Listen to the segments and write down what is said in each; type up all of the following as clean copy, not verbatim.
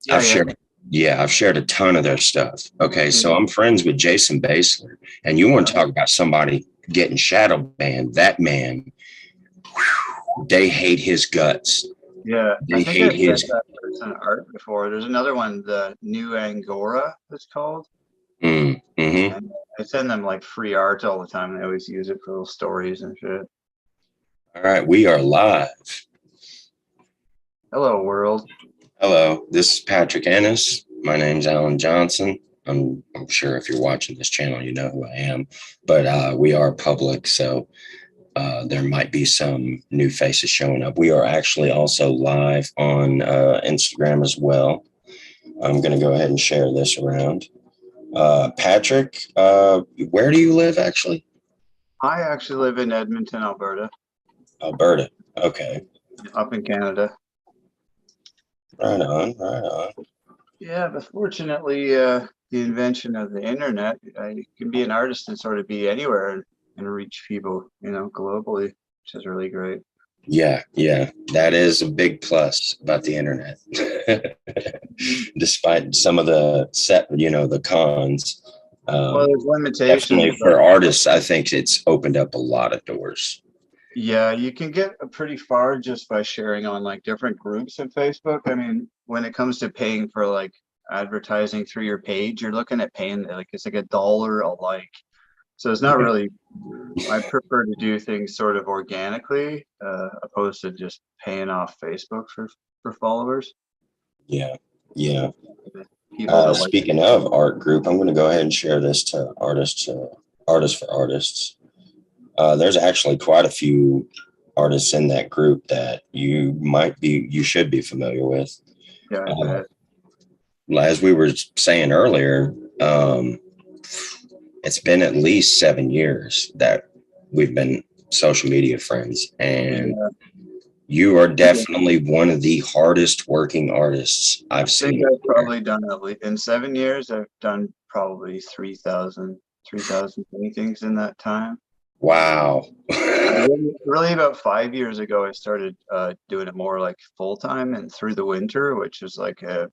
Yeah, I've yeah. shared, yeah, I've shared a ton of their stuff. Okay, Yeah. so I'm friends with Jason Basler, and you want to talk about somebody getting shadow banned? That man, they hate his guts. Yeah, I They think I've hate sent his. that person art before. There's another one, the New Angora, it's called. Mm-hmm. And I send them like free art all the time. They always use it for little stories and shit. All right, we are live. Hello, world. Hello, this is Patrick Ennis. My name's Alan Johnson. I'm sure if you're watching this channel, you know who I am, but we are public, so there might be some new faces showing up. We are actually also live on Instagram as well. I'm going to go ahead and share this around. Patrick, where do you live actually? I actually live in Edmonton, Alberta, Alberta. Okay. up in Canada. Right on, right on. Yeah, but fortunately, the invention of the internet, you can be an artist and sort of be anywhere and reach people, globally, which is really great. Yeah, yeah, that is a big plus about the internet. Despite some of the cons, Well, there's limitations, definitely but for artists, I think it's opened up a lot of doors. yeah, you can get pretty far just by sharing on like different groups of Facebook. I mean, when it comes to paying for like advertising through your page, you're looking at paying like it's like $1 a like. So it's not Yeah, really, I prefer to do things sort of organically, opposed to just paying off Facebook for followers. yeah, yeah. People to like. Speaking of art group, I'm going to go ahead and share this to artists for artists. There's actually quite a few artists in that group that you should be familiar with. Yeah, I Uh, bet. as we were saying earlier, it's been at least 7 years that we've been social media friends, and Yeah, you are yeah. definitely one of the hardest working artists I've I think seen. I've probably done at least in 7 years. I've done probably 3,000 paintings in that time. Wow. Really about 5 years ago, I started doing it more like full time and through the winter, which is like a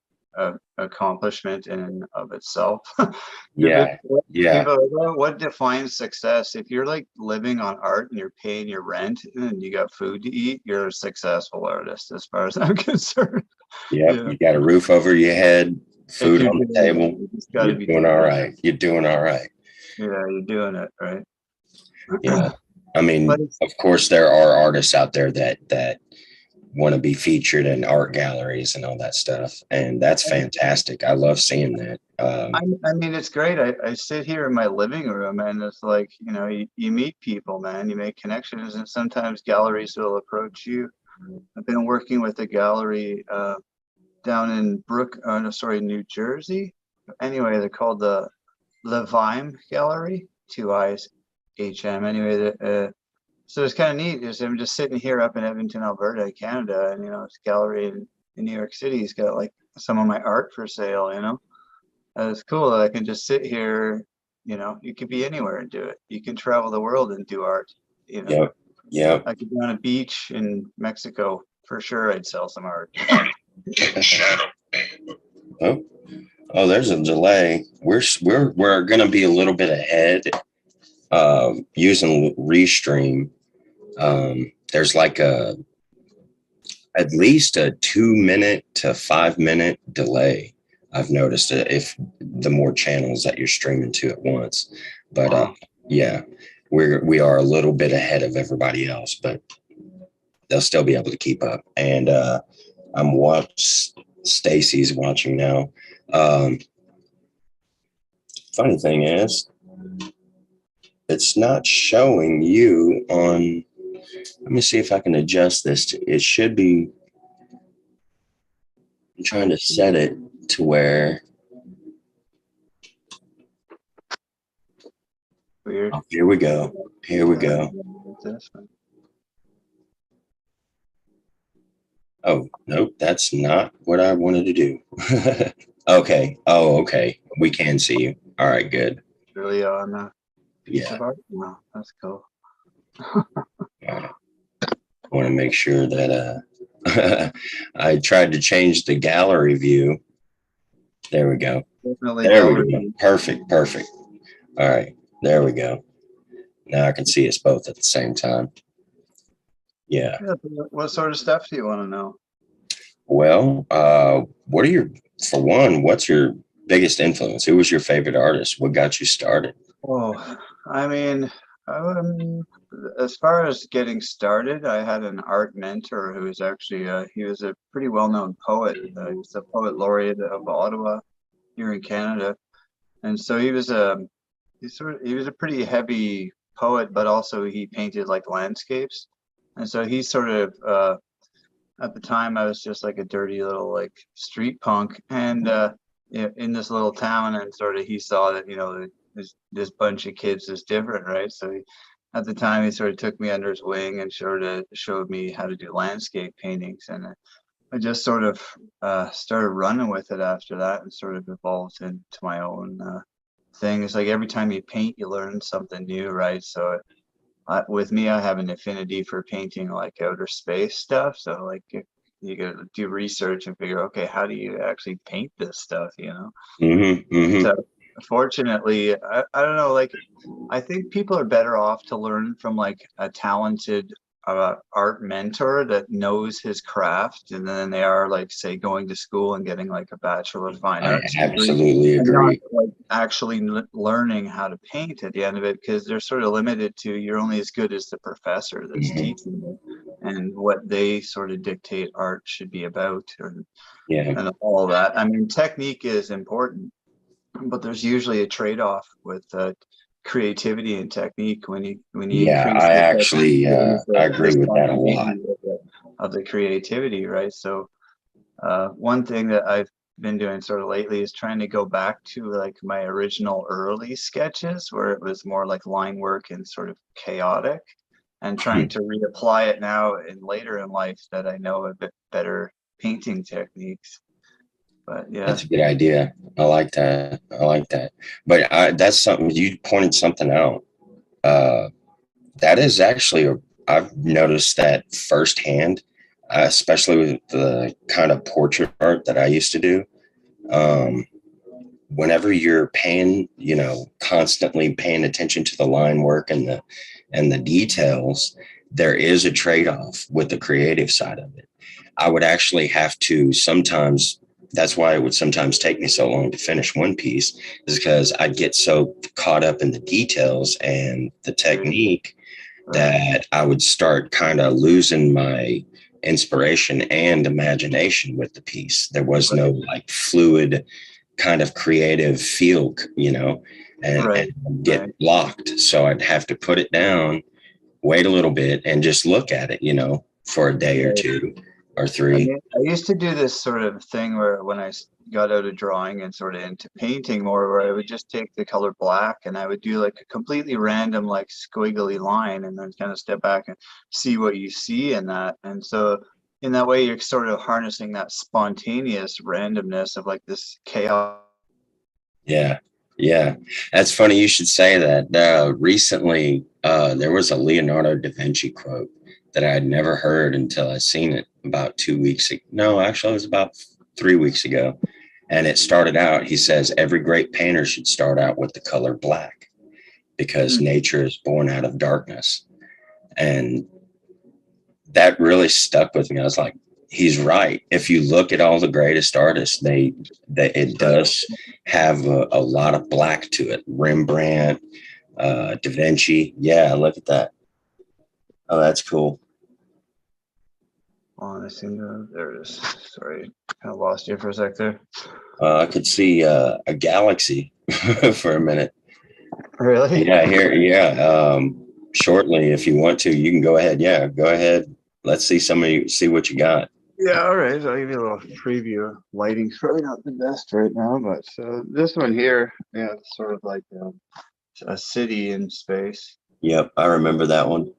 accomplishment in and of itself. Because Yeah. Yeah. people are like, "Oh, what defines success? If you're like living on art and you're paying your rent and you got food to eat, you're a successful artist, as far as I'm concerned." Yep. Yeah, You got a roof over your head, if food you're on the doing it, table. you just got You're to be doing doing all it. right. You're doing all right. Yeah, you're doing it right. Yeah. I But mean, it's of course, there are artists out there that want to be featured in art galleries and all that stuff, and that's fantastic. I love seeing that. I mean, it's great. I sit here in my living room and it's like, you meet people, man, you make connections, and sometimes galleries will approach you. I've been working with a gallery down in no, sorry, New Jersey. Anyway, they're called the Levime Gallery, two I's, HM. Anyway, so it's kind of neat. I'm just sitting here up in Edmonton, Alberta, Canada, and this gallery in New York City has got like some of my art for sale. It's cool that I can just sit here. You could be anywhere and do it. You can travel the world and do art. You know, Yep. Yep. I could be on a beach in Mexico for sure. I'd sell some art. Oh, oh, there's a delay. We're gonna be a little bit ahead using Restream. There's like at least a 2 minute to 5 minute delay. I've noticed it if the more channels that you're streaming to at once. But Wow. yeah, we are a little bit ahead of everybody else, but they'll still be able to keep up. And I'm watch Stacy's watching now. Um, Funny thing is, it's not showing you on. Let me see if I can adjust this. It should be. I'm trying to set it to where. Weird. Oh, here we go. Here we go. Oh, nope, that's not what I wanted to do. Okay. Oh, okay. We can see you. All right, good. Really on a piece Yeah. of art? Wow, that's cool. I want to make sure that I tried to change the gallery view There we go. Definitely There we go. gallery. Perfect. Perfect. All right. There we go. Now I can see us both at the same time. Yeah. Yeah, what sort of stuff do you want to know? Well, what are your, for one, what's your biggest influence? Who was your favorite artist? What got you started? Oh, I mean, um, as far as getting started, I had an art mentor who was actually he was a pretty well-known poet. He was a poet laureate of Ottawa here in Canada, and so he was a pretty heavy poet, but also he painted like landscapes, and so he sort of at the time I was just like a dirty little like street punk, and in this little town, and sort of he saw that this bunch of kids is different, right? So at the time he sort of took me under his wing and sort of showed me how to do landscape paintings, and I just sort of started running with it after that, and sort of evolved into my own thing. It's like every time you paint, you learn something new, right? So with me, I have an affinity for painting like outer space stuff. So like you gotta do research and figure, okay, how do you actually paint this stuff, Mm-hmm, mm-hmm. So fortunately, I don't know, like I think people are better off to learn from like a talented art mentor that knows his craft, and then they are like say going to school and getting like a Bachelor of Fine I Arts degree absolutely and not agree. like actually learning how to paint at the end of it, because they're sort of limited to you're only as good as the professor that's Hmm. teaching you and what they sort of dictate art should be about, Yeah. and all that. I mean, technique is important, but there's usually a trade-off with creativity and technique. When you Yeah. increase I the technique, actually, you lose I the agree with that a lot. spontaneity of the creativity, right? So one thing that I've been doing sort of lately is trying to go back to like my original early sketches where it was more like line work and sort of chaotic, and trying to reapply it now in later in life that I know a bit better painting techniques. But yeah. That's a good idea. I like that. I like that. But that's something you pointed something out. Uh, that is actually, I've noticed that firsthand, especially with the kind of portrait art that I used to do. Um, Whenever you're paying, constantly paying attention to the line work and the details, there is a trade-off with the creative side of it. I would actually have to sometimes, that's why it would sometimes take me so long to finish one piece, is because I'd get so caught up in the details and the technique Right. that I would start kind of losing my inspiration and imagination with the piece. There was no like fluid kind of creative feel, Right. and get Right. blocked. So I'd have to put it down, wait a little bit, and just look at it, for a day or Right. two or I three. mean, I used to do this sort of thing where when I got out of drawing and sort of into painting more, where I would just take the color black and I would do like a completely random, like squiggly line, and then kind of step back and see what you see in that. And so in that way, you're sort of harnessing that spontaneous randomness of like this chaos. Yeah. Yeah. That's funny. You should say that. Recently, there was a Leonardo da Vinci quote that I had never heard until I seen it about 2 weeks ago. No, actually, it was about 3 weeks ago. And it started out, he says, every great painter should start out with the color black because Hmm. nature is born out of darkness. And that really stuck with me. I was like, he's right. If you look at all the greatest artists, they it does have a lot of black to it. Rembrandt, Da Vinci. Yeah, look at that. Oh, that's cool. Oh, I seem to, there it is. Sorry, kind of lost you for a sec there. I could see a galaxy for a minute. Really? Yeah, here. Yeah. Shortly, if you want to, you can go ahead. Yeah, go ahead. Let's see see what you got. Yeah, all right. I'll give you a little preview. Lighting's probably not the best right now, but this one here, yeah, it's sort of like a city in space. Yep, I remember that one.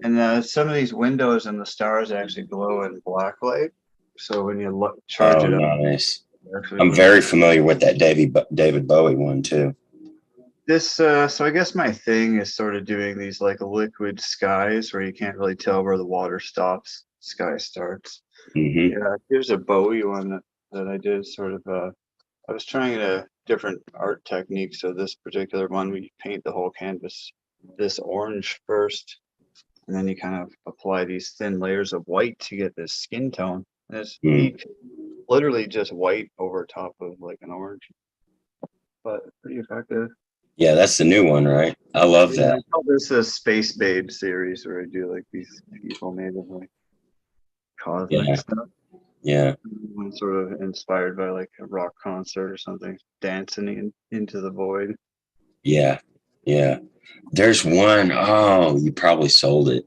And some of these windows and the stars actually glow in black light. So when you charge Oh, it up, nice. it actually I'm illuminates. very familiar with that David Bowie one too. So I guess my thing is sort of doing these like liquid skies where you can't really tell where the water stops, sky starts. Hmm. Yeah, here's a Bowie one that I did, sort of I was trying a different art technique. So this particular one, we paint the whole canvas this orange first, and then you kind of apply these thin layers of white to get this skin tone. And it's Mm. neat, literally just white over top of like an orange, but pretty effective. Yeah, that's the new one, right? I love Yeah, that. I call this a Space Babe series where I do like these people made of like cosmic Yeah, stuff. yeah, One sort of inspired by like a rock concert or something, dancing into the void. yeah, yeah. There's one, oh, you probably sold it.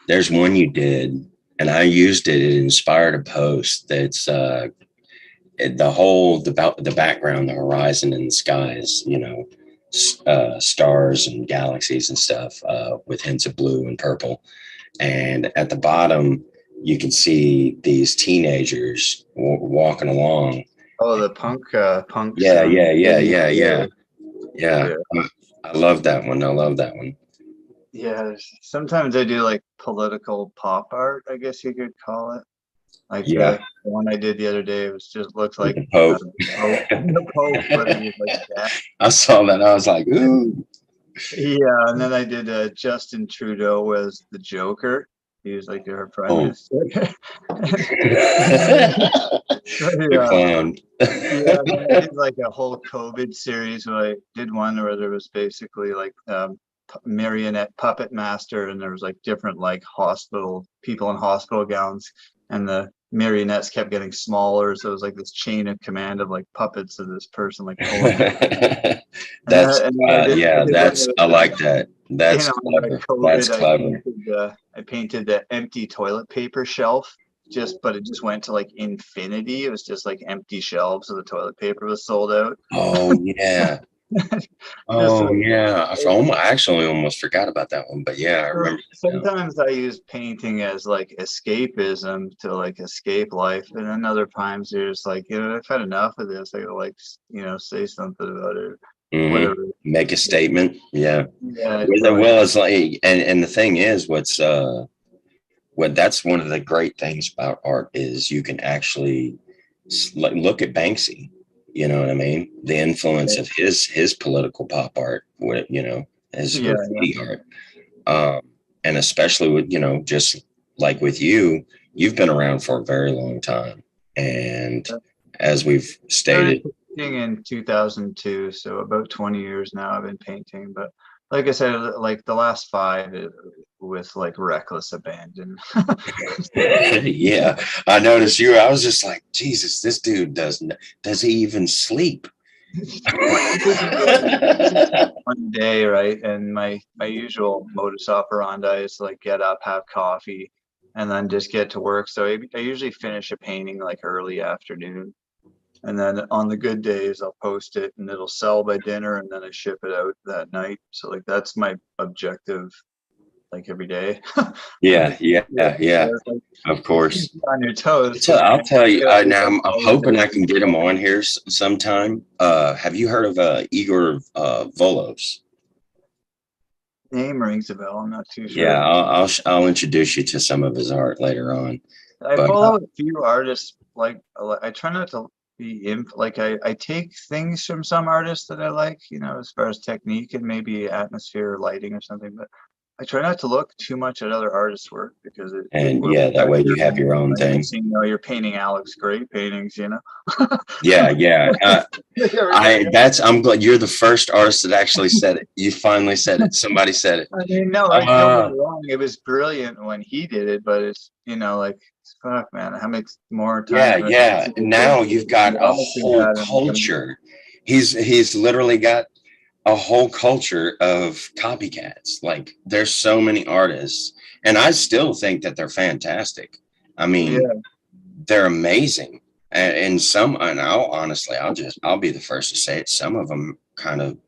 There's one you did, and I used it. It inspired a post that's the whole the background, the horizon and the skies, you know, stars and galaxies and stuff with hints of blue and purple. And at the bottom, you can see these teenagers walking along. Oh, the punk Yeah, sound. yeah, yeah, yeah, yeah, Yeah. yeah. I love that one. I love that one. Yeah, sometimes I do like political pop art, I guess you could call it. Like Yeah, the one I did the other day, it was just looks with like the Pope. The Pope, but it was like that. I saw that. I was like, ooh. Yeah, and then I did Justin Trudeau was the Joker. He was like our prime Oh. minister. The Yeah. clown. Yeah, and then I did like a whole COVID series where I did one where there was basically like marionette puppet master, and there was like different like hospital people in hospital gowns, and the marionettes kept getting smaller, so it was like this chain of command of like puppets of this person like pulling. That's And then I yeah, did one that's I like that. you That's know, clever. That's COVID, clever. I painted the empty toilet paper shelf, but it just went to like infinity. It was just like empty shelves, so the toilet paper was sold out. Oh yeah. Just Oh yeah. I actually almost forgot about that one, but yeah, I remember that now. sometimes I use painting as like escapism to like escape life, and then other times there's like, I've had enough of this. I gotta like, say something about it, Hmm. whatever. Make a statement. Yeah. Yeah, so Well, it's like, and the thing is, what that's one of the great things about art is you can actually look at Banksy. You know what I mean? The influence of his political pop art, with his yeah, graffiti art, um, and especially with just like with you, you've been around for a very long time, and yeah. as we've Started stated, painting in 2002, so about 20 years now I've been painting. But like I said, like the last five with like reckless abandon. yeah, I noticed you. I was just like, Jesus, this dude does he even sleep? One day, right? And my usual modus operandi is like get up, have coffee, and then just get to work. So I usually finish a painting like early afternoon. And then on the good days, I'll post it and it'll sell by dinner, and then I ship it out that night. So like that's my objective, like every day. Yeah, yeah, Yeah, yeah. it's like Of keep course. you on your toes So because I'll tell you now. I'm hoping I can get him like on here sometime. Have you heard of Igor Volos? name rings a bell. I'm not too Yeah, sure. I'll introduce you to some of his art later on. I But follow a few artists. Like I try not to be like I take things from some artists that I like, as far as technique and maybe atmosphere or lighting or something. But I try not to look too much at other artists' work because it and will yeah, that affect way your you have your own like, thing. next thing you know, you're painting Alex Gray paintings. Yeah, yeah. Everybody I'm glad you're the first artist that actually said it. You finally said it. Somebody said it. I mean, no, like don't get me wrong, it was brilliant when he did it, but it's like fuck, man, how many more times Yeah, am I gonna yeah. see the Now you've got a geometry whole pattern? culture. He's literally got a whole culture of copycats. Like there's so many artists, and I still think that they're fantastic. I mean, Yeah, they're amazing. And some, and I'll be the first to say it. Some of them kind of,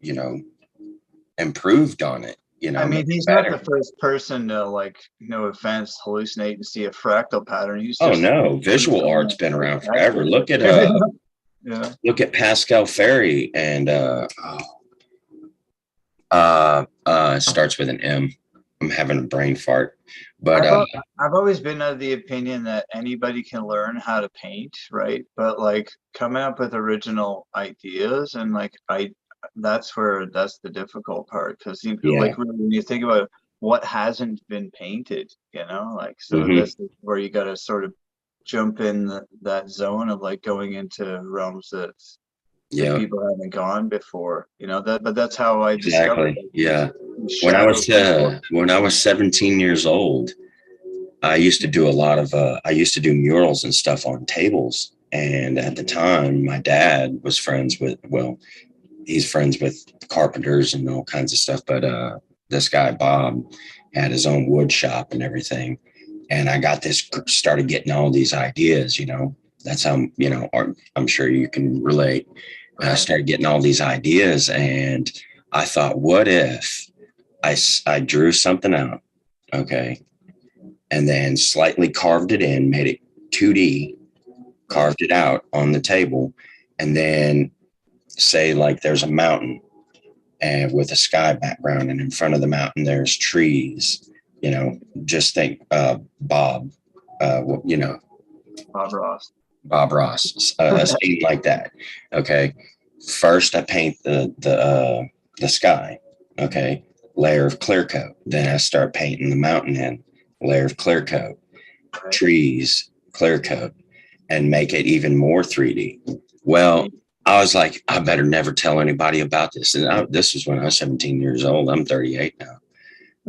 improved on it, I made mean, it he's not the better. first person to like, no offense, hallucinate and see a fractal pattern. He's Oh just no, visual art's been around forever. yeah. Look at Pascal Ferry and it starts with an M. I'm having a brain fart. But I've always been of the opinion that anybody can learn how to paint, right? But like coming up with original ideas and like that's the difficult part because yeah. like when you think about what hasn't been painted, like so Hmm. this is where you got to sort of jump in that zone of like going into realms that Yeah, people haven't gone before, but that's how I discovered exactly. like, Yeah. these shadow people. When I was 17 years old, I used to do a lot of I used to do murals and stuff on tables. And at the time, my dad was friends with, well, he's friends with carpenters and all kinds of stuff. But this guy Bob had his own wood shop and everything. And I got this, started getting all these ideas. That's how, I'm sure you can relate. I Right. started getting all these ideas, and I thought, what if I drew something out, okay, and then slightly carved it in, made it 2D, Right. carved it out on the table, and then say like there's a mountain and with a sky background, and in front of the mountain there's trees. Just think Bob, uh, you know, Bob Ross. Bob Ross, a scene like that. Okay, first I paint the sky. Okay, layer of clear coat. Then I start painting the mountain in, layer of clear coat, Right. trees, clear coat, and make it even more 3D. Well, I was like, I better never tell anybody about this. And this was when I was 17 years old. I'm 38 now.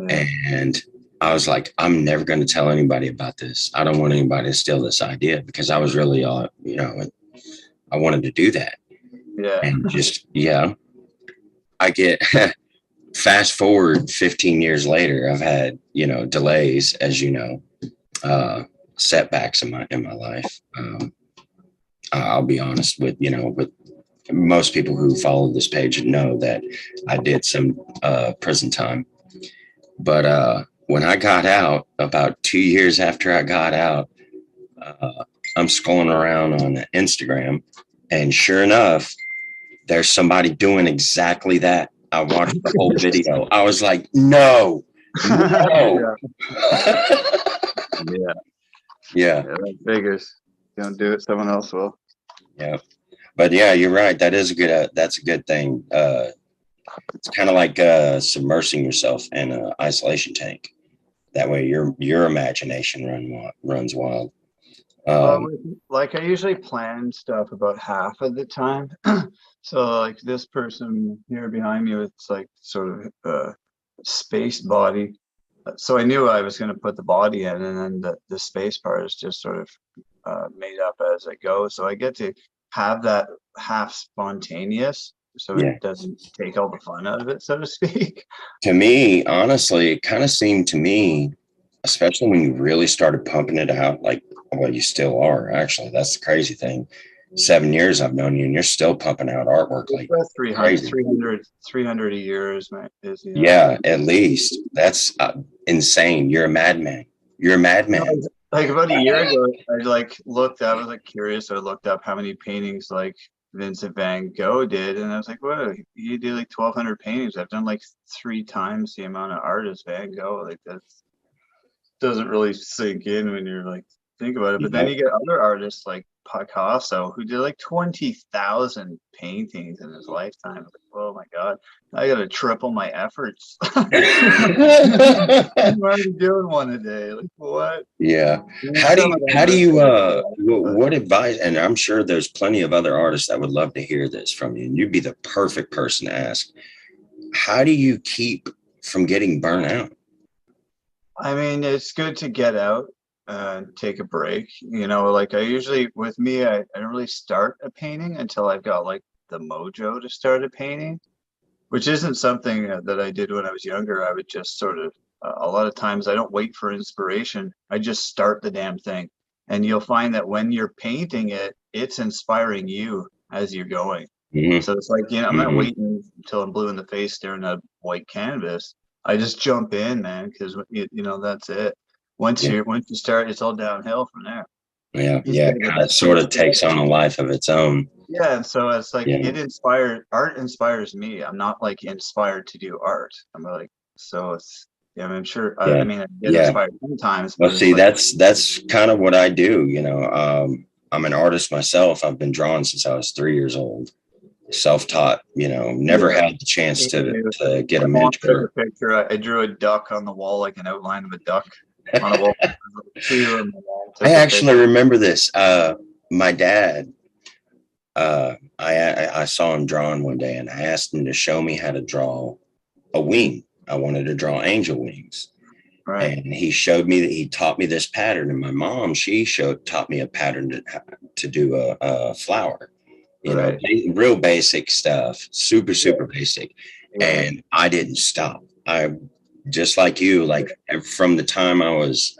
Yeah. And I was like, I'm never going to tell anybody about this. I don't want anybody to steal this idea, because I was really, I wanted to do that. Yeah. And just, yeah, I get fast forward 15 years later, I've had, delays, as uh, setbacks in my life. I'll be honest with most people who follow this page know that I did some prison time. But when I got out, about 2 years after I got out, I'm scrolling around on Instagram, and sure enough, there's somebody doing exactly that. I watched the whole video. I was like, no, no. Yeah. Yeah. Yeah, Yeah. That figures. Don't do it, someone else will. yeah. But yeah, you're right. That's a good thing. It's kind of like submersing yourself in an isolation tank. That way, your imagination runs wild. Well, Um, like I usually plan stuff about half of the time. So like this person here behind me with like sort of space body. So I knew I was going to put the body in, and then the space part is just sort of made up as I go. So I get to have that half spontaneous, so yeah. it doesn't take all the fun out of it, so to speak. To me, honestly, it kind of seemed to me, especially when you really started pumping it out, like, well, you still are, actually. That's the crazy thing. 7 years I've known you, and you're still pumping out artwork It's like about 300, crazy. 300, 300 a year is, Yeah, at least. That's insane. You're a madman. You're a No, madman. like about a year ago, I like looked. I was like curious. I looked up how many paintings like Vincent Van Gogh did, and I was like, "What? He did like 1,200 paintings. I've done like 3 times the amount of art as Van Gogh. Like that doesn't really sink in when you're like think about it. But then Yeah. you get other artists like Picasso who did like 20,000 paintings in his lifetime. Like, oh my God, I got to triple my efforts. I'm already doing one a day. Like what? Yeah. And some of them are but What advice, and I'm sure there's plenty of other artists that would love to hear this from you, and you'd be the perfect person to ask. How do you keep from getting burnt out? I mean, it's good to get out and take a break. Like I usually, with me, I don't really start a painting until I've got like the mojo to start a painting, which isn't something that I did when I was younger. I would just sort of, a lot of times I don't wait for inspiration. I just start the damn thing. And you'll find that when you're painting it, it's inspiring you as you're going. Mm-hmm. So it's like, I'm not Mm-hmm. waiting until I'm blue in the face staring at a white canvas. I just jump in, man, because that's it. Once Yeah. you start, it's all downhill from there. Yeah. You just Yeah. gotta It get kind of that sort first of takes step. on a life of its own. Yeah, and so it's like Yeah. art inspires me. I'm not like inspired to do art. I'm like, so Yeah, I'm sure. I Yeah. mean, I get Yeah. inspired sometimes, Well, but it's see, like, that's kind of what I do. I'm an artist myself. I've been drawing since I was 3 years old. Self-taught. Never yeah. had the chance to get a My mom showed mentor. a picture. I drew a duck on the wall, like an outline of a duck on a wall. Two, and my mom I took a picture. actually remember this. My dad, I saw him drawing one day, and I asked him to show me how to draw a wing. I wanted to draw angel wings, Right, and he taught me this pattern. And my mom, taught me a pattern to do a flower. right. Real basic stuff, super Yeah, super basic. yeah. And I didn't stop. I just like you, like from the time I was.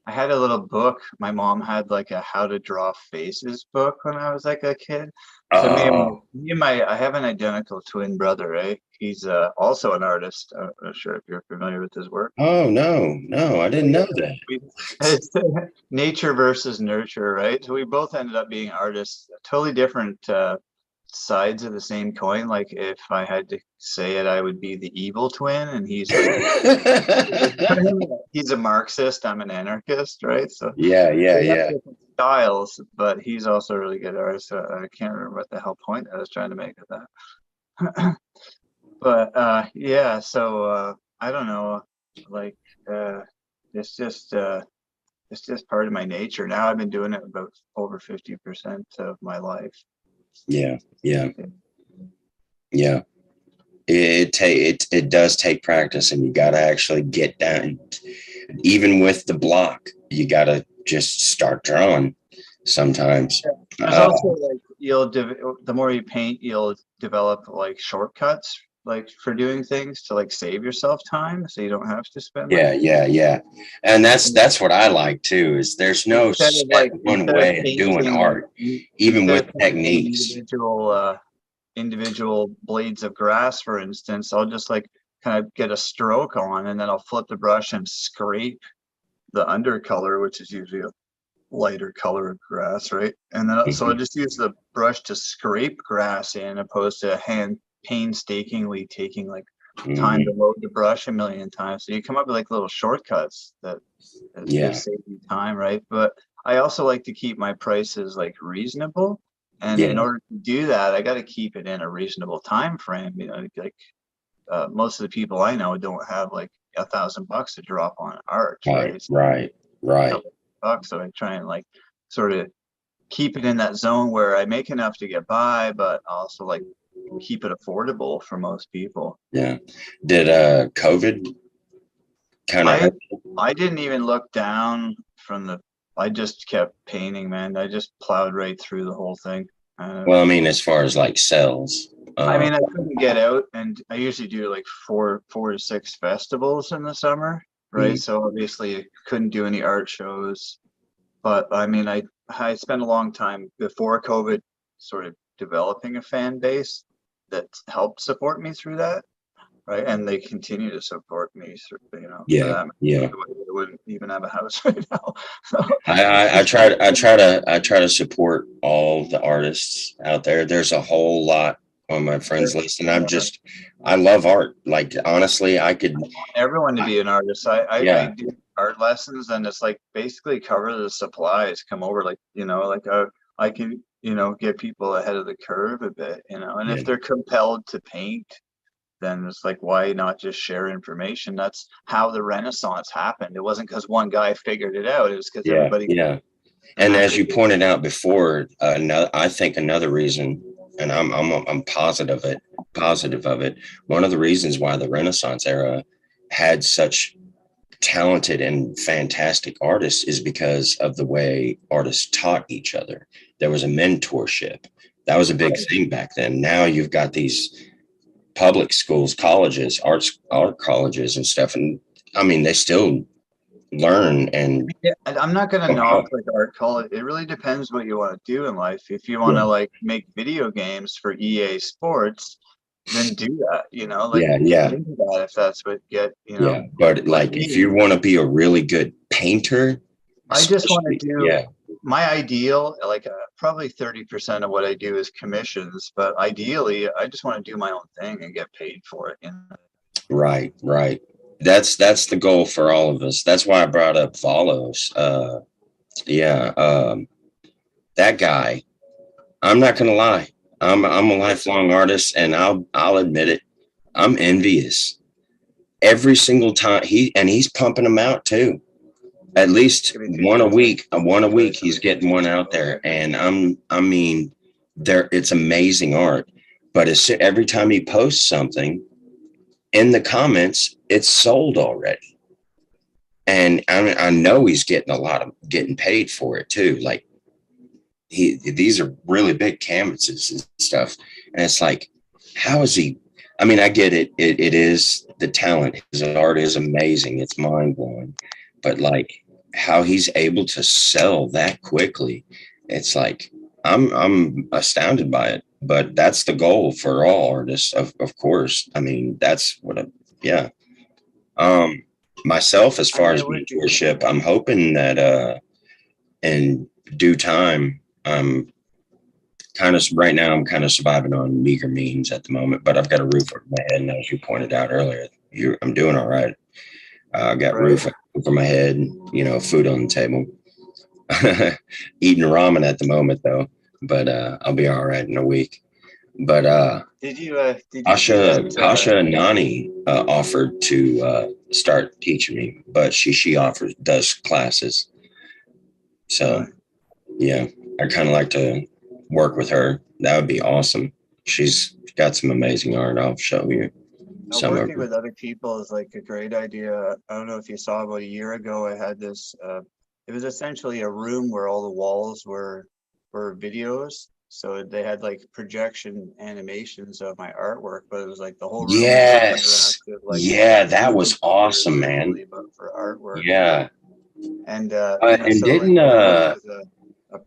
I had a little book. My mom had like a how to draw faces book when I was like a kid. So Oh, I have an identical twin brother, right? He's also an artist. I'm not sure if you're familiar with his work. oh no, I Oh, didn't yeah. know that. It's nature versus nurture, right? So we both ended up being artists, totally different sides of the same coin. Like if I had to say it, I would be the evil twin, and he's like he's a Marxist, I'm an anarchist, right? So Yeah, yeah, we have yeah. different styles, but he's also a really good artist. So I can't remember what the hell point I was trying to make of that. But yeah, so I don't know, like uh, it's just it's just part of my nature. Now I've been doing it about over 50% of my life. Yeah, yeah, yeah. It does take practice, and you got to actually get down. Even with the block, you got to just start drawing sometimes. There's Uh, also like the more you paint, you'll develop like shortcuts like for doing things to like save yourself time so you don't have to spend like yeah, yeah, yeah. And that's what I like too, is there's no set one instead of way of doing painting art, even with techniques. individual blades of grass, for instance, I'll just like kind of get a stroke on, and then I'll flip the brush and scrape the undercolor, which is usually a lighter color of grass, right? And then so I Mhm, just use the brush to scrape grass in, opposed to hand painstakingly taking like time to mhm. load the brush a million times. So you come up with like little shortcuts that Yeah, save you time, right? But I also like to keep my prices like reasonable. And in yeah, order to do that, I got to keep it in a reasonable time frame. Like most of the people I know don't have like $1,000 to drop on art, right, right? So right, a right. couple bucks. So I try and like sort of keep it in that zone where I make enough to get by, but also like keep it affordable for most people. Yeah. Did COVID kind of I hurt? I didn't even look down from the. I just kept painting, man. I just plowed right through the whole thing. Well, I mean, as far as like sales, I mean, I couldn't get out, and I usually do like four to six festivals in the summer, right? mm, So obviously, I couldn't do any art shows. But I mean, I spent a long time before COVID, sort of developing a fan base that helped support me through that, right? And they continue to support me through, for yeah, that. yeah. Otherwise, I wouldn't even have a house right now. So it's I just try to I try to support all the artists out there. There's a whole lot on my friends list, and I love art. Like honestly, I could. everyone to I, be an artist. I yeah, do art lessons, and it's like basically cover the supplies, come over, like, like I can, get people ahead of the curve a bit, and if yeah, they're compelled to paint, then it's like, why not just share information? That's how the Renaissance happened. It wasn't because one guy figured it out. It was because yeah, everybody, yeah. and And that's as what you pointed out before, I think another reason, and I'm positive of it. One of the reasons why the Renaissance era had such talented and fantastic artists is because of the way artists taught each other. There was a mentorship. That was a big right. thing back then. Now you've got these public schools, colleges, art colleges and stuff. And I mean, they still learn and Yeah, and I'm not gonna come knock out. like art college. It really depends what you want to do in life. If you want Yeah, to like make video games for EA Sports, then do that. Like yeah, get yeah, into that if that's what yeah. But like like if you me. want to be a really good painter, I just want to especially, do yeah, my ideal, like probably 30% of what I do is commissions, but ideally I just want to do my own thing and get paid for it. right, right. that's the goal for all of us. That's why I brought up follows. Yeah, that guy. I'm not gonna lie. I'm a lifelong artist, and I'll admit it. I'm envious every single time he's pumping them out too. At least one a week. One a week. He's getting one out there, and I mean, there it's amazing art. But it's every time he posts something in the comments, it's sold already. And I know he's getting paid for it too. Like these are really big canvases and stuff. And it's like, how is he? I mean, I get it. It is the talent. His art is amazing. It's mind blowing. But like how he's able to sell that quickly, it's like I'm astounded by it. But that's the goal for all artists, of course. I mean, that's what yeah. Myself, as far as mentorship, I'm hoping that in due time, right now I'm kind of surviving on meager means at the moment, but I've got a roof over my head, and as you pointed out earlier, I'm doing all right. I got roof over my head, food on the table. Eating ramen at the moment though, but I'll be all right in a week. But Pasha and Nani offered to start teaching me, but she does classes. So yeah, I kind of like to work with her. That would be awesome. She's got some amazing art. I'll show you. Working with other people is like a great idea. I don't know if you saw, about a year ago, I had this, it was essentially a room where all the walls were videos. So they had like projection animations of my artwork, but it was like the whole room. Yes. Like, yeah, that was awesome, man. For artwork. Yeah. And and didn't a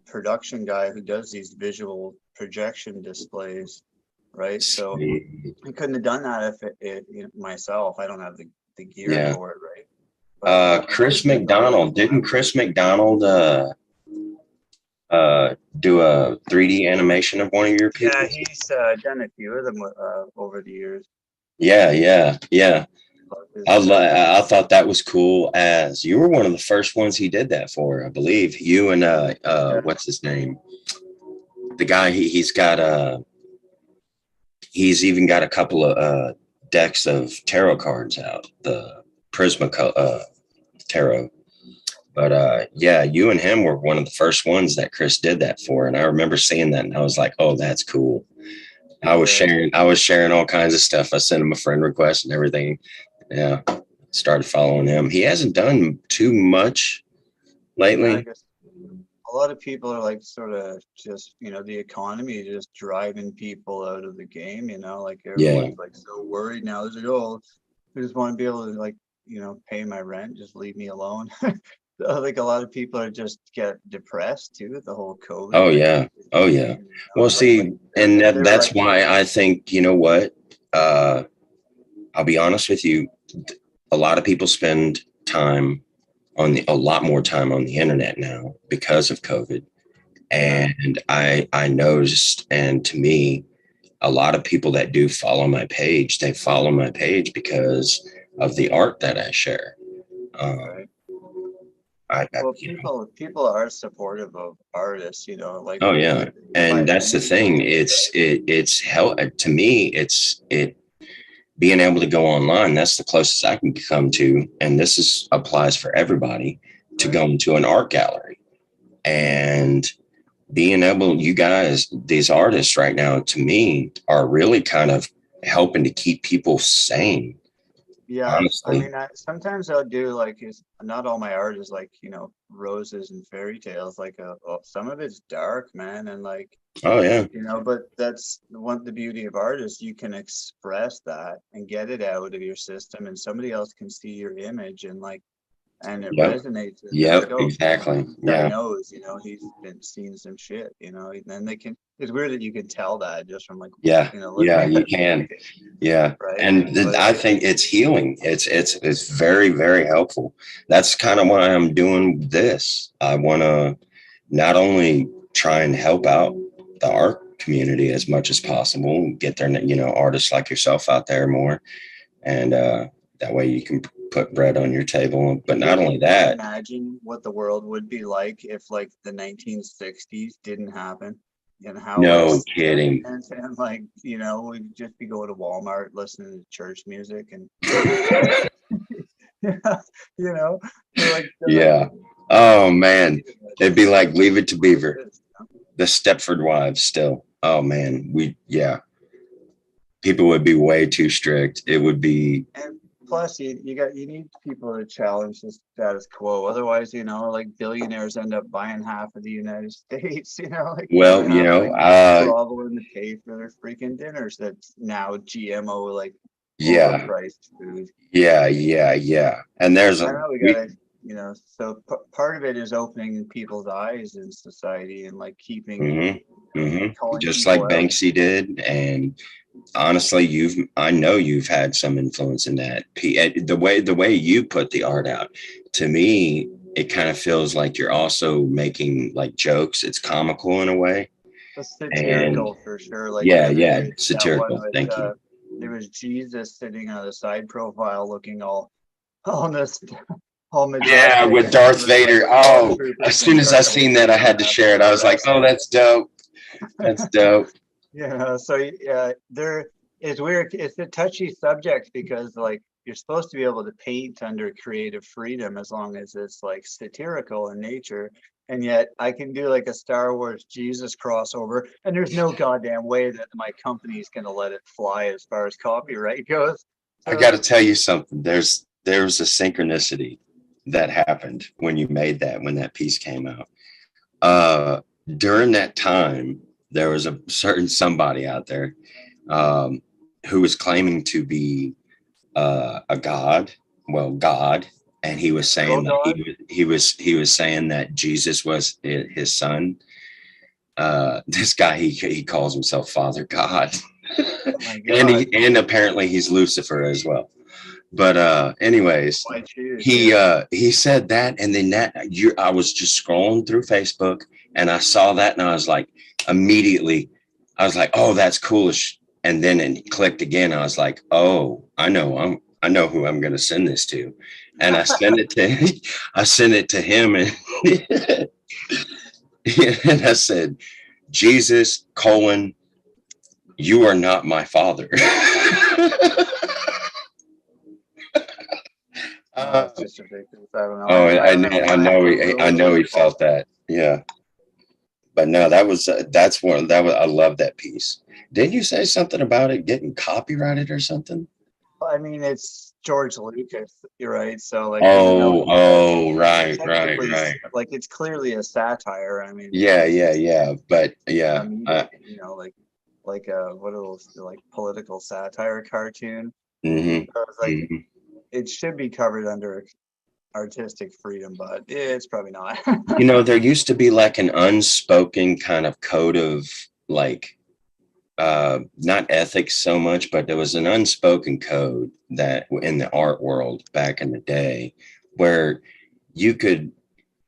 production guy who does these visual projection displays, right? So I couldn't have done that if it myself. I don't have the gear for it, right? But, Chris McDonald, didn't Chris McDonald do a 3D animation of one of your people? Yeah, he's done a few of them over the years. Yeah. I thought that was cool, as you were one of the first ones he did that for, I believe. You and what's his name? The guy he's even got a couple of decks of tarot cards out, the Prisma tarot. But yeah, you and him were one of the first ones that Chris did that for, and I remember seeing that, and I was like, "Oh, that's cool." I was sharing all kinds of stuff. I sent him a friend request and everything. Yeah, started following him. He hasn't done too much lately. Yeah, I guess a lot of people are like sort of just, the economy is just driving people out of the game. Like everyone's like so worried now. They're like, oh, I just want to be able to like, pay my rent. Just leave me alone. Like a lot of people are just get depressed too with the whole COVID. Oh yeah. Well, see, and that's why I think, you know what? I'll be honest with you. A lot of people spend a lot more time on the internet now because of COVID. And I noticed, and to me, a lot of people that do follow my page, they follow my page because of the art that I share. People are supportive of artists, like. Oh yeah, and that's the thing. It's hell to me. It's being able to go online. That's the closest I can come to, and this applies for everybody, to go into an art gallery and being able. You guys, these artists right now, to me, are really kind of helping to keep people sane. Yeah, honestly. I mean, sometimes I'll do like, not all my art is like, roses and fairy tales. Like some of it's dark, man, and like, oh yeah, but that's the beauty of art is you can express that and get it out of your system, and somebody else can see your image and like, and it resonates. Yep, like, exactly. Yeah, knows, he's been seeing some shit, and then they can. It's weird that you can tell that just from like, you can, right? And I think it's healing. It's very, very helpful. That's kind of why I'm doing this. I want to not only try and help out the art community as much as possible, get their artists like yourself out there more, and that way you can put bread on your table. But not Can only you that, imagine what the world would be like if like the 1960s didn't happen, and how no kidding. and like, you know, we'd just be going to Walmart listening to church music and yeah, you know, Yeah. Oh man, it'd be like Leave It to Beaver, the Stepford Wives. Still, oh man, people would be way too strict. It would be. and plus you need people to challenge the status quo. Otherwise, you know, like billionaires end up buying half of the United States, you know, like they're Well, gonna have to like grovel in the pay for their freaking dinners that's now GMO, like yeah, overpriced food. yeah. And there's I a know we gotta, you know, so part of it is opening people's eyes in society and like keeping, calling just people like out. Banksy did. And honestly, I know you've had some influence in that. The way you put the art out, to me, it kind of feels like you're also making like jokes. It's comical in a way. The And satirical for sure. Like the other yeah, day, that one satirical. with Thank you. there was Jesus sitting on a side profile looking all this all Yeah, majestic, with and then Darth with like Vader. Oh, as stormtroopers soon and as I Darth seen that, Vader I coming had to after share it. I his was like, ass. oh, that's dope. That's dope. Yeah, so yeah, there it's weird. It's a touchy subject because like you're supposed to be able to paint under creative freedom as long as it's like satirical in nature. And yet I can do like a Star Wars Jesus crossover, and there's no goddamn way that my company's gonna let it fly as far as copyright goes. I So got to tell you something. There's a synchronicity that happened when you made that, when that piece came out. Uh, During that time, there was a certain somebody out there um, who was claiming to be a god, God, and he was saying girl that dog, he was saying that Jesus was his son. This guy he calls himself Father God, oh my god, and apparently he's Lucifer as well. But anyways, why choose? Yeah. he said that, and then I was just scrolling through Facebook, and I saw that, and I was like, immediately, I was like, oh, that's coolish. And then it clicked again. I was like, oh, I know who I'm going to send this to, and I sent it to him, and and I said, Jesus colon, you are not my father. It's just ridiculous. I don't know. Oh, I don't know. I know he felt that. Yeah, but no, that's one that was I love that piece. Didn't you say something about it getting copyrighted or something? I mean, it's George Lucas, you're right? So like, even though Right, technically, right. like it's clearly a satire. I mean, Yeah. But yeah, comedic, you know, like what are those like political satire cartoon? hmm So it's like it should be covered under artistic freedom, but it's probably not. You know, there used to be like an unspoken kind of code of like not ethics so much, but there was an unspoken code that in the art world back in the day where you could,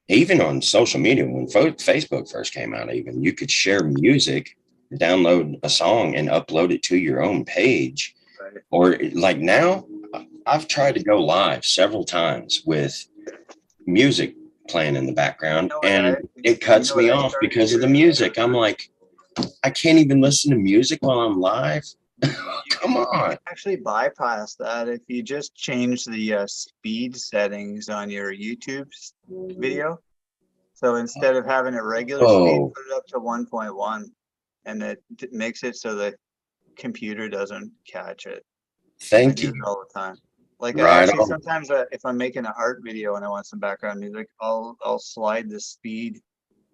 even on social media, when Facebook first came out, even you could share music, download a song and upload it to your own page. Right. Or like now, I've tried to go live several times with music playing in the background, and it You cuts know what me I off started because of the doing? music. I'm like, I can't even listen to music while I'm live. Come You on. can actually bypass that if you just change the speed settings on your YouTube video. So instead of having a regular speed, Oh, put it up to 1.1, and it makes it so the computer doesn't catch it. I thank do you. it all the time. Like I Right actually on. sometimes if I'm making an art video and I want some background music, I'll slide the speed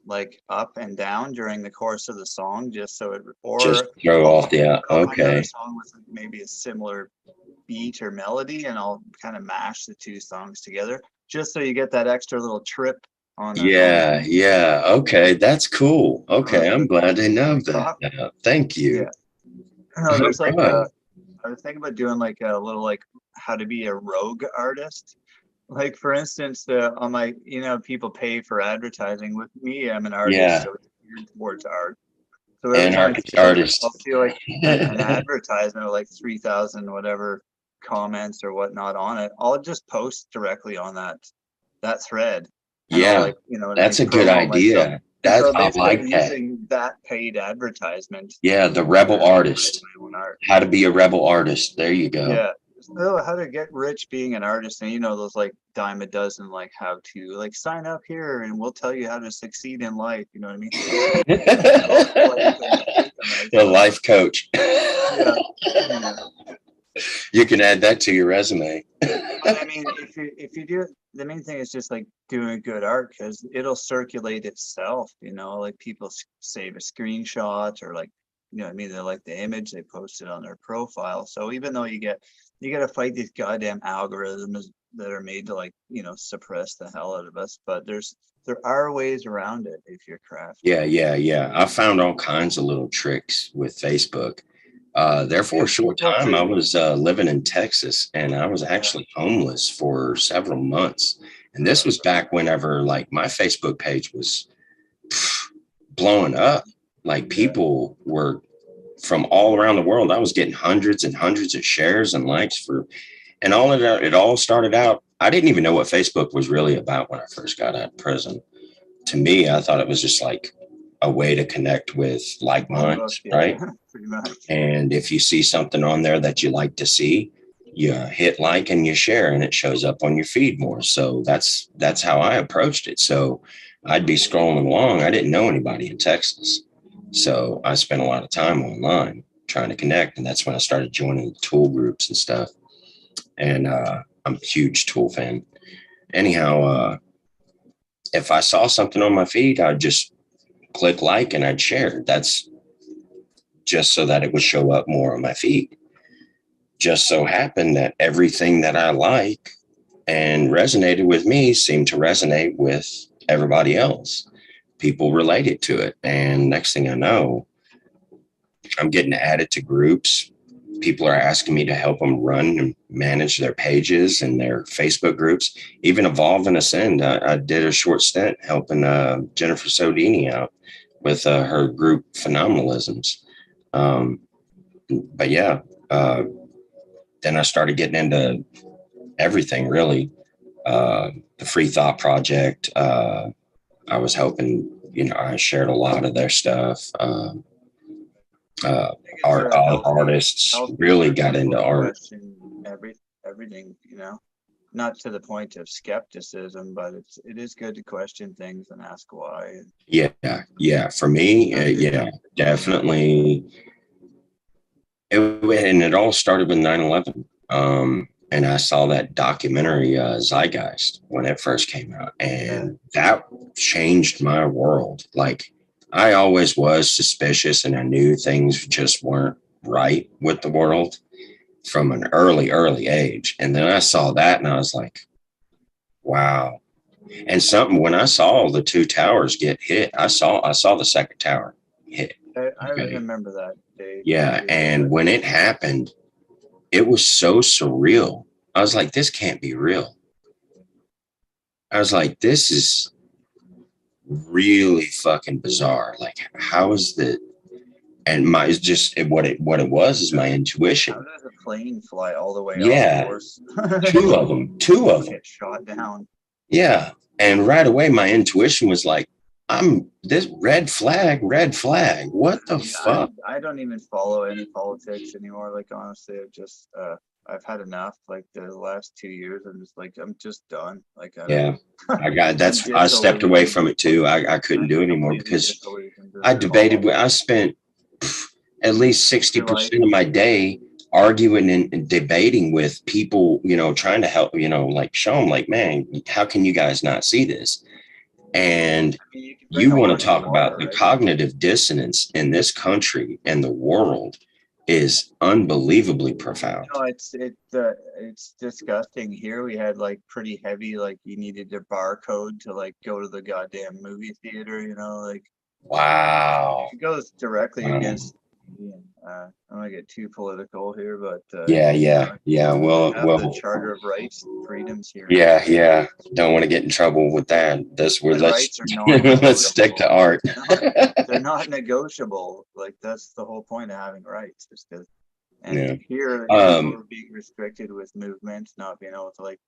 like up and down during the course of the song, just so it, Just or throw I'll off the, I'll find another okay. song with maybe a similar beat or melody, and I'll kind of mash the two songs together, just so you get that extra little trip on the Yeah. Okay. That's cool. Okay. I'm glad to know that top. now. Thank you. Yeah. No, All there's like right. I was thinking about doing like a little like how to be a rogue artist. Like for instance, on my, you know, people pay for advertising. With me, I'm an artist, Yeah. so it's geared towards art. So every time I Anarchist see like I'll artist. see like an advertisement of like 3,000 whatever comments or whatnot on it, I'll just post directly on that thread. And Yeah, I'll, like, you know, that's a like good promote myself. idea. And That's so I basically I'm like that. using that paid advertisement Yeah, the to rebel advertise artist. my own art. How to be a rebel artist. There you go. Yeah. So how to get rich being an artist, and you know those like dime a dozen like how to like sign up here and we'll tell you how to succeed in life. You know what I mean? A life coach. Yeah. Yeah. You can add that to your resume. But I mean, if you do, the main thing is just like doing good art, because it'll circulate itself. You know, like people save a screenshot, or like, you know what I mean, they like the image, they post it on their profile. So even though you got to fight these goddamn algorithms that are made to, like, you know, suppress the hell out of us, but there are ways around it if you're crafty. Yeah. I found all kinds of little tricks with Facebook. There for a short People time, I too. was living in Texas, and I was actually homeless for several months. And this was back whenever, like, my Facebook page was blowing up. Like, people were from all around the world. I was getting hundreds and hundreds of shares and likes for, and all of that. It all started out. I didn't even know what Facebook was really about when I first got out of prison. To me, I thought it was just like a way to connect with like minds, Yeah, right? pretty much. And if you see something on there that you like to see, you hit like and you share, and it shows up on your feed more. So that's how I approached it. So I'd be scrolling along. I didn't know anybody in Texas. So I spent a lot of time online trying to connect. And that's when I started joining tool groups and stuff. And I'm a huge Tool fan. Anyhow, if I saw something on my feed, I'd just click like and I'd share. That's just so that it would show up more on my feed. Just so happened that everything that I like and resonated with me seemed to resonate with everybody else. People related to it. And next thing I know, I'm getting added to groups. People are asking me to help them run and manage their pages and their Facebook groups, even evolve and ascend. I did a short stint helping Jennifer Sodini out with her group Phenomenalisms. But yeah, then I started getting into everything really. The Free Thought Project. I was helping, you know, I shared a lot of their stuff. Artists really got into art. Everything, you know, not to the point of skepticism, but it is good to question things and ask why. Yeah. For me, yeah, definitely. And it all started with 9/11. And I saw that documentary Zeitgeist when it first came out, and that changed my world. Like, I always was suspicious, and I knew things just weren't right with the world from an early age. And then I saw that, and I was like, wow. And something, when I saw the two towers get hit, I saw the second tower hit. I remember that day. Yeah, and when it happened, it was so surreal. I was like, this can't be real. I was like, this is really fucking bizarre. Like, how is the, and my, it's just what it was is my intuition. How does a plane fly all the way Yeah, off course? two of them Get shot down. Yeah, and right away my intuition was like, I'm this red flag. What the fuck? I don't even follow any politics anymore. Like, honestly, I've had enough. Like, the last 2 years, I'm just done. Like, I stepped away from it too. I couldn't do it anymore because I spent at least 60% of my day arguing and debating with people, you know, trying to help, you know, like show them like, man, how can you guys not see this? And you want to talk about the cognitive dissonance in this country and the world is unbelievably profound. No, it's disgusting. Here we had like pretty heavy, like you needed a barcode to like go to the goddamn movie theater, you know, like wow. It goes directly against I don't want to get too political here, but yeah. Well, the Charter of Rights and Freedoms here. Yeah. Don't want to get in trouble with that. Let's stick to art. They're not negotiable. Like, that's the whole point of having rights. Is to And Yeah. here we're being restricted with movement, not being able to like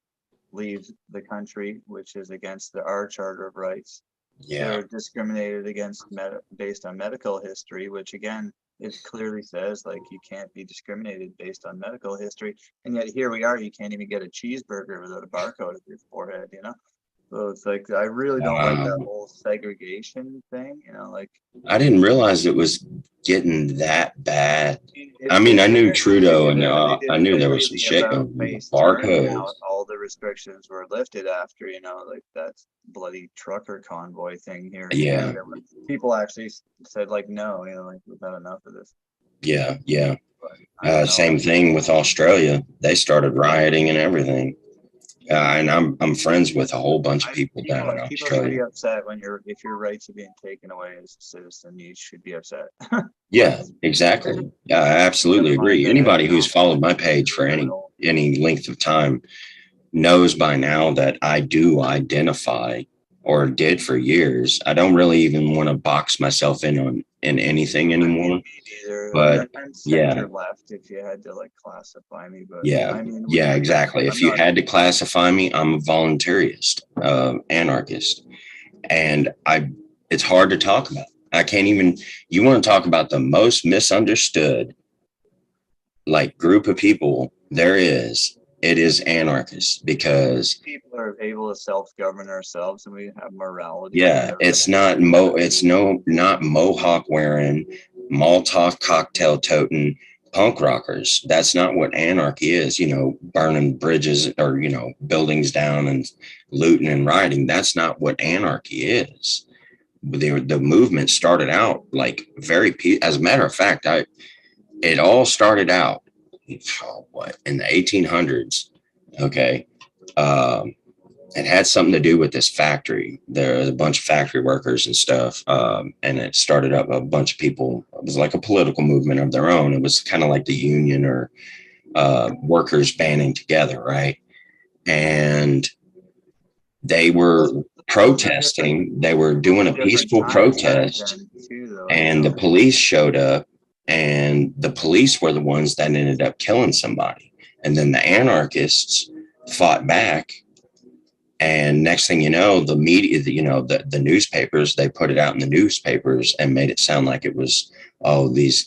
leave the country, which is against our Charter of Rights. Yeah. They're discriminated against based on medical history, which again, it clearly says like you can't be discriminated based on medical history. And yet here we are, you can't even get a cheeseburger without a barcode at your forehead, you know? So it's like, I really don't like that Wow. whole segregation thing, you know, like I didn't realize it was getting that bad. I mean, I it knew is. They Trudeau did and they I did a knew there was some completely shit about going on, but face turn, and now barcodes. all the restrictions were lifted after, you know, like that bloody trucker convoy thing here in Yeah. Canada, where people actually said like, no, you know, like we've had enough of this. Yeah. Yeah. But I don't know. Same thing with Australia. They started rioting and everything. And I'm friends with a whole bunch of people down in People should be Australia. upset when if your rights are being taken away as a citizen. You should be upset. Yeah, exactly. Yeah, I absolutely Never mind agree. that, Anybody you know, who's followed my page it's for criminal. any length of time knows by now that I do identify, or did for years. I don't really even want to box myself in anything I mean, anymore. me neither. But I'm yeah, center left if you had to like classify me, but yeah, I mean, yeah, exactly. I'm If you not. had to classify me, I'm a voluntarist, anarchist, and it's hard to talk about. I can't even. You want to talk about the most misunderstood like group of people there is, it is anarchists because People are able to self-govern ourselves, and we have morality and yeah, everything. it's no not mohawk wearing, Molotov cocktail toting punk rockers. That's not what anarchy is, you know, burning bridges or, you know, buildings down and looting and rioting. That's not what anarchy is. The movement started out like as a matter of fact, it all started out what in the 1800s. Okay. Um, it had something to do with this factory. There was a bunch of factory workers and stuff. And it started up a bunch of people. It was like a political movement of their own. It was kind of like the union or workers banding together. Right. And they were Those were different. protesting. They were Those doing were a different peaceful times back protest, then too, though. You and know, the police showed up, and the police were the ones that ended up killing somebody. And then the anarchists fought back, and next thing you know, the media, you know, the newspapers, they put it out in the newspapers and made it sound like it was, oh, these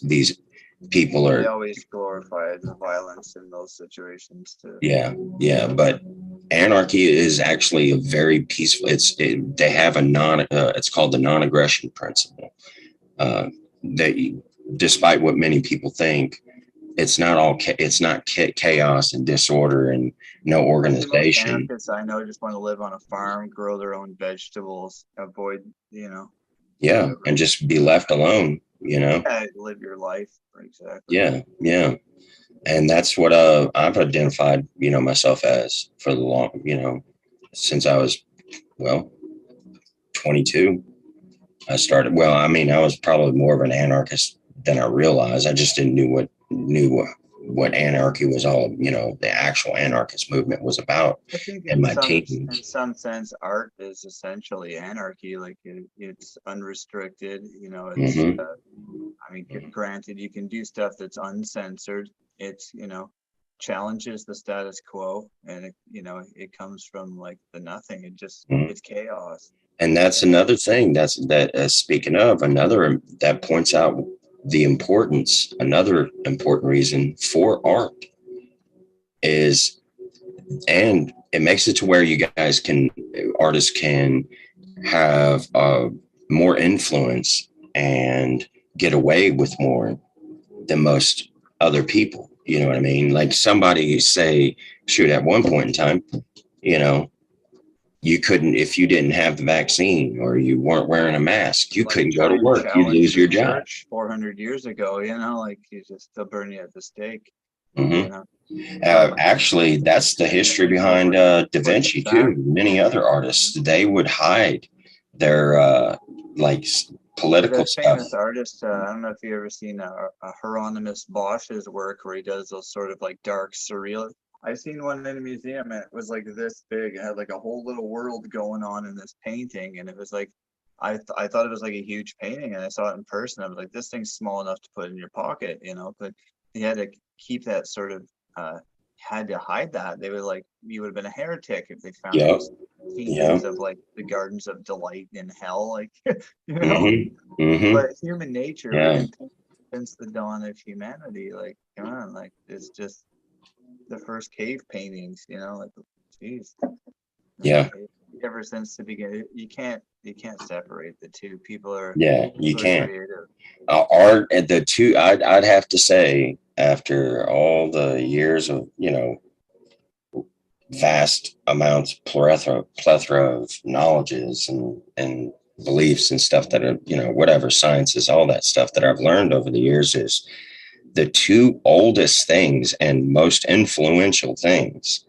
people they are, always glorified the violence in those situations too. yeah, yeah. But anarchy is actually a very peaceful. They have a it's called the non-aggression principle. That despite what many people think, it's not chaos and disorder and no Actually, most organization. anarchists I know just want to live on a farm, grow their own vegetables, avoid, you know, Yeah, whatever. and just be left alone, you know. Yeah, live your life. Exactly. Yeah, yeah. And that's what I've identified, you know, myself as for the long, you know, since I was, well, 22. I started, well, I mean, I was probably more of an anarchist than I realized. I just didn't what anarchy was all, you know, the actual anarchist movement was about I think in my in teens. some sense, art is essentially anarchy. Like it's unrestricted. You know, it's. Hmm. I mean, granted, you can do stuff that's uncensored. It's, you know, challenges the status quo, and you know, it comes from like the nothing. It's chaos. And that's another thing speaking of another that points out the importance, another important reason for art is, and it makes it to where you guys artists can have more influence and get away with more than most other people. You know what I mean? Like somebody say, shoot, at one point in time, you know, you couldn't, if you didn't have the vaccine or you weren't wearing a mask, you Like couldn't go to try and work. You'd challenge lose the your job. church 400 years ago. You know, like you just they'll burn you at the stake. Hmm. You know, so Actually, that's the history behind Da Vinci too. Many other artists, they would hide their like political the stuff. famous artist, I don't know if you ever seen Hieronymus Bosch's work where he does those sort of like dark surreal. I've seen one in a museum and it was like this big. It had like a whole little world going on in this painting, and it was like I thought it was like a huge painting, and I saw it in person. I was like, this thing's small enough to put in your pocket, you know. But to keep that sort of, had to hide that. They were like, you would have been a heretic if they found Yep. these Yep. paintings of like the gardens of delight in hell, like, you know. Mm-hmm. Mm-hmm. But human nature, we've Yeah. been since the dawn of humanity. Like, come on, like it's just the first cave paintings, you know, like, geez, Yeah. ever since the beginning, you can't separate the two. People are Yeah. You people are can't. creative. Art and the two, I'd have to say, after all the years of, vast amounts, plethora of knowledges and beliefs and stuff that are, whatever sciences, all that stuff that I've learned over the years, is the two oldest things and most influential things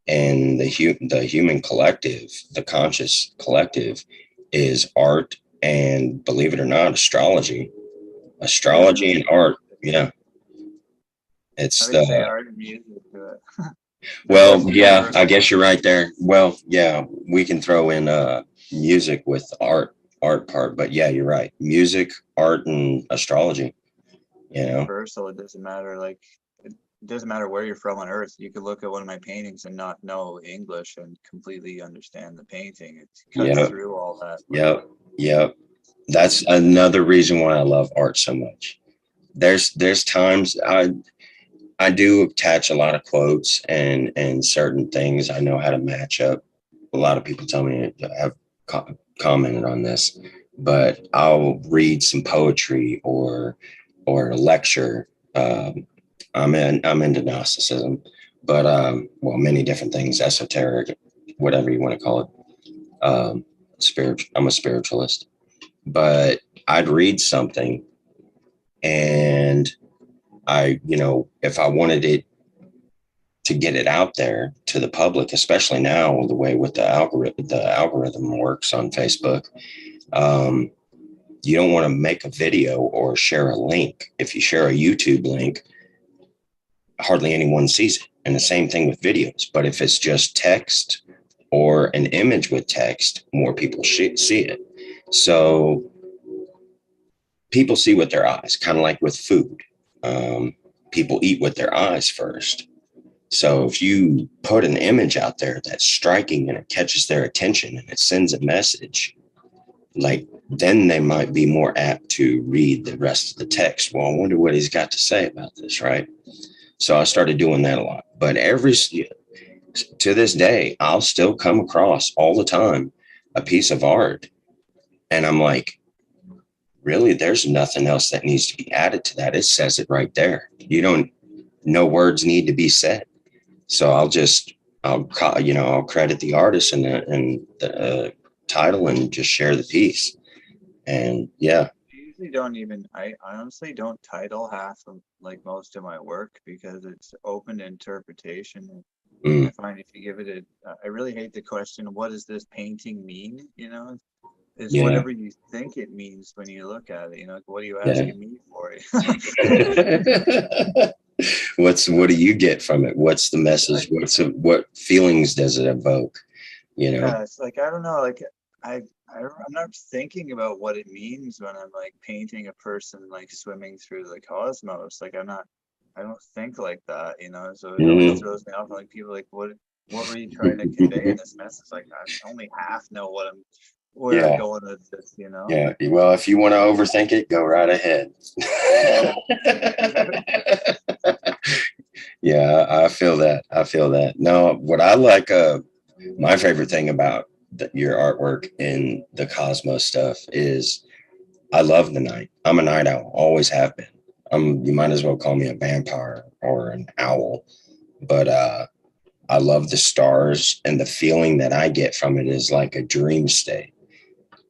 in the human collective, the conscious collective, is art and, believe it or not, Yeah, I astrology would and art. Yeah. I It's would say the, art and music to it. They're well, both yeah, I universal. guess you're right there. Well, yeah, we can throw in music with art part, but yeah, you're right. Music, art, and astrology, you know. Universal. It doesn't matter. Like, it doesn't matter where you're from on Earth. You could look at one of my paintings and not know English and completely understand the painting. It cuts Yep, through all that. Like, yep, yep. That's another reason why I love art so much. There's times I do attach a lot of quotes and certain things I know how to match up. A lot of people tell me, have commented on this, but I'll read some poetry or a lecture. I'm into Gnosticism, but well, many different things, esoteric, whatever you want to call it. Spiritual. I'm a spiritualist, but I'd read something and if I wanted it to get it out there to the public, especially now the way with the algorithm works on Facebook. Um, you don't want to make a video or share a link. If you share a YouTube link, hardly anyone sees it. And the same thing with videos. But if it's just text or an image with text, more people see it. So people see with their eyes, kind of like with food. Um, People eat with their eyes first. So if you put an image out there that's striking and it catches their attention and it sends a message, like, then they might be more apt to read the rest of the text. Well, I wonder what he's got to say about this, right? So I started doing that a lot. But to this day, I'll still come across all the time a piece of art, and I'm like, really, there's nothing else that needs to be added to that. It says it right there. No words need to be said. So I'll credit the artist and the title and just share the piece. And yeah. I usually don't even, I honestly don't title half of like most of my work because it's open to interpretation. I Mm, find if you give it I really hate the question, what does this painting mean? You know, it's yeah. whatever you think it means when you look at it. You know, like, what are you Yeah. asking me for? What do you get from it? What's the message? What feelings does it evoke? You know? Yeah, it's like, I don't know, like I'm not thinking about what it means when I'm like painting a person like swimming through the cosmos. Like, I don't think like that, you know. So it always Mm. throws me off. Like, people like, what were you trying to convey in this message? Like, I only half know where I'm Yeah. going with this, you know. Yeah. Well, if you want to overthink it, go right ahead. Yeah. Yeah, I feel that. I feel that. No, what I like, my favorite thing about your artwork and the Cosmos stuff is I love the night. I'm a night owl, always have been. You might as well call me a vampire or an owl, but I love the stars, and the feeling that I get from it is like a dream state.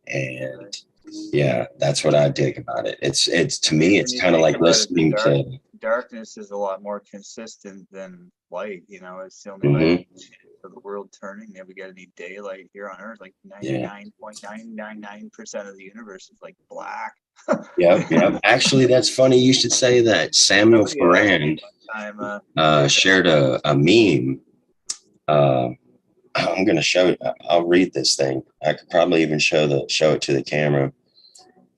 And yeah, that's what I dig about it. It's I to mean, me, when it's you kind of think like about it, listening to. darkness is a lot more consistent than light. You know, it's the only way Mhm. for the world turning that we got any daylight here on Earth. Like Yeah. 99.999% of the universe is like black. Yep. Yep. Actually, that's funny. You should say that. Samuel Somebody asked me Ferrand one time, if shared a meme. Uh, I'm going to show it. I'll read this thing. I could probably even show it to the camera.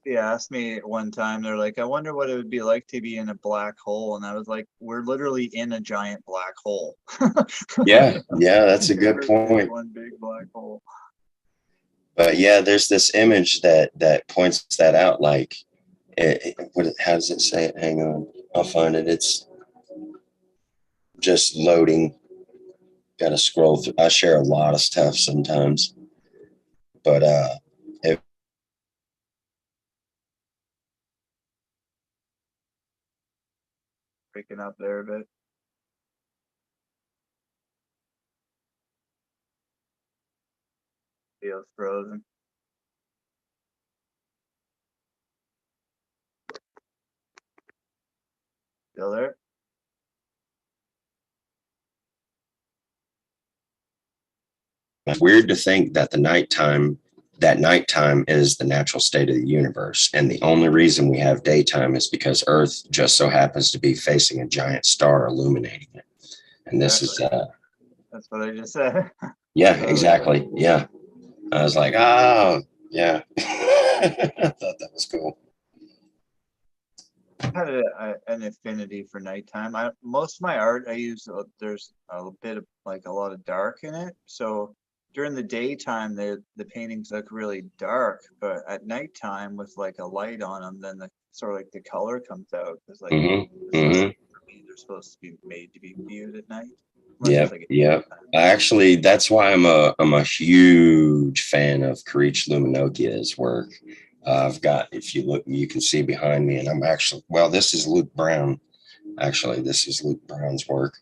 They asked me one time, they're like, I wonder what it would be like to be in a black hole. And I was like, we're literally in a giant black hole. Yeah, yeah, that's a good Everything is point. one big black hole. But yeah, there's this image that points that out. Like, how does it say it? Hang on, I'll find it. It's just loading. Got to scroll through. I share a lot of stuff sometimes, but it, Breaking up there a bit. Feels frozen. Still there? it's weird to think that nighttime is the natural state of the universe, and the only reason we have daytime is because Earth just so happens to be facing a giant star illuminating it. And this is That's what I just said. yeah, exactly. Yeah. I was like, oh, yeah. I thought that was cool. I had an affinity for nighttime. Most of my art I use there's a bit of like a lot of dark in it. So during the daytime the paintings look really dark, but at nighttime with like a light on them, then the sort of like the color comes out because like Mm-hmm. for Mm-hmm. me, they're supposed to be made to be viewed at night. Unless it's Yep. like a Yep. daytime. Actually, that's why I'm a huge fan of Karich Luminokia's work. I've got, if you look, you can see behind me, and I'm actually, well, this is Luke Brown. Actually, this is Luke Brown's work.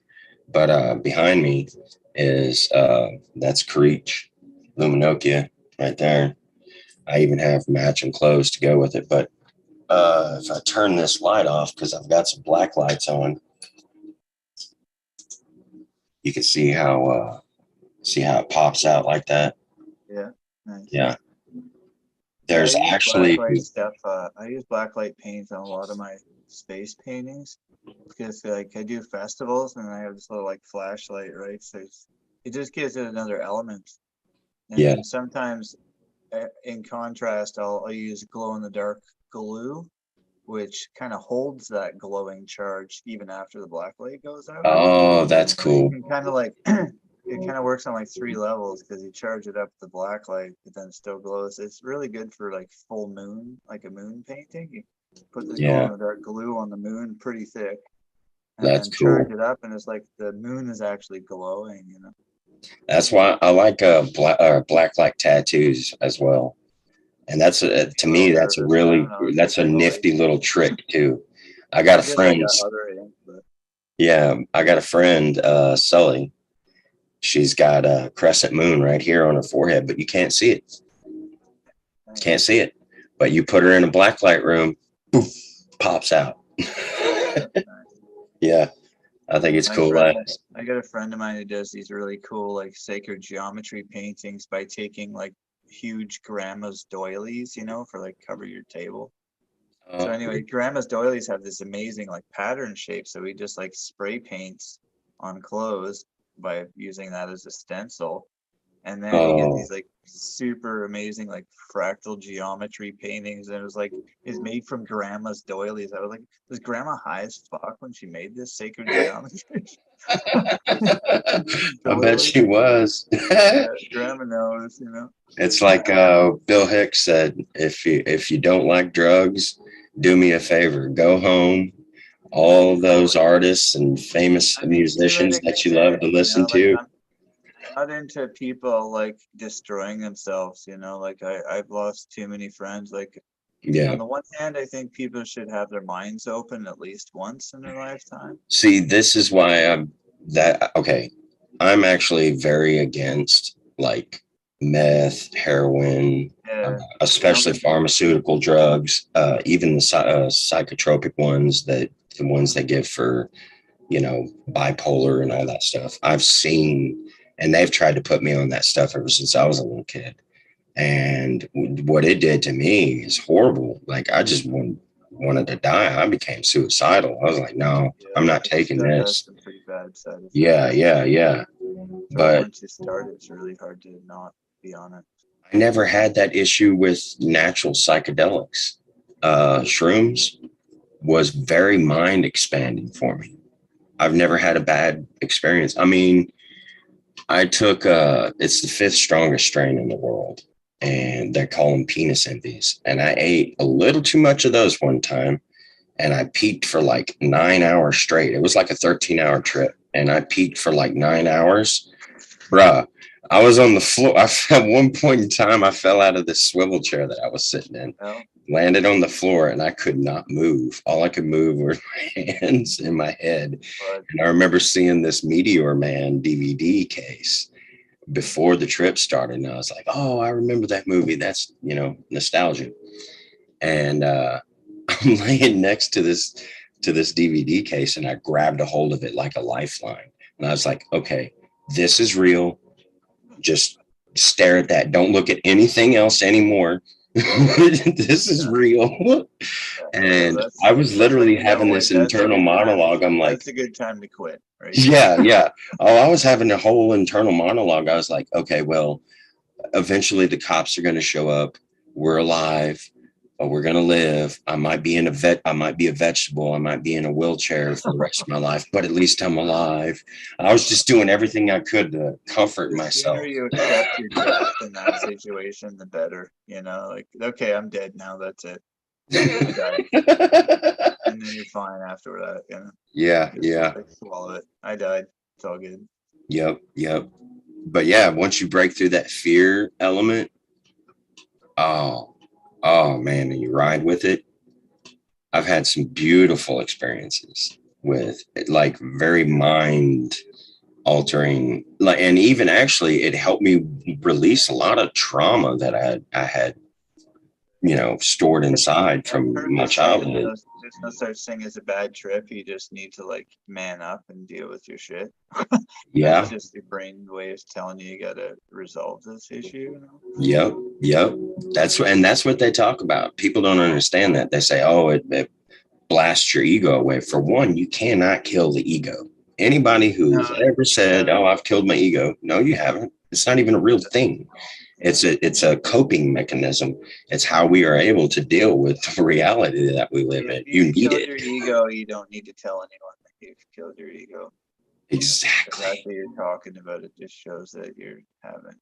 But behind me is that's Karich Luminokia right there. I even have matching clothes to go with it. But if I turn this light off, because I've got some black lights on, you can see how it pops out like that. Yeah, nice. Yeah. Yeah, I There's use actually, blacklight stuff. I use blacklight paints on a lot of my space paintings because like I do festivals and I have this little like flashlight, right? So it just gives it another element. And yeah. then sometimes, in contrast, I'll use glow in the dark glue, which kind of holds that glowing charge even after the black light goes out. Oh, that's So you cool. can kind of like it kind of works on like three levels because you charge it up with the black light, but then it still glows. It's really good for like full moon, like a moon painting. You put the glow Yeah, in the dark glue on the moon pretty thick and that's then charge cool. it up, and it's like the moon is actually glowing, you know. That's why I like black light tattoos as well. And that's to A little me, that's a nervous. I don't really know if that's a people like. nifty little trick too. I got I a guess I friend. got other ink, but Yeah, I got a friend, Sully. She's got a crescent moon right here on her forehead, but you can't see it. Can't see it. But you put her in a black light room, poof, pops out. nice. Yeah, I think it's My cool. friend, I got a friend of mine who does these really cool like sacred geometry paintings by taking like huge grandma's doilies, you know, for like cover your table. So Uh, anyway, grandma's doilies have this amazing like pattern shape. So he just like spray paints on clothes by using that as a stencil. And then you get oh, these like super amazing like fractal geometry paintings, and it was like is made from grandma's doilies. I was like, was grandma high as fuck when she made this sacred geometry? I bet Totally. she was. Yeah, grandma knows, you know. It's like Bill Hicks said, if you don't like drugs, do me a favor, go home. All those artists and famous I'm into it musicians that you love extent, to you listen know, like to. I'm not into people like destroying themselves, you know, like I've lost too many friends. Like Yeah. on the one hand, I think people should have their minds open at least once in their lifetime. See, this is why okay. I'm actually very against like meth, heroin, Yeah. I don't especially think pharmaceutical drugs, even the psychotropic ones the ones they give for, bipolar and all that stuff. I've seen, and they've tried to put me on that stuff ever since I was a little kid. And what it did to me is horrible. Like I just wanted to die. I became suicidal. I was like, no, yeah, I'm not it taking does have this. some pretty bad side Yeah, effects. yeah, yeah. So But once you start, it's really hard to not be on it. I never had that issue with natural psychedelics. shrooms was very mind expanding for me. I've never had a bad experience. I mean, I took it's the fifth strongest strain in the world, and they're calling penis envies. And I ate a little too much of those one time, and I peaked for like 9 hours straight. It was like a 13-hour trip, and I peaked for like 9 hours. Bruh, I was on the floor. At one point in time, I fell out of the swivel chair that I was sitting in, Well, landed on the floor, and I could not move. All I could move were my hands and my head. but And I remember seeing this Meteor Man DVD case before the trip started. And I was like, oh, I remember that movie. That's, nostalgia. And I'm laying next to this DVD case, and I grabbed a hold of it like a lifeline. And I was like, okay, this is real. Just stare at that. Don't look at anything else anymore. This is real. And I was literally having this internal monologue. I'm like, that's a good time to quit, right? yeah. Oh, I was having a whole internal monologue. I was like, okay, well, eventually the cops are going to show up. We're alive. We're going to live. I might be a vegetable. I might be in a wheelchair for the rest of my life, but at least I'm alive. I was just doing everything I could to comfort myself. The sooner you accept your death in that situation, the better. Like, okay, I'm dead now. That's it. I died. And then you're fine after that. Yeah. Like, swallow it. I died. It's all good. Yep. But yeah, once you break through that fear element, oh man, and you ride with it. I've had some beautiful experiences with it, like very mind altering, like, and even actually it helped me release a lot of trauma that I had, stored inside from my childhood. There's no such thing as a bad trip. You just need to like man up and deal with your shit. Yeah. That's just your brain ways telling you gotta resolve this issue. Yep. That's what they talk about. People don't understand that. They say, oh, it blasts your ego away. For one, you cannot kill the ego. Anybody who's ever said, oh, I've killed my ego. No, you haven't. It's not even a real thing. It's a coping mechanism. It's how we are able to deal with the reality that we live in. You need it. Your ego, you don't need to tell anyone that you've killed your ego. Exactly. That's what you're talking about. It just shows that you haven't.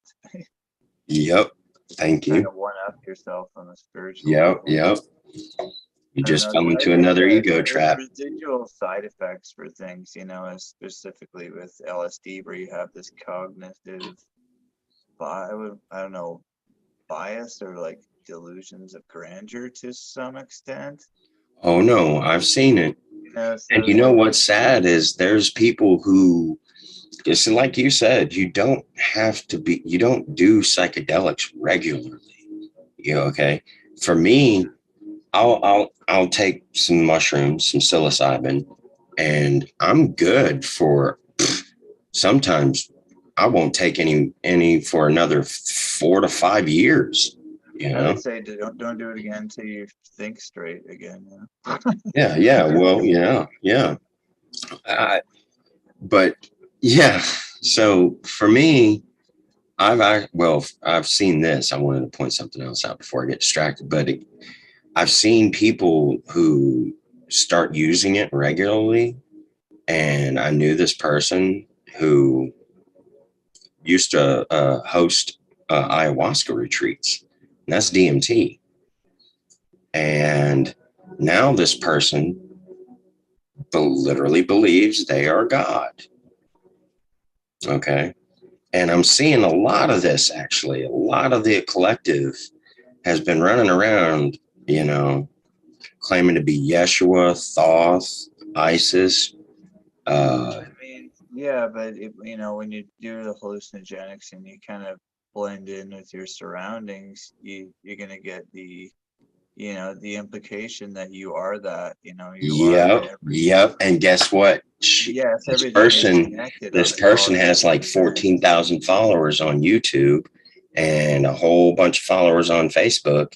Yep. Thank you. Kind of one up yourself on the spiritual. Yep. You just fell into another ego trap. Residual side effects for things, specifically with LSD, where you have this cognitive, bias or like delusions of grandeur to some extent. Oh no, I've seen it. And you know what's sad is there's people who, just like you said, you don't do psychedelics regularly. Okay. For me, I'll take some mushrooms, some psilocybin, and I'm good for sometimes I won't take any for another 4 to 5 years. I would say don't do it again until you think straight again. Yeah. Well, yeah. But yeah. So for me, I've seen this. I wanted to point something else out before I get distracted, but I've seen people who start using it regularly, and I knew this person who used to host ayahuasca retreats, and that's DMT. And now this person literally believes they are God. Okay. And I'm seeing a lot of this, actually. A lot of the collective has been running around, claiming to be Yeshua, Thoth, Isis. Yeah, but when you do the hallucinogenics and you kind of blend in with your surroundings, you're gonna get the implication that you are that. Yep. And guess what? This person has like 14,000 followers on YouTube and a whole bunch of followers on Facebook.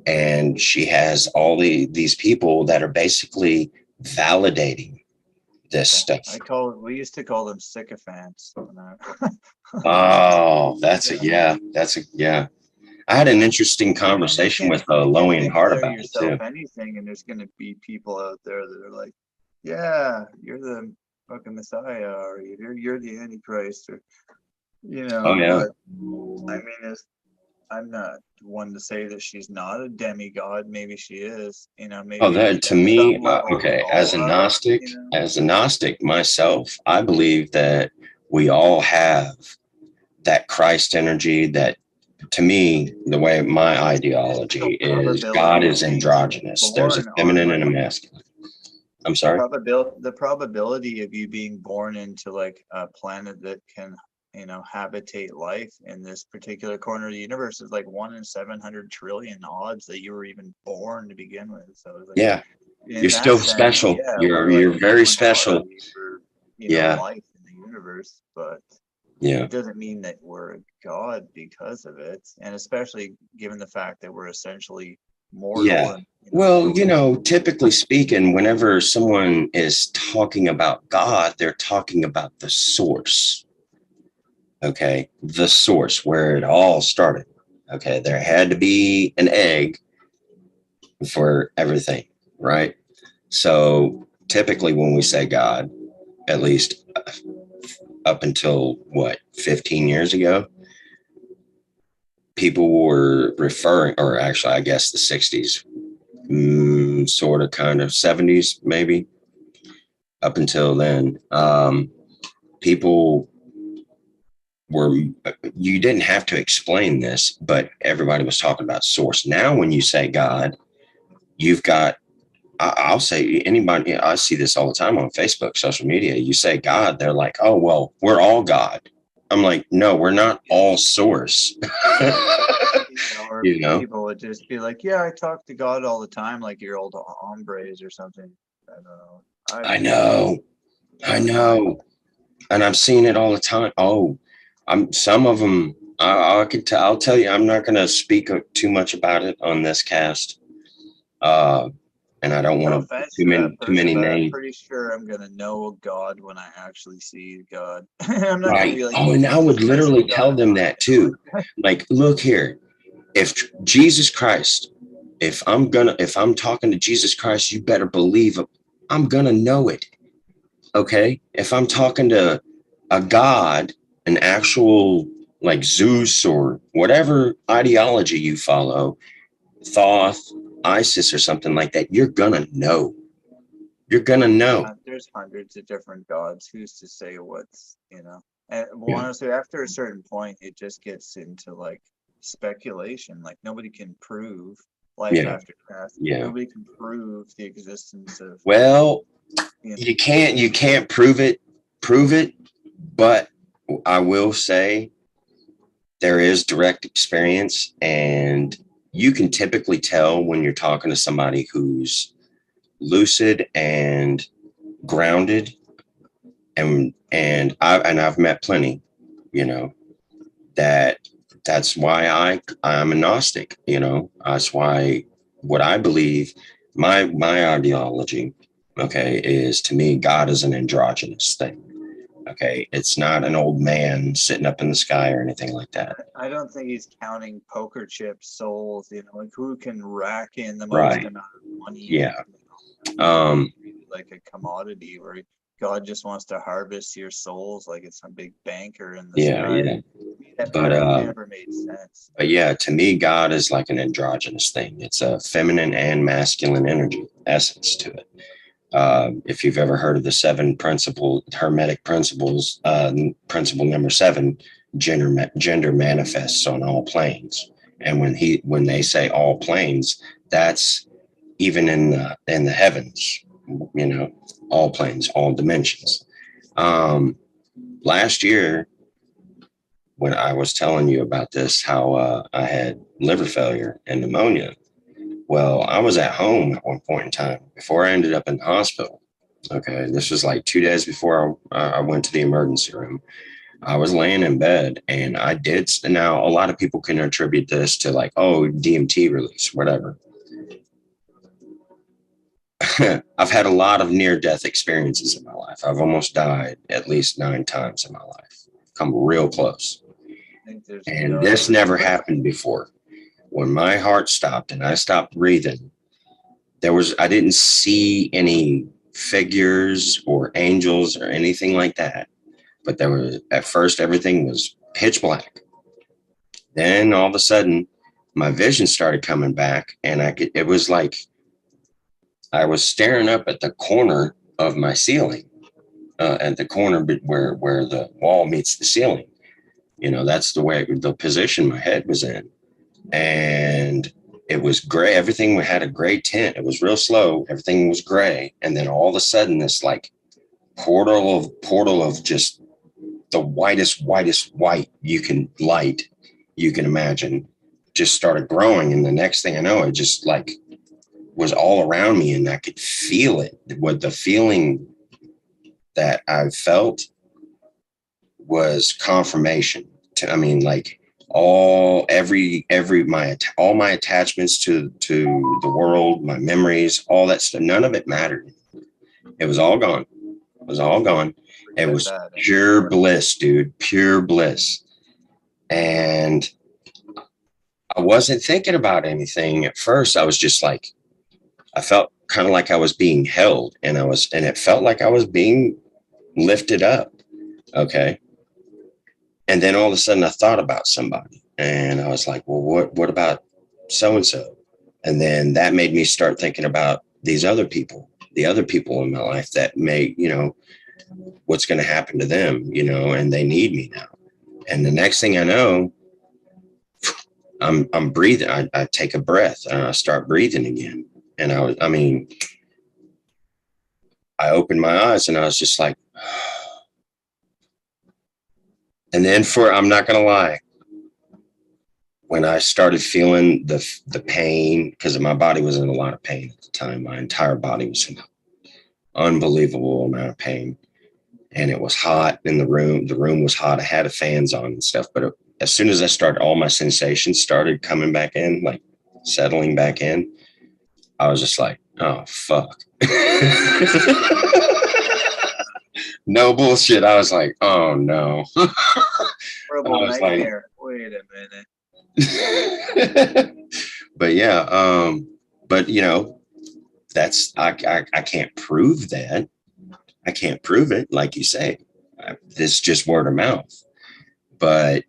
And she has all these people that are basically validating this stuff. We used to call them sycophants. Oh, yeah. I had an interesting conversation with Lowen Hart about it too. Anything, and there's going to be people out there that are like, yeah, you're the fucking Messiah, or you're the Antichrist, or Oh yeah. But, I mean, I'm not one to say that she's not a demigod. Maybe she is. Maybe. Oh, that to me, okay. As a Gnostic myself, I believe that we all have that Christ energy. That, to me, the way my ideology is, God is androgynous. There's a feminine and a masculine. I'm sorry. The probability of you being born into like a planet that can, habitate life in this particular corner of the universe is like 1 in 700 trillion odds that you were even born to begin with. So it's like, yeah, you're still special. You're very special. For, life in the universe, but it doesn't mean that we're a god because of it, and especially given the fact that we're essentially mortal. Yeah. Well, typically speaking, whenever someone is talking about God, they're talking about the source. Okay, the source, where it all started. Okay, there had to be an egg for everything, right? So typically when we say God, at least up until 15 years ago, people were referring, or actually I guess the 60s, sort of kind of 70s maybe, up until then, people were, you didn't have to explain this, but everybody was talking about source. Now when you say God, you've got, I'll say anybody, I see this all the time on Facebook, social media. You say God, they're like, oh, well, we're all God. I'm like, no, we're not all source. People would just be like, yeah, I talk to God all the time, like your old hombres or something. I don't know. I know. And I've seen it all the time. Oh, some of them, I'll tell you, I'm not going to speak too much about it on this cast. And I don't want to too many names. I'm pretty sure I'm gonna know God when I actually see God. I'm not gonna be like, and I would literally tell them that too. Like, look here, if Jesus Christ, if I'm talking to Jesus Christ, you better believe I'm gonna know it. Okay, if I'm talking to a God, an actual like Zeus or whatever ideology you follow, Thoth, ISIS or something like that, you're gonna know. There's hundreds of different gods. Who's to say what's, and honestly, after a certain point, it just gets into like speculation. Like nobody can prove life after death. Nobody can prove the existence of. Well, you can't prove it, but I will say there is direct experience, and you can typically tell when you're talking to somebody who's lucid and grounded, and I've met plenty, that's why I'm a Gnostic, that's why what I believe, my ideology, okay, is, to me, God is an androgynous thing. Okay, it's not an old man sitting up in the sky or anything like that. I don't think he's counting poker chip souls, like who can rack in the most amount of money. Yeah. Like a commodity where God just wants to harvest your souls like it's some big banker in the sky. Yeah. But never made sense. But yeah, to me, God is like an androgynous thing. It's a feminine and masculine energy essence to it. If you've ever heard of the 7 Hermetic principles, principle number 7, gender manifests on all planes. And when they say all planes, that's even in the heavens, all planes, all dimensions. Last year, when I was telling you about this, how I had liver failure and pneumonia. Well, I was at home at one point in time before I ended up in the hospital. Okay, this was like 2 days before I went to the emergency room. I was laying in bed, and I did. Now, a lot of people can attribute this to like, oh, DMT release, whatever. I've had a lot of near-death experiences in my life. I've almost died at least 9 times in my life. Come real close. And this never happened before. when my heart stopped and I stopped breathing, I didn't see any figures or angels or anything like that. But at first, everything was pitch black. Then all of a sudden, my vision started coming back, and it was like I was staring up at the corner of my ceiling, at the corner where the wall meets the ceiling. That's the position my head was in. And it was gray. Everything had a gray tint. It was real slow. Everything was gray. And then all of a sudden, this like portal of just the whitest white you can imagine just started growing. And the next thing I know, it just like was all around me, and I could feel it. What the feeling that I felt was confirmation like all my attachments to the world, my memories, all that stuff, none of it mattered. It was all gone. It was pure bliss, dude, pure bliss. And I wasn't thinking about anything at first. I was just like, I felt kind of like I was being held, and it felt like I was being lifted up. Okay. And then all of a sudden I thought about somebody, and I was like, well, what about so-and-so? And then that made me start thinking about the other people in my life that may, what's going to happen to them, and they need me now. And the next thing I know, I'm breathing. I take a breath and I start breathing again. And I opened my eyes and I was just like, and then I'm not going to lie, when I started feeling the pain, because my body was in a lot of pain at the time, my entire body was in an unbelievable amount of pain, and it was hot in the room. The room was hot. I had the fans on and stuff, but as soon as I started, all my sensations started coming back in, like settling back in. I was just like, oh, fuck. No bullshit. I was like, oh no. Horrible nightmare. Like, wait a minute. But yeah, but that's I can't prove that. I can't prove it, like you say. This is just word of mouth. But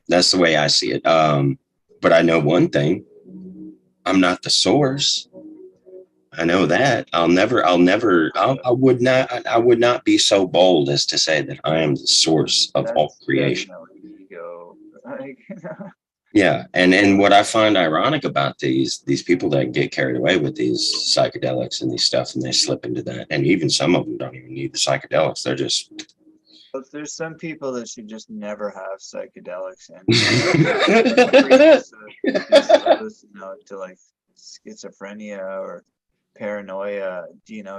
that's the way I see it. But I know one thing. I'm not the source. I know that. I would not be so bold as to say that I am the source of all creation. Ego. Yeah. And what I find ironic about these people that get carried away with these psychedelics and these stuff, and they slip into that. And even some of them don't even need the psychedelics. They're just. There's some people that should just never have psychedelics and to like schizophrenia or paranoia,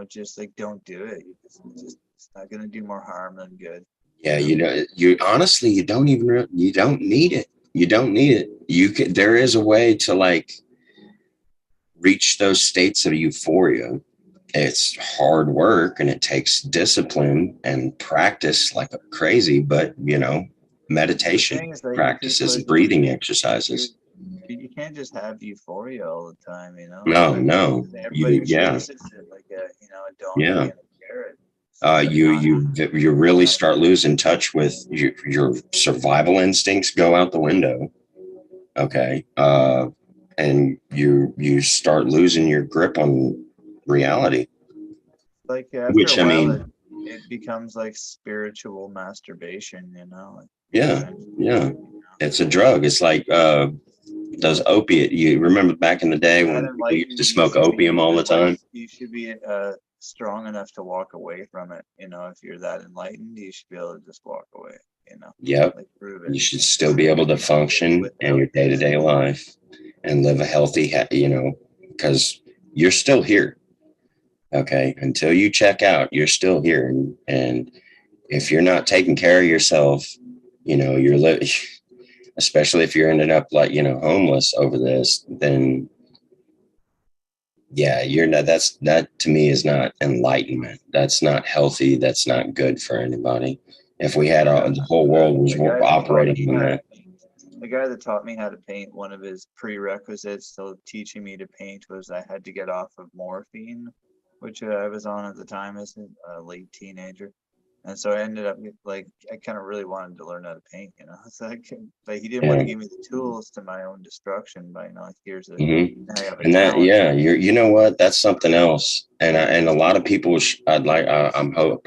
just like don't do it. It's not going to do more harm than good. Yeah, you honestly, you don't need it. You don't need it. There is a way to like reach those states of euphoria. It's hard work and it takes discipline and practice like crazy, but meditation practices and breathing exercises. You can't just have euphoria all the time, No. Everybody chases it like a donkey and a carrot. You really start losing touch with your survival instincts. Go out the window. Okay. And you start losing your grip on reality. Like which a while, it becomes like spiritual masturbation, Yeah. It's a drug. It's like those opiate. You remember back in the day when we used to smoke opium all the time? You should be strong enough to walk away from it. If you're that enlightened, you should be able to just walk away. Yep. Like, prove it. You should still be able to function in your day-to-day life and live a healthy, because you're still here. Okay. Until you check out, you're still here. And if you're not taking care of yourself, you're living, especially if you're ending up like, homeless over this, then yeah, that to me is not enlightenment. That's not healthy. That's not good for anybody. If we had the whole world was operating on that. The guy that taught me how to paint, one of his prerequisites to teaching me to paint was I had to get off of morphine, which I was on at the time as a late teenager. And so I ended up like, I kind of really wanted to learn how to paint, you know. It's like he didn't want to give me the tools to my own destruction, but you know, like I have a And that, talent. yeah, you know what? That's something else. And a lot of people, I'm hope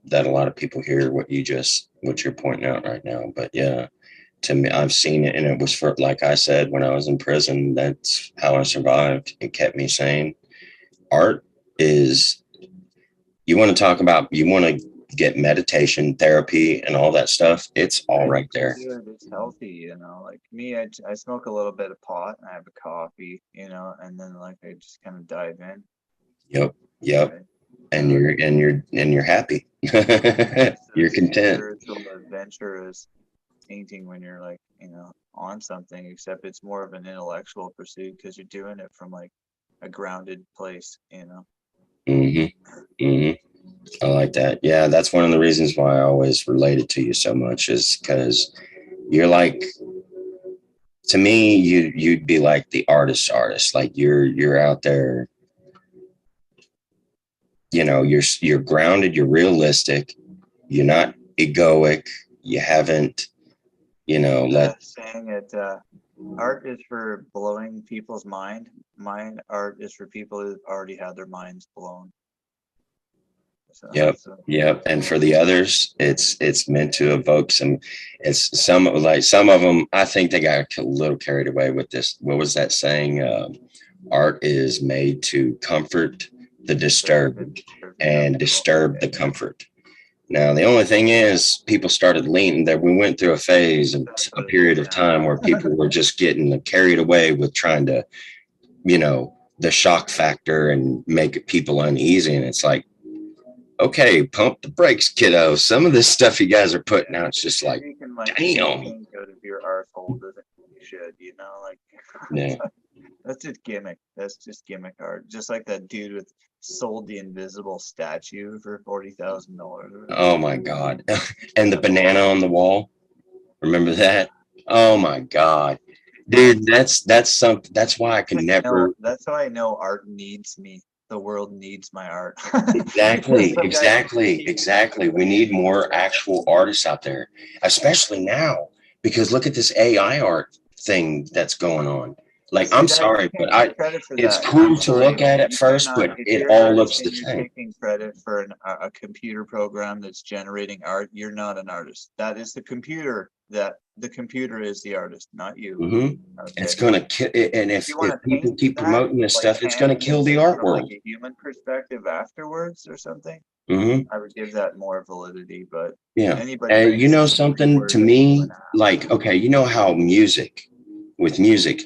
that a lot of people hear what you're pointing out right now. But yeah, to me, I've seen it, and it was for, like I said, when I was in prison, that's how I survived. It kept me sane. Art is, you want to get meditation therapy and all that stuff. It's all right there. Dude, it's healthy, you know. Like me, I smoke a little bit of pot and I have a coffee, you know, and then like I just kind of dive in. Yep. Right? And you're happy. You're content. Spiritual adventure is painting when you're like, you know, on something, except it's more of an intellectual pursuit because you're doing it from like a grounded place, you know. I like that. Yeah, that's one of the reasons why I always related to you so much, is because you're like, to me, you'd be like the artist. Like you're out there, you know, you're grounded, you're realistic, you're not egoic, you haven't, you know, saying it, art is for blowing people's mind. Art is for people who've already had their minds blown. So, Yep. And for the others, it's meant to evoke some of them. I think they got a little carried away with this. What was that saying? Art is made to comfort the disturbed and disturb the comfort. Now, the only thing is, people started leaning that we went through a period of time where people were just getting carried away with trying to, you know, the shock factor and make people uneasy. And it's like, okay, pump the brakes, kiddo. Some of this stuff you guys are putting out, it's just like, damn. Go to your arsehole doesn't you should, you know, like yeah. That's just gimmick. That's just gimmick art. Just like that dude with sold the invisible statue for $40,000. Oh my God. And the banana on the wall. Remember that? Oh my God. Dude, that's something. That's why I can never. That's how I know art needs me. The world needs my art. Exactly. We need more actual artists out there, especially now, because look at this AI art thing that's going on. Like, I'm sorry, but it's cool to look at at first, but it all looks the same. Taking credit for a computer program that's generating art, you're not an artist. That is the computer. The computer is the artist, not you. Okay. It's gonna kill. And if people keep promoting this stuff, it's gonna kill the art world. Like a human perspective afterwards or something. I would give that more validity, but yeah. You know something, to me, like, okay, you know how with music,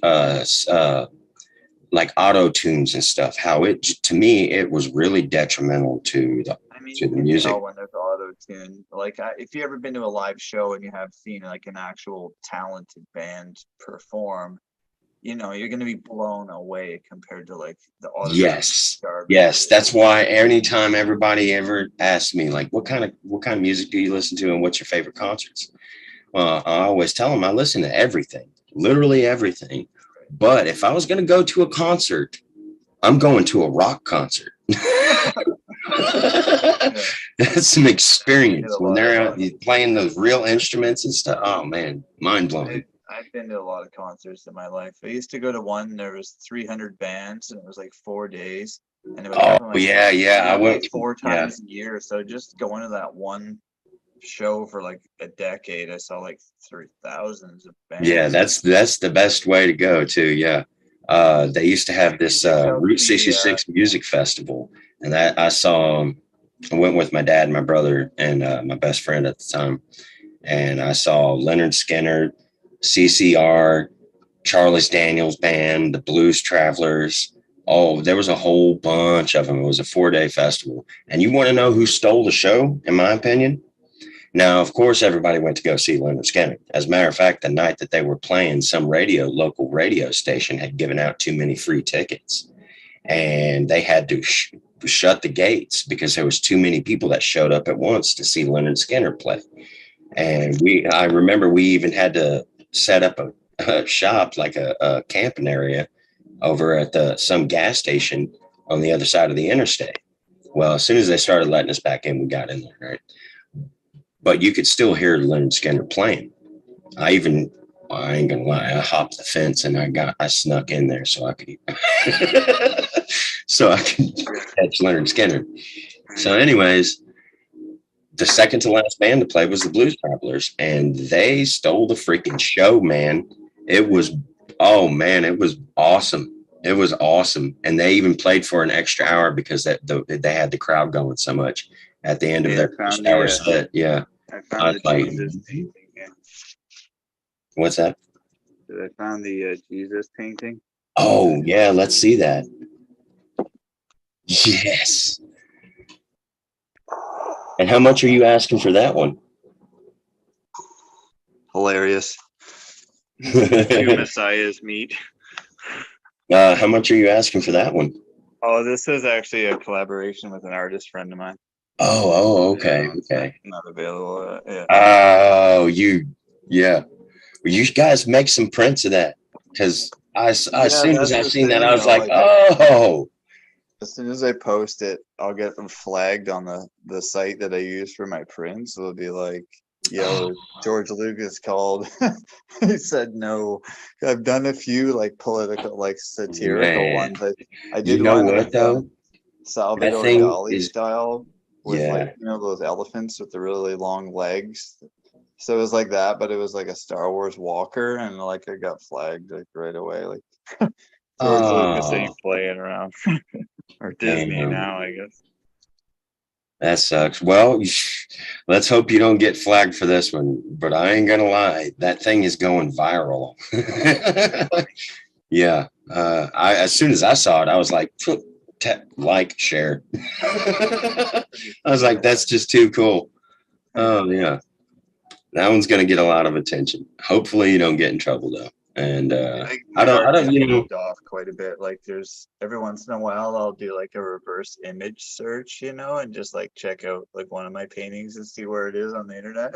like auto tunes and stuff, how to me, it was really detrimental to the music. When there's auto tune, like if you ever been to a live show and you have seen like an actual talented band perform, you know, you're going to be blown away compared to like the auto. Yes. That's why anytime everybody ever asks me, like, what kind of music do you listen to and what's your favorite concerts? Well, I always tell them I listen to everything. Literally everything. But if I was going to go to a concert, I'm going to a rock concert. That's some experience when they're out playing those real instruments and stuff. Oh man, mind blowing. I've been to a lot of concerts in my life. I used to go to one, there was 300 bands and it was like 4 days. And it was I went 4 times a year. So just going to that one show for like a decade, I saw like 3,000s of bands. Yeah, that's the best way to go too. Yeah. They used to have this Route 66 music festival, and I went with my dad, my brother, and my best friend at the time, and I saw Leonard Skinner, CCR, Charles Daniels Band, the Blues Travelers. Oh, there was a whole bunch of them. It was a 4-day festival, and you want to know who stole the show, in my opinion? Now, of course, everybody went to go see Leonard Skinner. As a matter of fact, the night that they were playing, some local radio station had given out too many free tickets, and they had to shut the gates because there was too many people that showed up at once to see Leonard Skinner play. And I remember we even had to set up a shop, like a camping area over at some gas station on the other side of the interstate. Well, as soon as they started letting us back in, we got in there, right? But you could still hear Leonard Skinner playing. I ain't gonna lie, I hopped the fence and I snuck in there so I could catch Leonard Skinner. So, anyways, the second to last band to play was the Blues Travelers, and they stole the freaking show, man. It was, oh man, it was awesome. It was awesome. And they even played for an extra hour because they had the crowd going so much at the end of their first hour set. Yeah. I found the Jesus painting. Yeah. What's that? I found the Jesus painting. Oh, yeah. Let's see that. Yes. And how much are you asking for that one? Hilarious. Two messiahs meet. How much are you asking for that one? Oh, this is actually a collaboration with an artist friend of mine. Oh, okay, okay. Not available. Yeah. Oh, yeah. Well, you guys make some prints of that, because as soon as I seen that, I was like, oh. As soon as I post it, I'll get them flagged on the site that I use for my prints. It'll be like, yo, George Lucas called. He said no. I've done a few like political, like satirical ones. I did one what though? Salvador Dali style with like those elephants with the really long legs. So it was like that, but it was like a Star Wars walker, and like I got flagged like right away. Like George Lucas ain't playing around. Or Disney now, I guess. That sucks. Well, let's hope you don't get flagged for this one. But I ain't gonna lie, that thing is going viral. Yeah. As soon as I saw it, I was like, like, share. I was like, that's just too cool. Oh yeah. That one's gonna get a lot of attention. Hopefully you don't get in trouble though. And I don't off quite a bit. Like there's every once in a while I'll do like a reverse image search, and just like check out like one of my paintings and see where it is on the internet.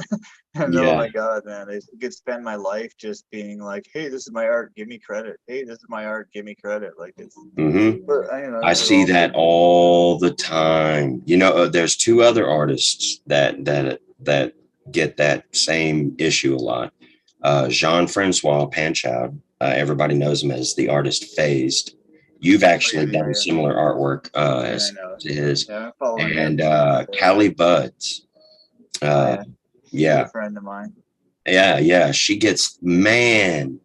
And oh my god, man, I could spend my life just being like, hey, this is my art, give me credit. Hey, this is my art, give me credit. Like it's but, I see that all the time. There's two other artists that get that same issue a lot. Jean-Francois Panchard, everybody knows him as the artist Phased. You've actually done similar artwork as his. And Callie Buds. A friend of mine. Yeah. She gets, man,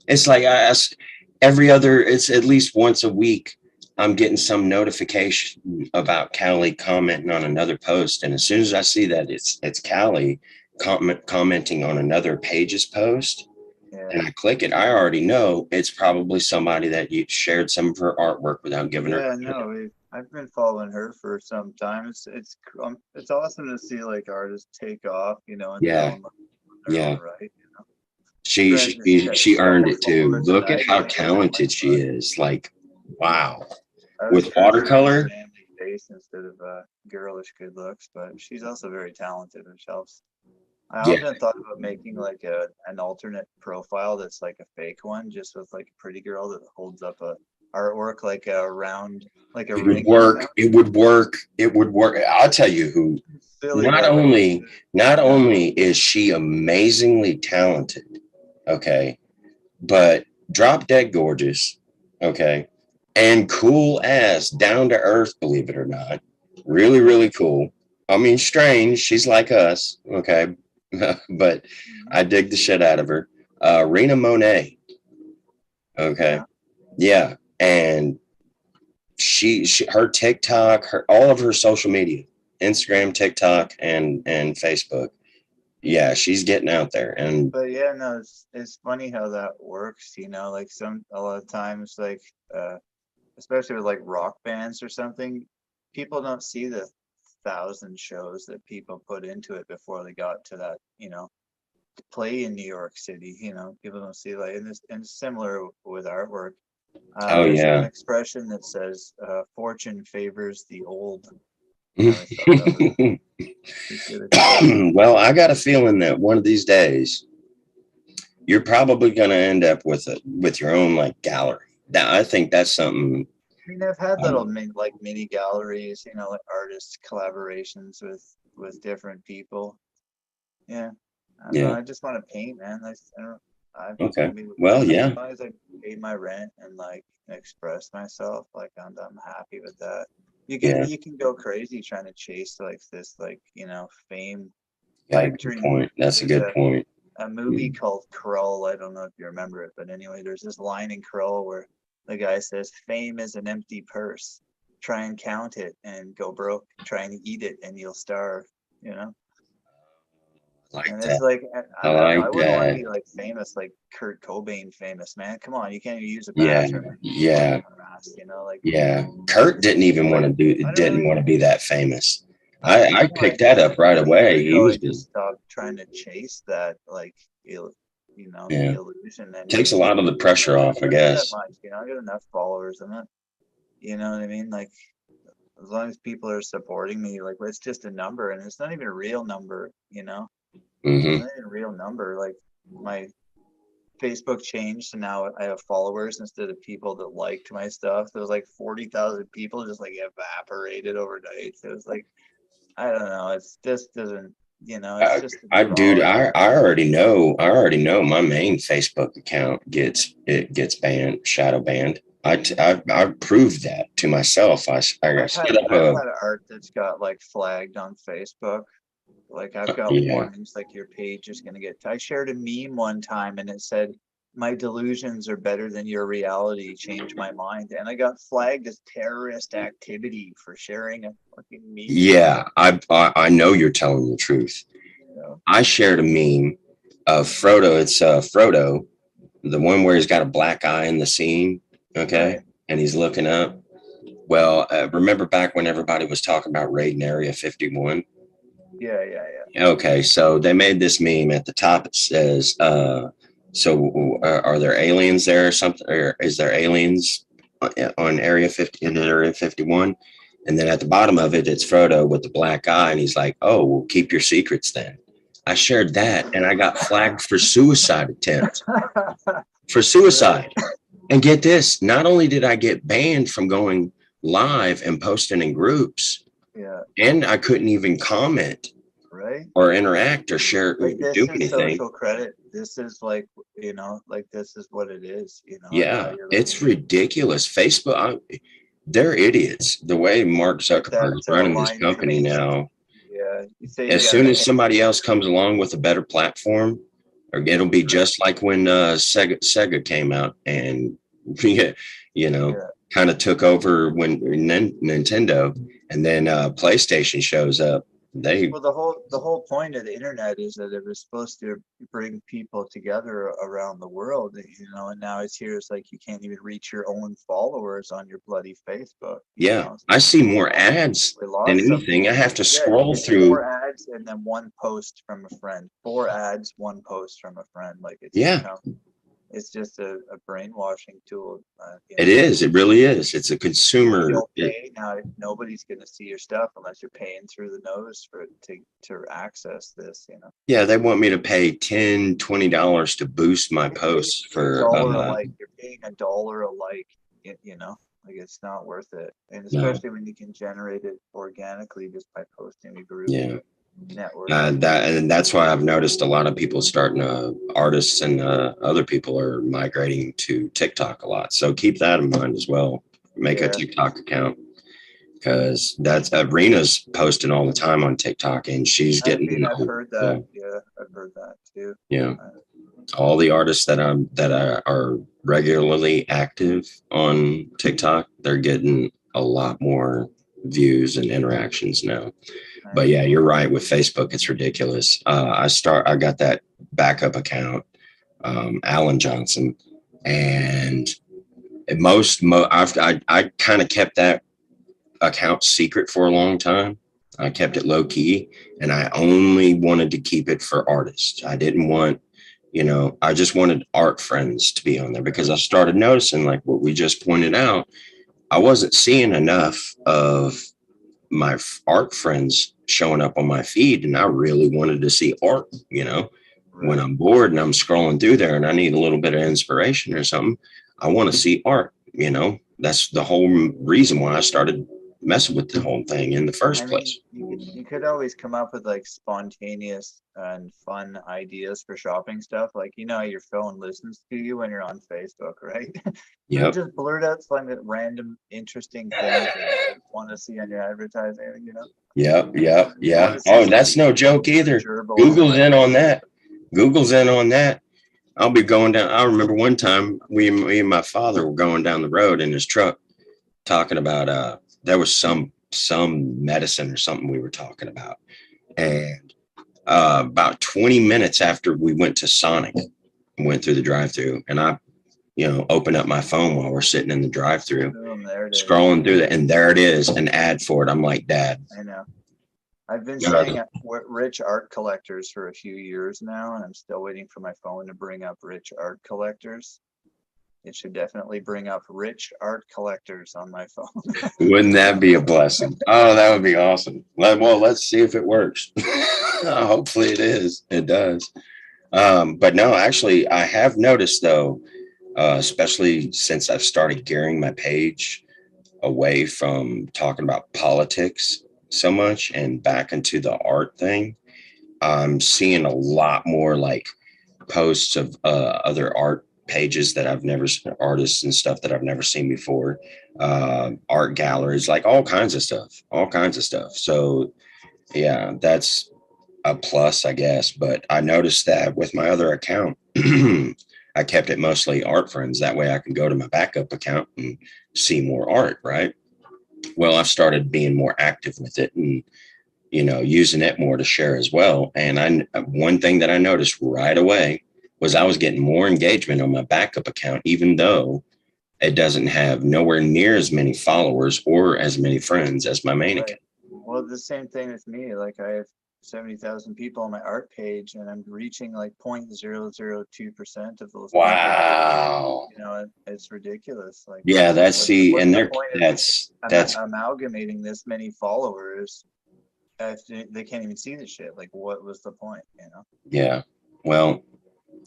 it's like it's at least once a week I'm getting some notification about Callie commenting on another post. And as soon as I see that it's Callie commenting on another page's post, and I click it, I already know it's probably somebody that you shared some of her artwork without giving her. Yeah, no, I've been following her for some time. It's awesome to see like artists take off, and right. She earned it too. Look at how talented she is. Like, wow. With watercolor. Face instead of girlish good looks, but she's also very talented herself. I often thought about making like an alternate profile that's like a fake one, just with like a pretty girl that holds up a artwork like a round, like a ring. It would work. I'll tell you who. Not only is she amazingly talented, okay, but drop dead gorgeous, okay, and cool as, down to earth, believe it or not. Really, really cool. I mean, strange. She's like us, okay. But I dig the shit out of her. Rena Monet. Okay. Yeah. And she her TikTok, all of her social media, Instagram, TikTok, and Facebook. Yeah, she's getting out there. But yeah, no, it's funny how that works, like a lot of times, like especially with like rock bands or something, people don't see the 1,000 shows that people put into it before they got to that, to play in New York City. People don't see like, and similar with artwork. There's an expression that says fortune favors the old. Well, I got a feeling that one of these days you're probably going to end up with your own like gallery. That I think that's something. I mean, I've had little mini galleries, like artist collaborations with different people. Yeah, I don't know. Yeah. I just want to paint, man. I don't. I Okay. mean, Well, as yeah. long as I pay my rent and like express myself, like I'm happy with that. Yeah. You can go crazy trying to chase like this fame Got a pipe good dream. point. That's a There's good point. a movie called Krull. I don't know if you remember it, but anyway, there's this line in Krull where the guy says, "Fame is an empty purse. Try and count it and go broke. Try and eat it and you'll starve." You know. Like And it's that. like I I don't know. I like wouldn't want to that. be like famous, like Kurt Cobain famous, man. Come on, you can't even use a Yeah. bathroom. Yeah. Harassed, like Yeah. Kurt didn't even want to I don't didn't want really. to be that famous. I I know. picked that up right away. Years He ago, I was just good. stopped trying to chase that, like, Yeah. illusion Takes a anymore. lot of the pressure off, I I don't need that guess. much. I got enough followers. I'm not. You know what I mean? Like, as long as people are supporting me, like, it's just a number, and it's not even a real number. It's Hmm. not even a real number. Like, my Facebook changed, so now I have followers instead of people that liked my stuff. There was like 40,000 people just like evaporated overnight. So it was like, I don't know. It's just doesn't, it's just a Dude, draw. I already know. I already know my main Facebook account gets banned, shadow banned. I proved that to myself. I set up I've a had art that's got like flagged on Facebook. Like I've got yeah. warnings, like your page is gonna get. I shared a meme one time and it said, "My delusions are better than your reality. Change my mind." And I got flagged as terrorist activity for sharing a fucking meme. Yeah, I know you're telling the truth. You know? I shared a meme of Frodo. It's Frodo, the one where he's got a black eye in the scene. Okay, Right. and he's looking up. Well, remember back when everybody was talking about raiding Area 51? Yeah, yeah, Okay, so they made this meme at the top. It says, "So are there aliens there or something? Or is there aliens on Area 50 in Area 51?" And then at the bottom of it, it's Frodo with the black eye, and he's like, "Oh, well, keep your secrets then." I shared that, and I got flagged for suicide attempt yeah. for Right. suicide. And get this: not only did I get banned from going live and posting in groups, Yeah. and I couldn't even comment Right. or interact or share or Like do this is anything. social credit. This is like, like this is what it is, and now Yeah, you're like, it's ridiculous. Facebook, they're idiots. The way Mark that Zuckerberg is to running this align company interests. now, Yeah. You say you as got soon to as somebody else comes along with a better platform, or it'll be Right. just like when Sega came out and you know, Yeah. kind of took over when Nintendo, and then PlayStation shows up. They Well, the whole point of the internet is that it was supposed to bring people together around the world, and now it's here. It's like you can't even reach your own followers on your bloody Facebook, Yeah, So I see more ads we than lost anything. something. I have to Yeah, scroll it's four through. ads and then one post from a friend. Four ads, one post from a friend. Like Yeah, it's just a brainwashing tool. it is. It really is. It's a If you consumer. don't pay now, nobody's going to see your stuff unless you're paying through the nose for to access this. Yeah, they want me to pay $10, $20 to boost my posts A for dollar a like. You're paying a dollar a like. Like it's not worth it. And no. especially when you can generate it organically just by posting a group Yeah. network. That's why I've noticed a lot of people starting artists and other people are migrating to TikTok a lot. So keep that in mind as well. Make a Yeah, TikTok account because that's Rena's posting all the time on TikTok and she's I mean, getting I've heard yeah, that. Yeah, I've heard that too. yeah. Uh, All the artists that are regularly active on TikTok, they're getting a lot more views and interactions now. But nice. yeah, you're right. With Facebook, it's ridiculous. I got that backup account, Allen Johnson, and I kind of kept that account secret for a long time. I kept it low key, and I only wanted to keep it for artists. I didn't want, I just wanted art friends to be on there because I started noticing, like what we just pointed out, I wasn't seeing enough of my art friends showing up on my feed, and I really wanted to see art. when I'm bored and I'm scrolling through there and I need a little bit of inspiration or something, I want to see art, you know. That's the whole reason why I started messing with the whole thing in the first I mean, place. you could always come up with like spontaneous and fun ideas for shopping stuff. Like, you know, your phone listens to you when you're on Facebook, right? You Yep. just blurt out some random interesting things that you want to see on your advertising, you know? Yep. Yep. You want Yeah. to see Oh, somebody that's no eating joke either. gerbils Google's like in on that. Google's in on that. I'll be going down. I remember one time me and my father were going down the road in his truck talking about there was some medicine or something we were talking about. And about 20 minutes after we went to Sonic, went through the drive-through, and I, you know, open up my phone while we're sitting in the drive-through, boom, there it is. scrolling through that, and there it is, an ad for it. I'm like, Dad. I know. I've been God. saying rich art collectors for a few years now, and I'm still waiting for my phone to bring up rich art collectors. It should definitely bring up rich art collectors on my phone. Wouldn't that be a blessing? Oh, that would be awesome. Well, let's see if it works. Hopefully it is. It does. But no, actually, I have noticed though, especially since I've started gearing my page away from talking about politics so much and back into the art thing, I'm seeing a lot more like posts of other art pages that I've never seen, artists and stuff that I've never seen before, art galleries, like all kinds of stuff. So yeah, that's a plus, I guess. But I noticed that with my other account, I kept it mostly art friends. That way I can go to my backup account and see more art, right? Well, I've started being more active with it and, you know, using it more to share as well. And one thing that I noticed right away was I was getting more engagement on my backup account, even though it doesn't have nowhere near as many followers or as many friends as my main account. Well, the same thing with me. Like I have 70,000 people on my art page, and I'm reaching like 0.002% of those. Wow. People. You know, it's ridiculous. Like, yeah, that's that's amalgamating this many followers. They can't even see the shit. Like, what was the point? You know? Yeah. Well,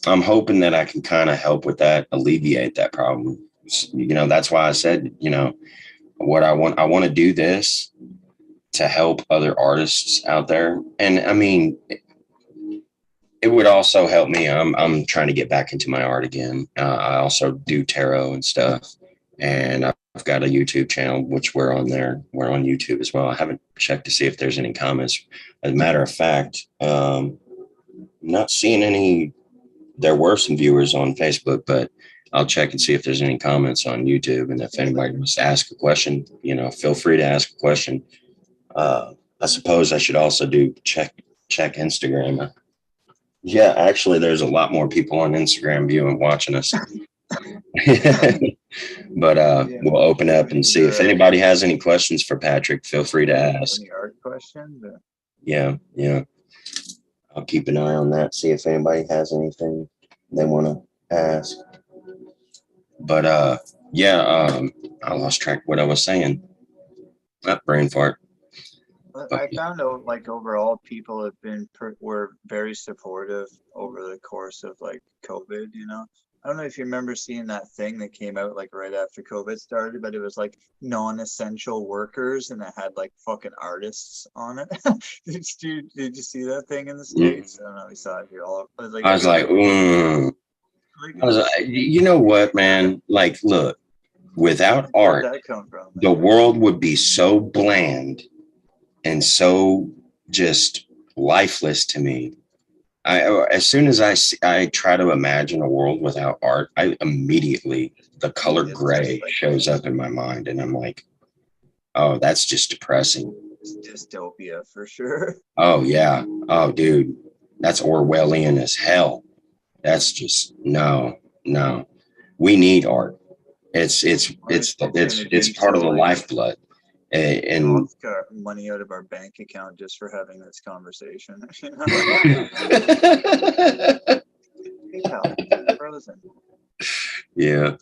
I'm hoping that I can kind of help with that, alleviate that problem. You know, that's why I said, you know, I want to do this to help other artists out there. And I mean, it would also help me. I'm trying to get back into my art again. I also do tarot and stuff, and I've got a YouTube channel, which we're on there. We're on YouTube as well. I haven't checked to see if there's any comments. As a matter of fact, not seeing any. There were some viewers on Facebook, but I'll check and see if there's any comments on YouTube. And if anybody wants to ask a question, you know, feel free to ask a question. I suppose I should also check Instagram. Yeah, actually, there's a lot more people on Instagram viewing, watching us. But we'll open up and see if anybody has any questions for Patrick. Feel free to ask. Any art questions? Yeah. I'll keep an eye on that. See if anybody has anything they want to ask. But I lost track of what I was saying. Brain fart. I found out like overall people have been were very supportive over the course of like COVID, you know. I don't know if you remember seeing that thing that came out like right after COVID started, but it was like non-essential workers and it had like fucking artists on it. Did you see that thing in the States? I don't know, we saw it here. I was like, you know what, man? Like, look, without art, where'd that come from? The world would be so bland and so just lifeless to me. As soon as I try to imagine a world without art, I immediately, the color gray shows up in my mind. And I'm like, oh, that's just depressing. It's dystopia for sure. Oh, yeah. Oh, dude, that's Orwellian as hell. That's just, no. We need art. It's part of the lifeblood. And got money out of our bank account just for having this conversation. Yeah,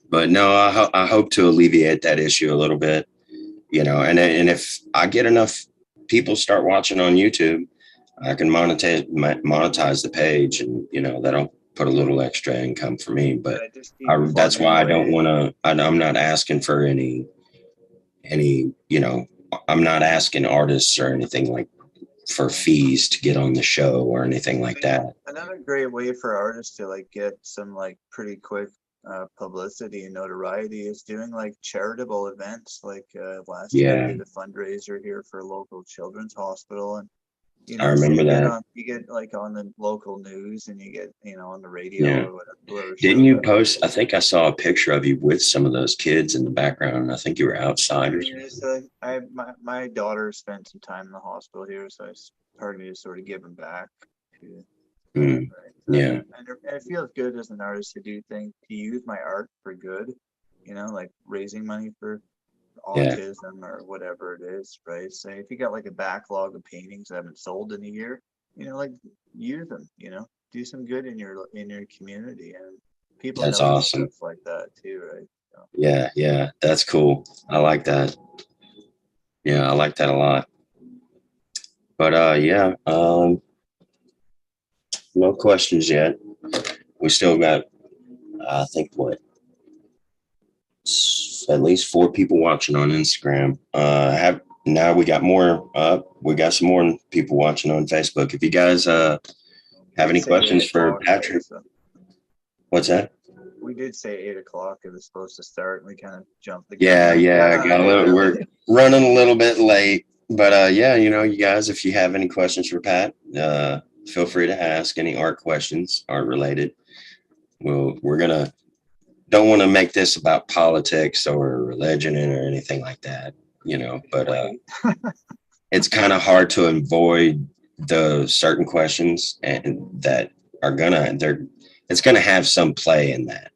but no, I hope to alleviate that issue a little bit, you know, and if I get enough people start watching on YouTube, I can monetize the page, and that'll put a little extra income for me. But Just keep that's plugging why I don't away. want to. I'm not asking for any. I'm not asking artists or anything like for fees to get on the show or anything like that. Another great way for artists to like get some like pretty quick publicity and notoriety is doing like charitable events. Like last year we did a fundraiser here for a local children's hospital, and I remember that. You get like on the local news, and you get on the radio or whatever. Didn't you post? I think I saw a picture of you with some of those kids in the background. I think you were outside. My daughter spent some time in the hospital here, so it's part of me to sort of give them back. And it feels good as an artist to do things, to use my art for good, like raising money for autism or whatever it is, right? So if you got like a backlog of paintings that haven't sold in a year, like use them, do some good in your community, and people that's notice awesome. stuff like that too, right? So. Yeah, that's cool. I like that. Yeah, I like that a lot. But no questions yet. We still got, I think, at least 4 people watching on Instagram. Now we got more up. We got some more people watching on Facebook. If you guys have any questions for Patrick, what's that? We did say 8 o'clock it was supposed to start, and we kind of jumped the gun. We're running a little bit late, but you guys, if you have any questions for Pat, feel free to ask any art questions, art related. Don't want to make this about politics or religion or anything like that, but it's kind of hard to avoid the certain questions and that are it's gonna have some play in that,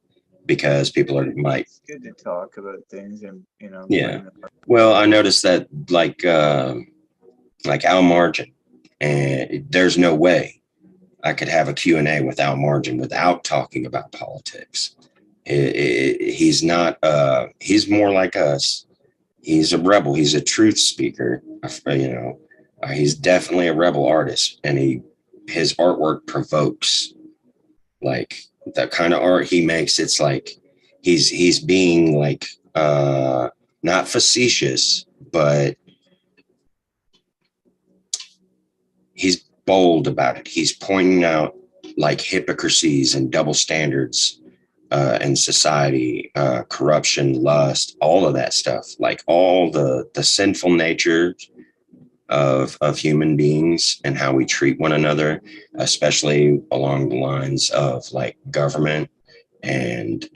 because people might. It's good to talk about things, and Well, I noticed that like Al Margin, and there's no way I could have a Q&A with Al Margin without talking about politics. He's not. He's more like us. He's a rebel. He's a truth speaker. He's definitely a rebel artist, and his artwork provokes. Like the kind of art he makes, it's like he's being like not facetious, but he's bold about it. He's pointing out like hypocrisies and double standards in society, corruption, lust, all of that stuff, like all the sinful nature of human beings and how we treat one another, especially along the lines of like government and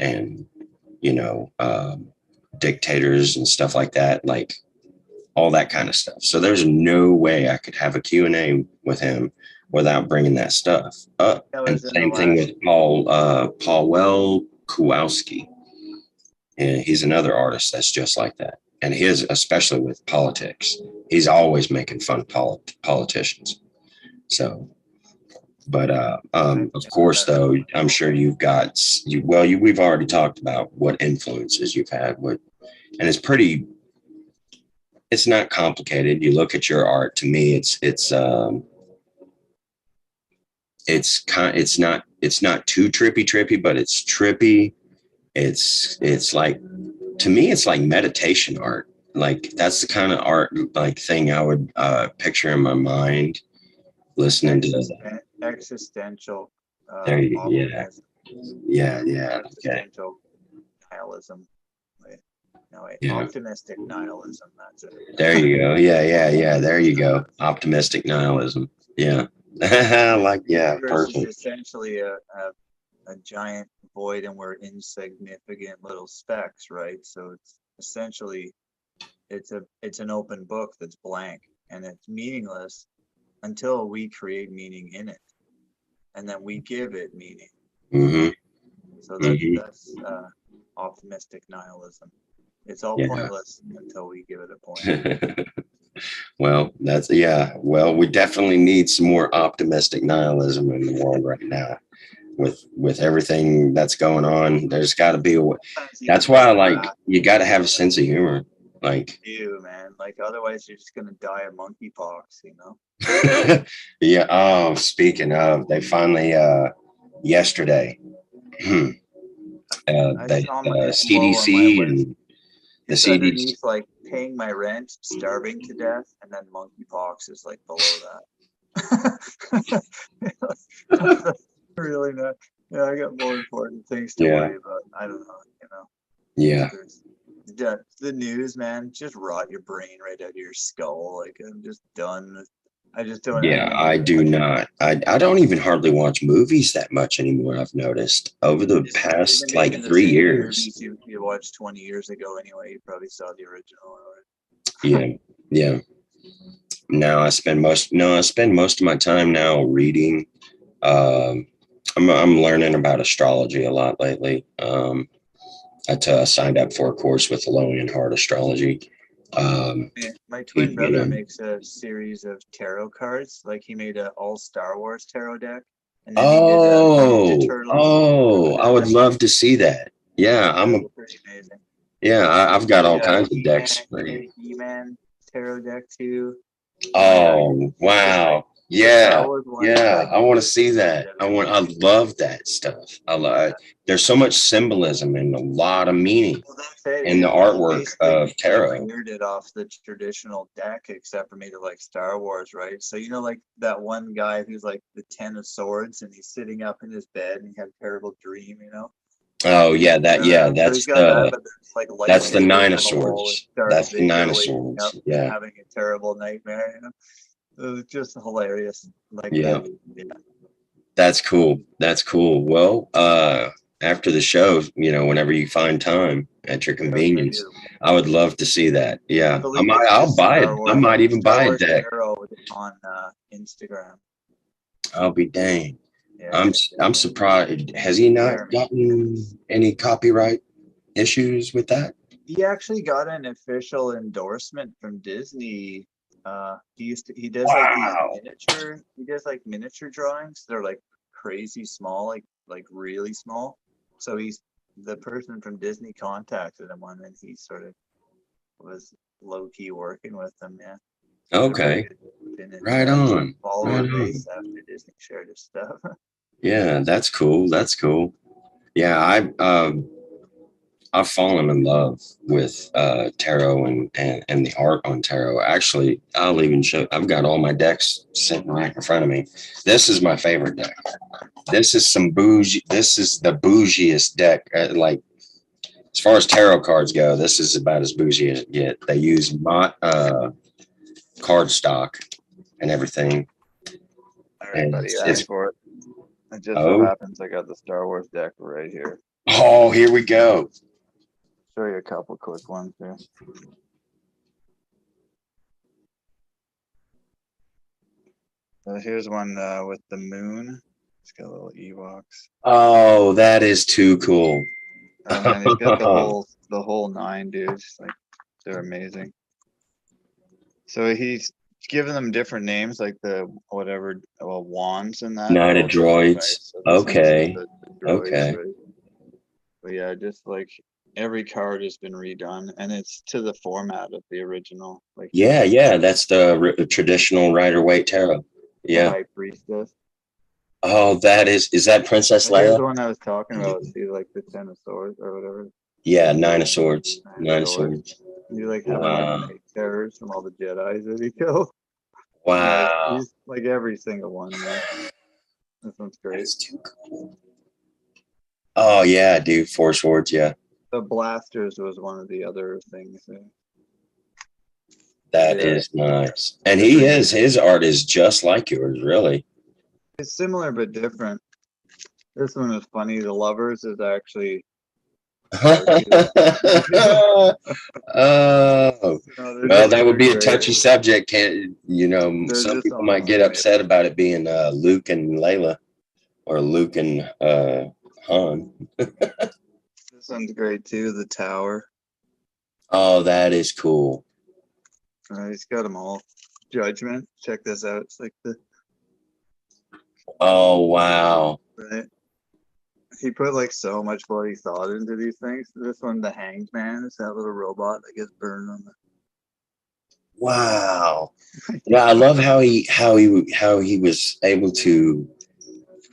dictators and stuff like that, like all that kind of stuff. So there's no way I could have a Q&A with him without bringing that stuff up. And same thing with Paul Kowalski. And he's another artist that's just like that. And his, especially with politics, he's always making fun of politicians. So, but of course, though, I'm sure we've already talked about what influences you've had, and it's not complicated. You look at your art. To me, it's not too trippy, but it's trippy. It's like, to me, it's like meditation art. Like that's the kind of art like thing I would picture in my mind, listening to existential. Okay. Nihilism. Optimistic nihilism. That's it. There you go. Yeah. There you go. Optimistic nihilism. Yeah. Perfect. It's essentially a giant void, and we're insignificant little specks, right? So it's essentially it's an open book that's blank, and it's meaningless until we create meaning in it, and then we give it meaning. Mm-hmm. So that's optimistic nihilism. It's all pointless until we give it a point. Well, we definitely need some more optimistic nihilism in the world right now. With everything that's going on, there's got to be a way. That's why you got to have a sense of humor. Like you, man. Like otherwise, you're just gonna die of monkeypox. Yeah. Oh, speaking of, they finally yesterday, I the saw my low on my CDC list. and the It's CDC. underneath like paying my rent, starving to death, and then monkeypox is like below that. Really not. Yeah, I got more important things to Yeah. worry about. I don't know, Yeah. the news, man, just rot your brain right out of your skull. Like I'm just done. I just don't. I Yeah, mean, I do not. I don't even hardly watch movies that much anymore. I've noticed over the they've past been like making the 3 same years. movies you watched 20 years ago anyway. You probably saw the original. Yeah. Yeah. Now I spend most no, I spend most of my time now reading. Um, I'm learning about astrology a lot lately. I signed up for a course with Alone in Heart Astrology. Yeah, my twin You brother know, makes a series of tarot cards. Like he made a all Star Wars tarot deck, and then he did a Ninja Turtles I would deck. love to see that. Yeah, Yeah, it's pretty amazing. I've got all kinds of He-Man. decks He made ready. He-Man tarot deck too. Oh, Just like wow. the Star Yeah. Wars one is Yeah. like I want to see that. everything. I love that stuff. There's so much symbolism and a lot of meaning Well, that's it. in the He artwork basically of tarot. cleared it off the traditional deck, except for made it like Star Wars, right? So like that one guy who's like the Ten of Swords, and he's sitting up in his bed, and he had a terrible dream. Oh, yeah. Remember that? So he's got that, but there's like That's the lightsabers Nine of on the wall, and Swords. Darth That's the Nine Vader of waking up Swords. and Yeah. having a terrible nightmare. It was just hilarious. Like Yeah. that. Yeah. That's cool. That's cool. Well, after the show, whenever you find time at your Yeah, I convenience, do. I would love to see that. I Yeah. believe it's I'll just buy it. Star I Wars. might even Star buy a Wars deck. Tarot on Instagram. I'll be dang. Yeah. I'm surprised. Has he not Jeremy. gotten any copyright issues with that? He actually got an official endorsement from Disney. He does like these Wow. miniature drawings. They're like crazy small, like really small. So the person from Disney contacted him and he sort of was low key working with them. Yeah. Okay. Been in Right touch. on. Right Follower on. base after Disney shared his stuff. Yeah, that's cool. That's cool. Yeah, I've fallen in love with tarot and the art on tarot. Actually, I'll even show. I've got all my decks sitting right in front of me. This is my favorite deck. This is some bougie. This is the bougiest deck. Like as far as tarot cards go, this is about as bougie as it get. They use card stock and everything, All right, and buddy, it's ask for it. It just so oh happens I got the Star Wars deck right here. oh here we go. Show you a couple quick ones here. Here's one with the moon. It's got little Ewoks. Oh, that is too cool. Oh man, he's got the whole nine, dude. Like they're amazing. So he's given them different names, like the whatever wands and that. Nine They're of all different, right? droids. So this one's just Okay. the droids, Okay. right? But yeah, just like every card has been redone, and it's to the format of the original. Like Yeah, yeah, that's the traditional Rider-Waite tarot. the Yeah. High Priestess. Oh, is that Princess Here's Leia? the one I was talking about. See, like the Ten of Swords or whatever. Yeah, Nine of Swords. Nine of Nine of Swords. Swords. You like having like Wow. night terrors from all the Jedi's that he killed. Yeah, Wow. he's like every single one, man. This one's great. That's too cool. Oh yeah, dude. Four swords, yeah. The blasters was one of the other things. That Yeah, is nice. And his art is just like yours, really. it's similar but different. This one is funny. The lovers is actually Oh, well, just that would they're be a great. touchy subject. They're Some just people might get awesome. upset about it being Luke and Layla or Luke and Han. This one's great too. The Tower. Oh, that is cool. He's got them all. Judgment. Check this out. It's like Oh, wow. right. He put like so much bloody thought into these things. This one, the Hanged Man, is that little robot that gets burned on the. Wow. Yeah, I love how he was able to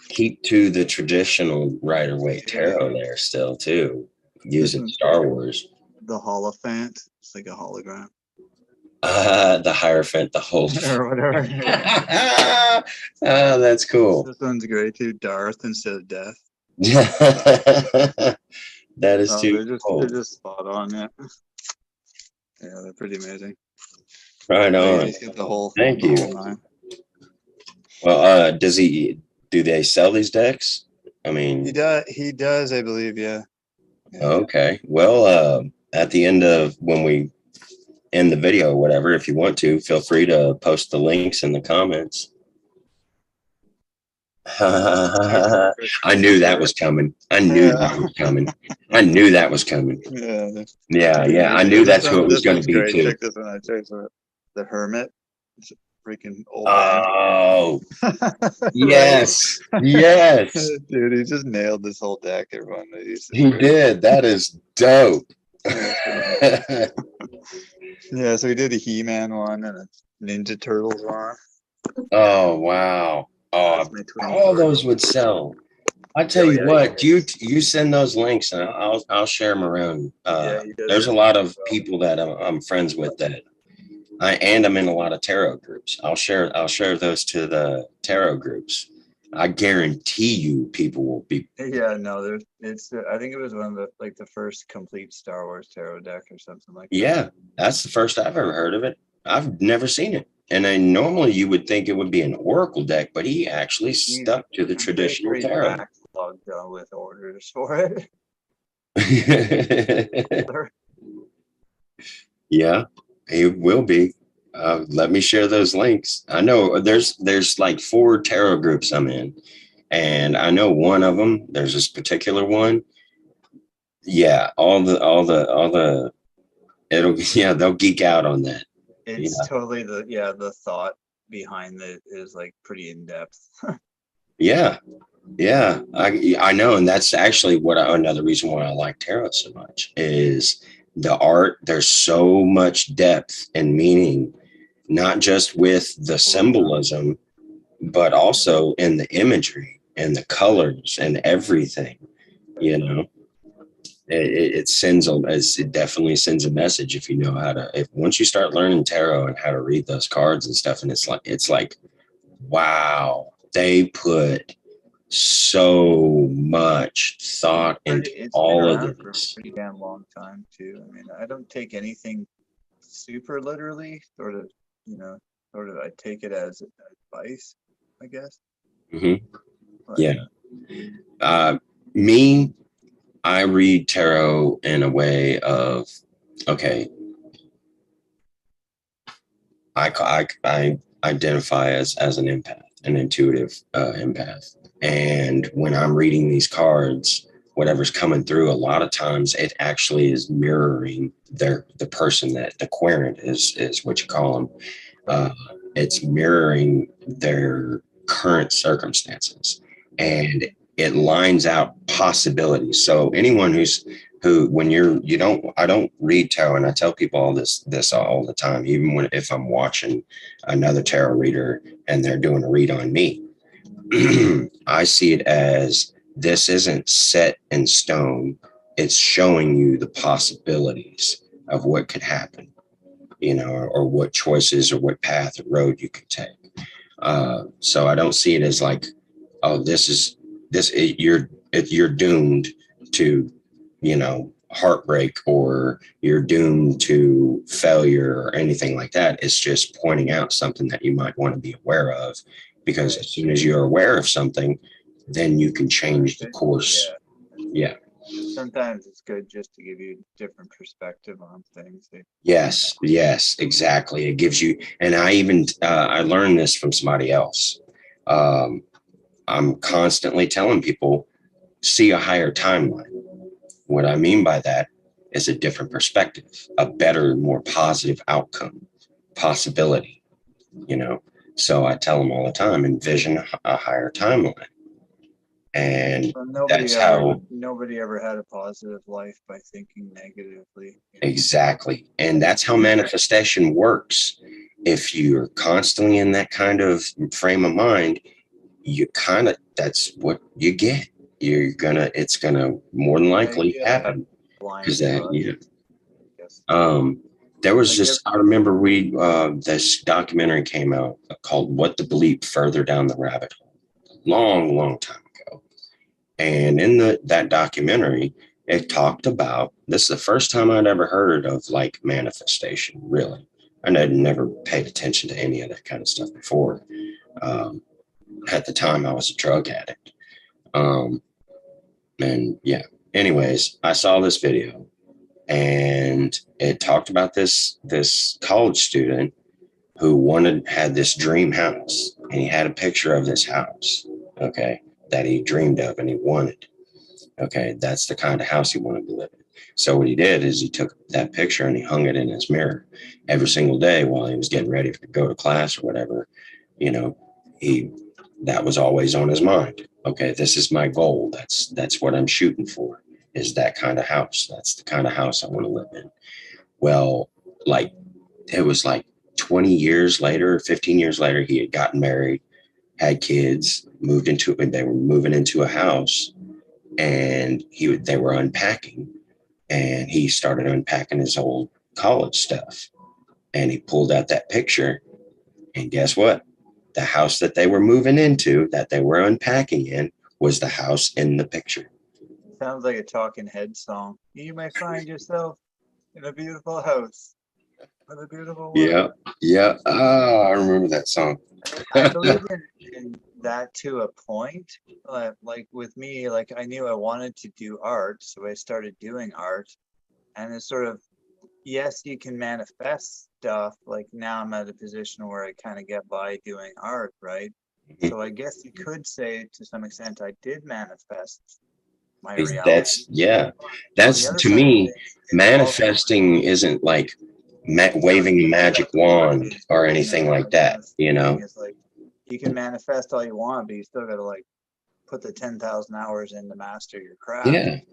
keep to the traditional Rider-Waite Yeah. tarot there still too, This using one's Star Wars. the Holophant. It's like a hologram The Hierophant, the whole. or whatever. Yeah. That's cool. This one's great too. Darth instead of Death. That is Oh, too they're cool. just spot on. Yeah. Yeah, they're pretty amazing. Right But yeah, on. he's got Thank the whole you. nine. Well, do they sell these decks? I mean, He does, I believe. Yeah. Yeah. okay. Well, at the end of when we end the video or whatever, if you want to, feel free to post the links in the comments. I knew that was coming. I knew that was coming. I knew that was coming. Yeah. Yeah, Pretty yeah. I amazing. knew This that's who one, it was this going to one's be great. too. Check this one out. Check this one out. The Hermit. It's a freaking old man. Oh, Right? yes. Yes. Dude, he just nailed this whole deck, everyone. He did. That is dope. Yeah, yeah, so we did a He-Man one and a Ninja Turtles one. Oh, wow. That's Oh, my twin all card. those would sell. I tell Oh you yeah, what, you send those links and I'll share them around. yeah, he does There's a that lot as of well. people that I'm friends with that I'm in a lot of tarot groups. I'll share those to the tarot groups. I guarantee you people will be. Yeah, no, it's I think it was one of the first complete Star Wars tarot deck or something like that. Yeah, that's the first I've ever heard of it. I've never seen it. And then normally you would think it would be an oracle deck, but he actually stuck to the traditional Pretty tarot. backlogged with orders for it. Yeah, he will be. Let me share those links. I know there's like 4 tarot groups I'm in, and I know one of them. There's this particular one. Yeah, all the it'll yeah they'll geek out on that. It's Yeah, totally the thought behind it is like pretty in depth. yeah, yeah. I know, and that's actually another reason why I like tarot so much is the art. There's so much depth and meaning, not just with the symbolism, but also in the imagery and the colors and everything. You know, it definitely sends a message if you know how to. If once you start learning tarot and how to read those cards and stuff, and it's like, wow, they put so much thought into It's been all of around for a this. pretty damn long time too. I mean, I don't take anything super literally. Sort of, I take it as advice, I guess. Mm-hmm. But, Yeah. Me, I read tarot in a way of, okay, I identify as an empath, an intuitive empath. And when I'm reading these cards, whatever's coming through, a lot of times it actually is mirroring the person that the querent is what you call them. It's mirroring their current circumstances, and it lines out possibilities. So anyone who when you don't I don't read tarot, and I tell people all this all the time, even if I'm watching another tarot reader and they're doing a read on me. I see it as this isn't set in stone. It's showing you the possibilities of what could happen, or what choices or what path or road you could take. So I don't see it as like, oh, you're doomed to, heartbreak, or you're doomed to failure or anything like that. It's just pointing out something that you might want to be aware of, because as soon as you're aware of something, then you can change the course. Yeah. sometimes it's good just to give you a different perspective on things. Yes, exactly. It gives you, and I learned this from somebody else. Um, I'm constantly telling people, see a higher timeline. What I mean by that is a different perspective, a better, more positive outcome, possibility. So I tell them all the time, envision a higher timeline. And Well, that's how nobody ever had a positive life by thinking negatively. exactly. And that's how manifestation works. If you're constantly in that kind of frame of mind, you kind of, that's what you get. It's gonna more than likely Yeah, happen. blind Because that, trust, you know, I guess. there was Like this, I remember this documentary came out called What the Bleep Further Down the Rabbit Hole, long, long time ago. And in that documentary, it talked about, this is the first time I'd ever heard of like manifestation, really. And I'd never paid attention to any of that kind of stuff before. Um, at the time, I was a drug addict. Um, and yeah, anyways, I saw this video and it talked about this college student who had this dream house, and he had a picture of this house, okay, that he dreamed of and he wanted. Okay, that's the kind of house he wanted to live in. So what he did is he took that picture and he hung it in his mirror every single day while he was getting ready to go to class or whatever. You know, he that was always on his mind. Okay, this is my goal. That's what I'm shooting for, is that kind of house. That's the kind of house I want to live in. Well, like it was like 20 years later, 15 years later, he had gotten married, had kids, and they were moving into a house, and they were unpacking, and he started unpacking his old college stuff, and he pulled out that picture, and guess what? The house that they were moving into, that they were unpacking in, was the house in the picture. Sounds like a Talking Head song. You may find yourself in a beautiful house with a beautiful woman. Yeah. I remember that song. I believe in that to a point. Like with me, like I knew I wanted to do art, so I started doing art, and it's sort of, yes, you can manifest stuff. Like now I'm at a position where I kind of get by doing art, right? So I guess you could say to some extent I did manifest my reality. On the That's other to side of me, things, it's also manifesting isn't like waving a magic wand or anything like that, that's you the thing, know. is like you can manifest all you want, but you still got to like put the 10,000 hours in to master your craft.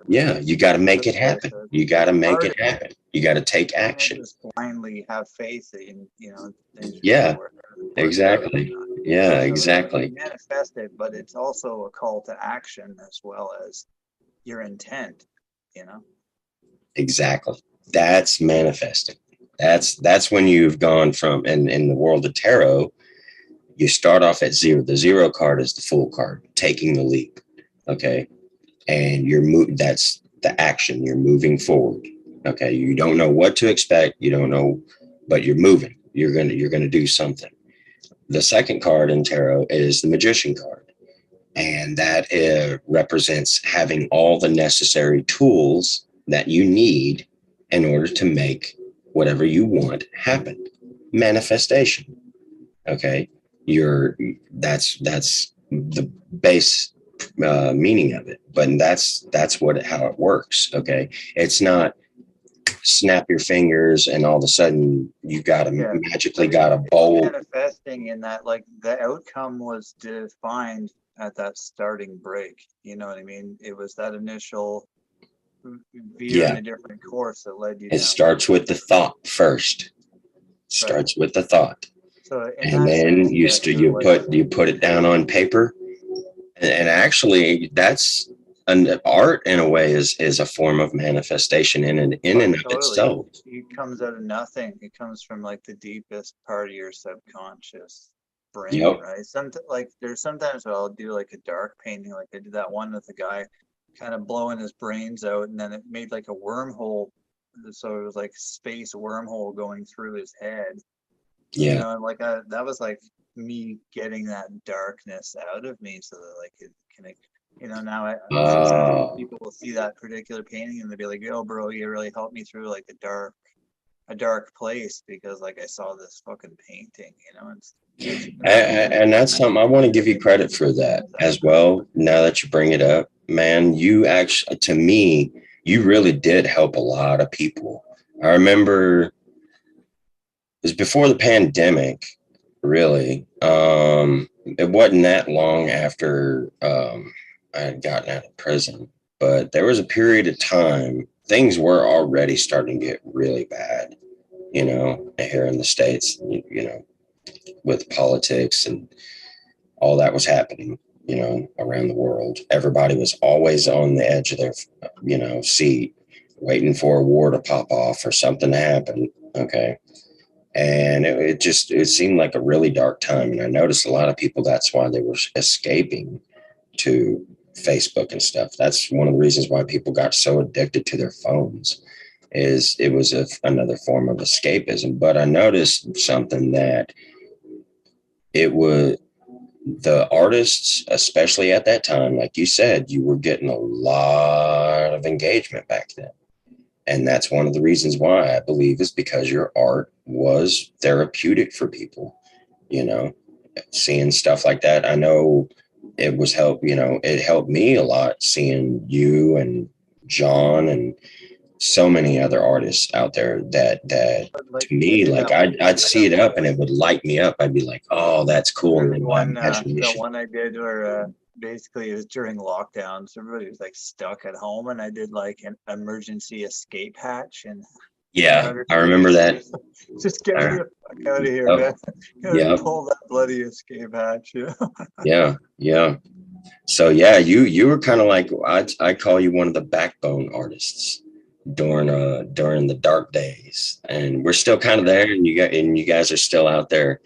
Yeah, you got to make it Okay, happen. so You got to it's make hard. it happen. You got to take You can't action. just blindly have faith that things are going to Yeah, work out. exactly. Yeah, So you exactly. manifest it, but it's also a call to action as well as your intent. You know. Exactly. That's manifesting. That's when you've gone from, and in the world of tarot, you start off at zero. The zero card is the full card, taking the leap. Okay. And that's the action. You're moving forward. Okay. You don't know what to expect. You don't know, but you're moving. You're gonna do something. The second card in tarot is the magician card. And that represents having all the necessary tools that you need in order to make whatever you want happen. Manifestation. Okay. That's the base meaning of it, but that's how it works. Okay. It's not snap your fingers and all of a sudden you magically got a bowl. Manifesting in that, like the outcome was defined at that starting break. You know what I mean? It was that initial veer in a different course that led you It down. starts with the thought first. Starts with the thought. So and then you put it down on paper, and actually that's an art in a way, is a form of manifestation in of itself. It comes out of nothing. It comes from like the deepest part of your subconscious brain, right? There's sometimes I'll do like a dark painting, like I did that one with the guy kind of blowing his brains out, and then it made like a wormhole, so it was like space wormhole going through his head. And like that was like me getting that darkness out of me, so that like it can, now sometimes people will see that particular painting and they'll be like, "Yo, bro, you really helped me through like a dark place because like I saw this fucking painting." And that's something I want to give you credit for that as well. Now that you bring it up, man, you actually, to me, you really did help a lot of people. I remember it was before the pandemic, really. It wasn't that long after I had gotten out of prison. But there was a period of time, things were already starting to get really bad, here in the States, with politics and all that was happening, around the world. Everybody was always on the edge of their, seat, waiting for a war to pop off or something to happen. Okay. And it seemed like a really dark time. And I noticed a lot of people, that's why they were escaping to Facebook and stuff. That's one of the reasons why people got so addicted to their phones, is it was another form of escapism. But I noticed something, that it was the artists, especially at that time, like you said, you were getting a lot of engagement back then. And that's one of the reasons why, I believe, is because your art was therapeutic for people, seeing stuff like that. I know it was it helped me a lot seeing you and John and so many other artists out there that Like, to me, like I'd see it up and it would light me up. I'd be like, oh, that's cool. And then my the imagination. one I did where basically it was during lockdown, so everybody was like stuck at home, and I did like an emergency escape hatch, and Yeah, I remember that. Just get me the fuck out of here, Oh, man. yeah, Pull that bloody escape hatch, yeah. So yeah, you were kind of like, I call you one of the backbone artists during the dark days, and we're still kind of there, and you guys are still out there.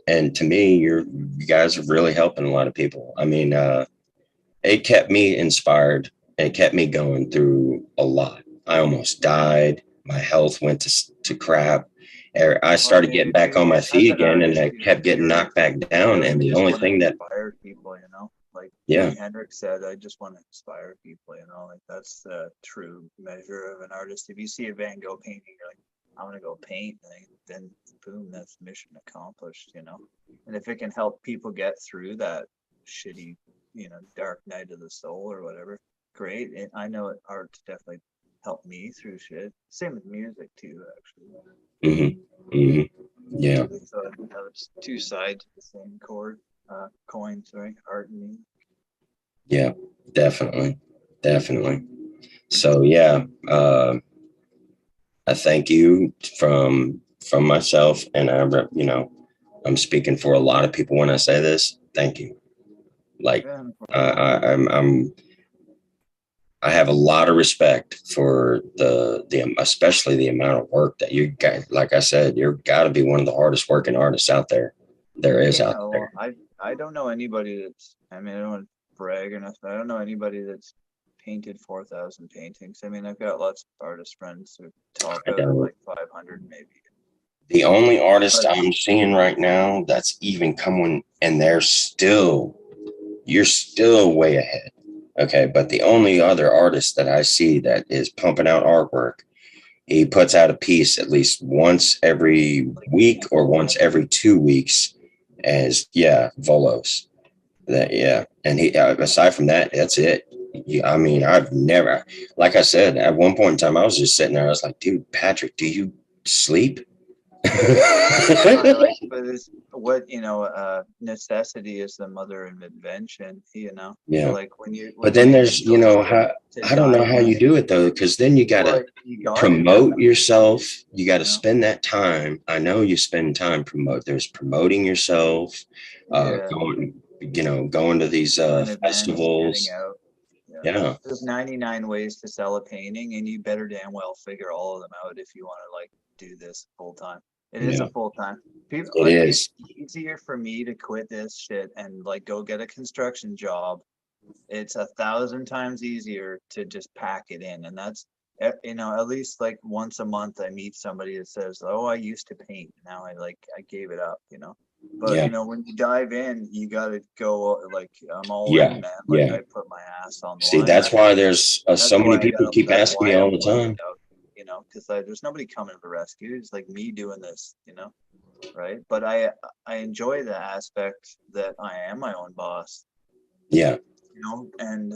And to me, you guys are really helping a lot of people. I mean, it kept me inspired, and it kept me going through a lot. I almost died. My health went to crap. I started getting back on my feet again, and I kept getting knocked back down. And the only thing that inspire people, like yeah, Hendrik said, I just want to inspire people, like that's the true measure of an artist. If you see a Van Gogh painting, you're like, I want to go paint, then boom, that's mission accomplished, And if it can help people get through that shitty, dark night of the soul or whatever, great. And I know art's definitely helped me through shit. Same with music too, actually. Yeah. So it's two sides of the same coin, sorry, art and music. Yeah, definitely. So yeah, I thank you from myself, and I'm speaking for a lot of people when I say this. Thank you. Like, I have a lot of respect for the especially the amount of work that you got. Like I said, you're got to be one of the hardest working artists out there. There is out there. I don't know anybody that's. I mean, I don't want to brag or nothing. I don't know anybody that's painted 4,000 paintings. I mean, I've got lots of artist friends who talk about like 500 maybe. The only artist I'm seeing right now that's even coming, and you're still way ahead. Okay. But the only other artist that I see that is pumping out artwork, he puts out a piece at least once every week or once every 2 weeks, as Volos. And he, aside from that, that's it. I mean, I've never, like I said, at one point in time, I was just sitting there. I was like, dude, Patrick, do you sleep? But it's what necessity is the mother of invention. Yeah. So like but then there's how, I don't know how you do it though, because then you gotta promote yourself. You got to spend that time. I know you spend time there's promoting yourself, going to these festivals. Yeah. There's 99 ways to sell a painting, and you better damn well figure all of them out if you want to like do this full time. It is a full time. People, it is. It's easier for me to quit this shit and like go get a construction job. It's 1,000 times easier to just pack it in, and that's at least like once a month I meet somebody that says, "Oh, I used to paint. Now I gave it up." But when you dive in, you gotta go like I'm all in, man. Like I put my ass on the line. That's why there's so many people keep asking me all the time. Because there's nobody coming to the rescue. It's like me doing this, right? But I enjoy the aspect that I am my own boss. Yeah. And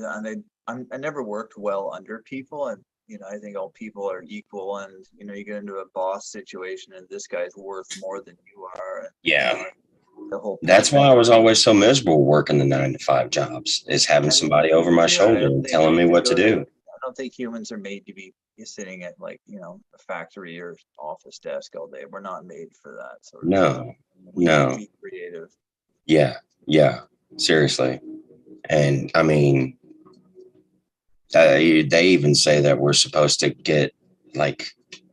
I never worked well under people, and I think all people are equal, and you get into a boss situation, and this guy's worth more than you are. And, the whole That's why point. I was always so miserable working the 9 to 5 jobs, is having somebody over my Yeah, I shoulder don't and think telling me what to go to, do. I don't think humans are made to be sitting at like, a factory or office desk all day. We're not made for that sort of stuff. No, We need to no. be creative. Yeah, yeah, seriously. And I mean, they even say that we're supposed to get like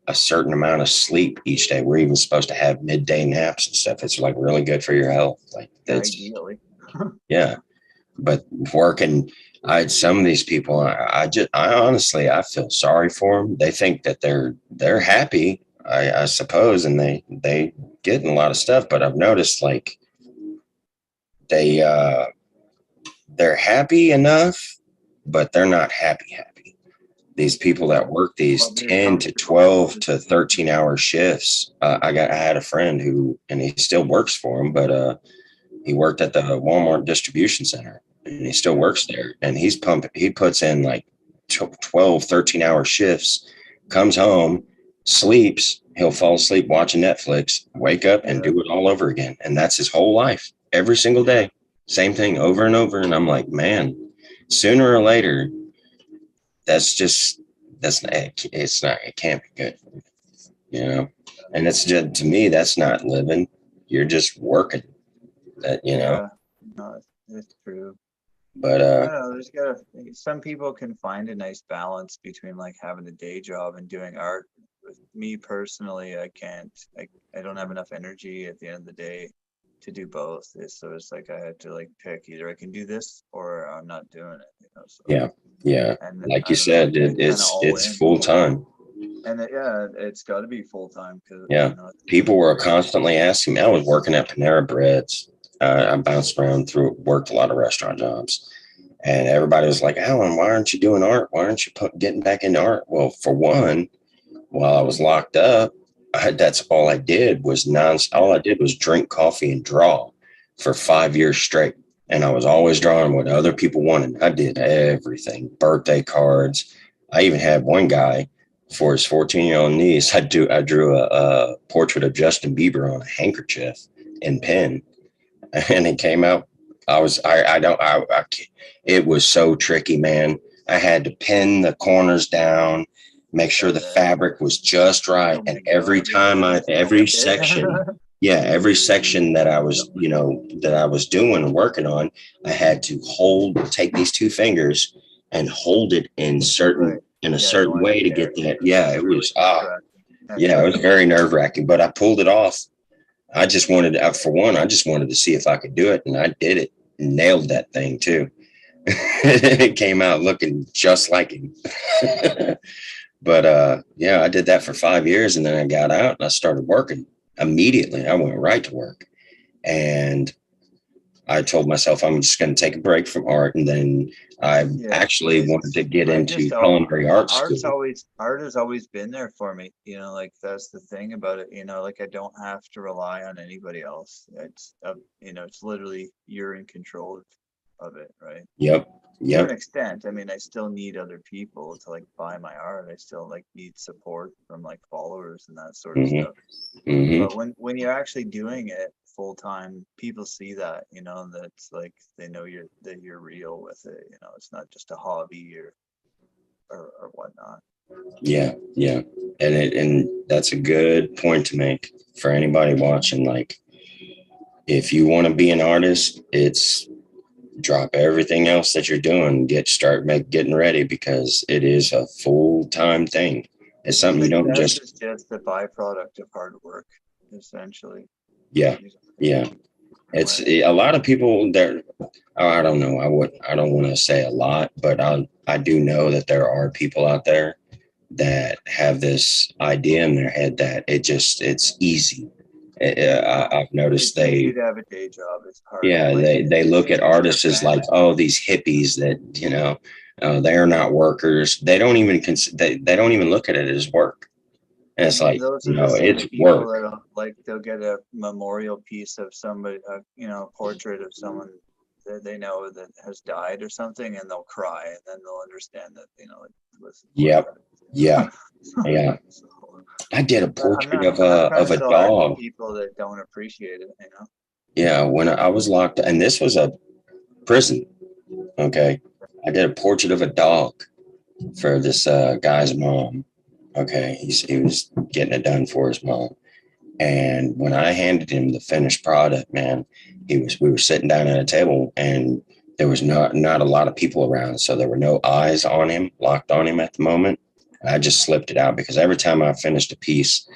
a certain amount of sleep each day. We're even supposed to have midday naps and stuff. It's like really good for your health. Like that's, Ideally. yeah. But working, some of these people, I honestly, I feel sorry for them. They think that they're happy, I suppose, and they get a lot of stuff. But I've noticed like they they're happy enough, but they're not happy. These people that work these Well, they're 10 to comfortable. 12 to 13-hour shifts. I had a friend who, and he still works for him, but he worked at the Walmart distribution center and he still works there. And he puts in like 12, 13-hour shifts, comes home, sleeps, he'll fall asleep watching Netflix, wake up and do it all over again. And that's his whole life, every single day. Same thing over and over. And I'm like, man, sooner or later, it can't be good, and it's just, to me, that's not living. You're just working that, Yeah, no, it's true. but I don't know. Some people can find a nice balance between like having a day job and doing art. With me personally, I can't. I don't have enough energy at the end of the day to do both. So it's like I had to like pick either I can do this or I'm not doing it. So, yeah, and like you I don't know. said, It's kind of all it's in. full time. And yeah, it's got to be full time because Yeah, people were constantly asking me. I was working at Panera Breads. I bounced around worked a lot of restaurant jobs. And everybody was like, Alan, why aren't you doing art? Why aren't you getting back into art? Well, for one, while I was locked up, that's all I did was all I did was drink coffee and draw for 5 years straight. And I was always drawing what other people wanted. I did everything, birthday cards. I even had one guy for his 14-year-old niece. I drew a portrait of Justin Bieber on a handkerchief in pen, and it came out. It was so tricky, man. I had to pin the corners down, make sure the fabric was just right. Oh And my God, every section that I was, that I was doing and working on, I had to take these two fingers and hold it in a certain way to get that. Yeah, it was, it was very nerve wracking, but I pulled it off. I just wanted, for one, I just wanted to see if I could do it. And I did it, nailed that thing too. It came out looking just like him. But yeah, I did that for 5 years, and then I got out and I started working immediately. I went right to work, and I told myself I'm just going to take a break from art. And then I actually wanted to get into culinary art school. Art has always been there for me. Like that's the thing about it. Like I don't have to rely on anybody else. It's literally you're in control of it, right? Yep. To an extent. I mean, I still need other people to like buy my art. I still like need support from like followers and that sort of stuff. But when you're actually doing it full time, people see that, that's like they know that you're real with it. It's not just a hobby or whatnot. Yeah, and that's a good point to make for anybody watching. Like, if you want to be an artist, it's drop everything else that you're doing, getting ready, because it is a full-time thing. It's something you don't just. It's just the byproduct of hard work, essentially. Yeah. It's a lot of people there. I don't know. I don't want to say a lot, but I do know that there are people out there that have this idea in their head that it's easy. I've noticed they have a day job. It's hard. Yeah, they look at artists as like, oh, these hippies that they're not workers. They don't even they don't even look at it as work. And it's like, those are the same it's people work. that like they'll get a memorial piece of somebody, a portrait of someone that they know that has died or something, and they'll cry, and then they'll understand that Yep. Yeah. Yeah. I did a portrait of a dog. people that don't appreciate it. Yeah, when I was locked, and this was a prison. Okay, I did a portrait of a dog for this guy's mom. Okay, he was getting it done for his mom. And when I handed him the finished product, man, we were sitting down at a table, and there was not a lot of people around. So there were no eyes on him, locked on him at the moment. I just slipped it out because every time I finished a piece,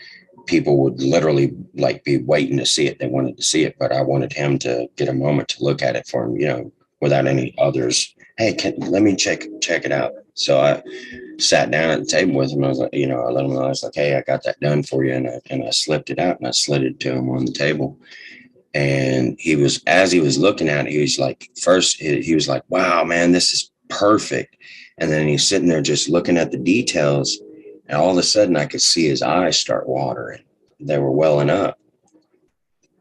people would literally like be waiting to see it. They wanted to see it, but I wanted him to get a moment to look at it for him, without any others. Hey, let me check it out. So I sat down at the table with him. I was like, I let him know. I was like, hey, I got that done for you. And I slipped it out and I slid it to him on the table. And as he was looking at it, he was like, first, he was like, wow, man, this is perfect. And then he's sitting there just looking at the details. And all of a sudden I could see his eyes start watering. They were welling up.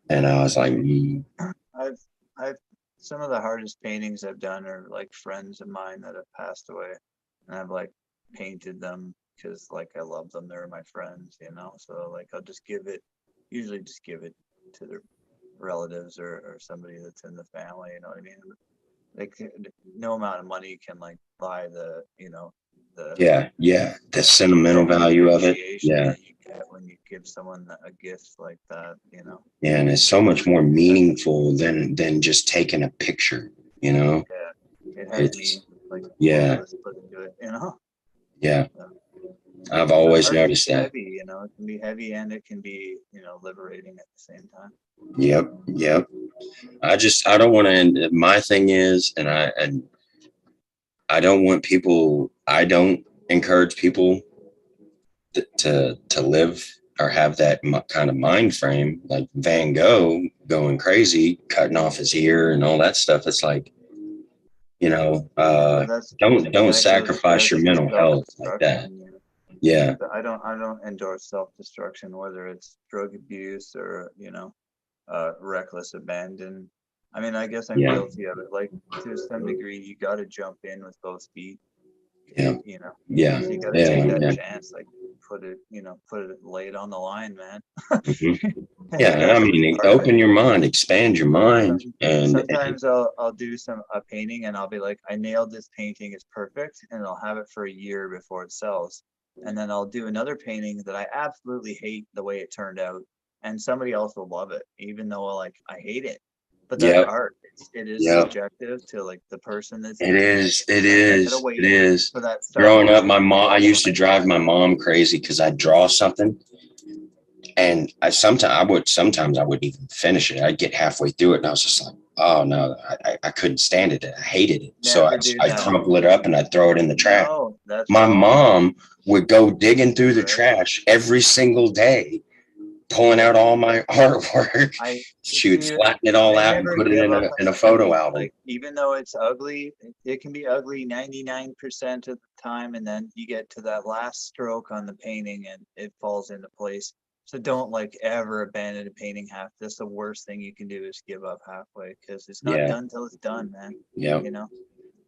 And I was like, I've some of the hardest paintings I've done are like friends of mine that have passed away, and I've like painted them because like I love them. They're my friends, So like I'll usually just give it to their relatives or somebody that's in the family. You know what I mean? Like no amount of money can like buy the yeah, the sentimental value of it. appreciation Yeah. that you get when you give someone a gift like that. Yeah, and it's so much more meaningful than just taking a picture. Yeah, it has It's meaning, like yeah, purpose put into it. yeah. So, I've but always art can noticed be that. heavy, it can be heavy and it can be, liberating at the same time. Yep, yep. I don't want to end. My thing is, and I don't want people. I don't encourage people to live or have that kind of mind frame like Van Gogh going crazy, cutting off his ear and all that stuff. It's like, But that's don't exactly sacrifice your that's mental health like that. self-destruction. Yeah, But I don't endorse self-destruction, whether it's drug abuse or, reckless abandon. I mean, I guess I'm yeah, guilty of it. Like to some degree, you got to jump in with both feet. yeah, You know, yeah, you got to take yeah, that yeah. chance, like lay it on the line, man. Mhm. And Yeah, I that's mean, part of it. open your mind, expand your mind, and Sometimes I'll do a painting and I'll be like, I nailed this painting, it's perfect, and I'll have it for a year before it sells. And then I'll do another painting that I absolutely hate the way it turned out, and somebody else will love it, even though like I hate it. But that's yep, art. It is yep. subjective to like the person that's It making it, is. It and they gotta is. It wait is. for that Star Growing up, Wars my mom, I movie. used to drive my mom crazy because I'd draw something, and sometimes I wouldn't even finish it. I'd get halfway through it, and I was just like, oh no, I couldn't stand it. I hated it. So Never do I'd that. crumple it up and I'd throw it in the trash. No, that's My wrong. mom would go digging through the Right? trash every single day, pulling out all my artwork. I She would see. flatten it all I out and never put it give in up a on a photo painting. album. Like even though it's ugly, it can be ugly 99% of the time, and then you get to that last stroke on the painting, and it falls into place. So don't like ever abandon a painting half. That's the worst thing you can do is give up halfway because it's not Yeah. done till it's done, man. Yeah. You know,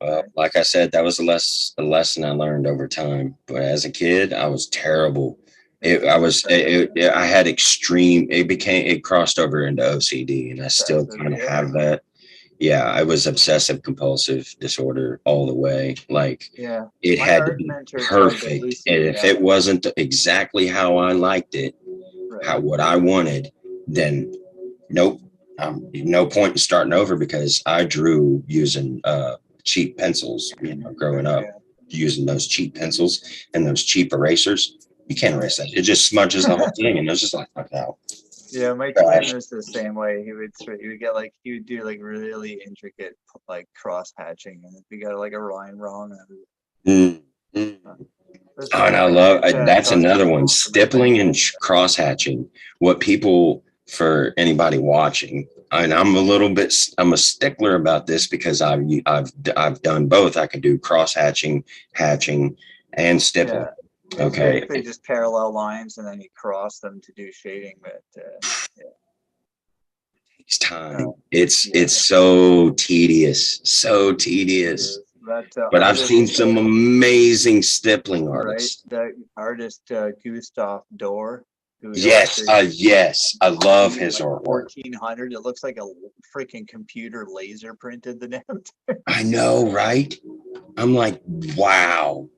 Well, right? like I said, that was a lesson I learned over time. But as a kid, I was terrible. It's obsessive. I had it crossed over into OCD, and I still Obsessive, kind of yeah, have that. Yeah, I was obsessive compulsive disorder all the way. Like yeah. it My had to art be mentor tried to perfect. And loosen me if up. it wasn't exactly how I liked it, Right. what I wanted, then nope. No point in starting over because I drew using cheap pencils, growing up, Yeah. using those cheap pencils and those cheap erasers. You can't erase that. It just smudges the whole thing. And it was just like, fuck out. Yeah, my twin Gosh. was the same way. He would do like really intricate like cross hatching, and if he got like a line wrong, Mm, mm. that's Oh, and funny. I I love did that's cross another one, hatching for my stippling and painting. cross hatching. What people, for anybody watching, and I'm a stickler about this because I've done both. I can do cross hatching, and stippling. Yeah, it's Okay, basically just parallel lines, and then you cross them to do shading. But yeah, it's time. uh, It's yeah, so tedious, it so tedious. is. That But I've seen artist, some amazing stippling right? artists. That artist Gustav Yes, yes, I love his artwork. 1400. It looks like a freaking computer laser printed the damn thing. I know, right? I'm like, wow,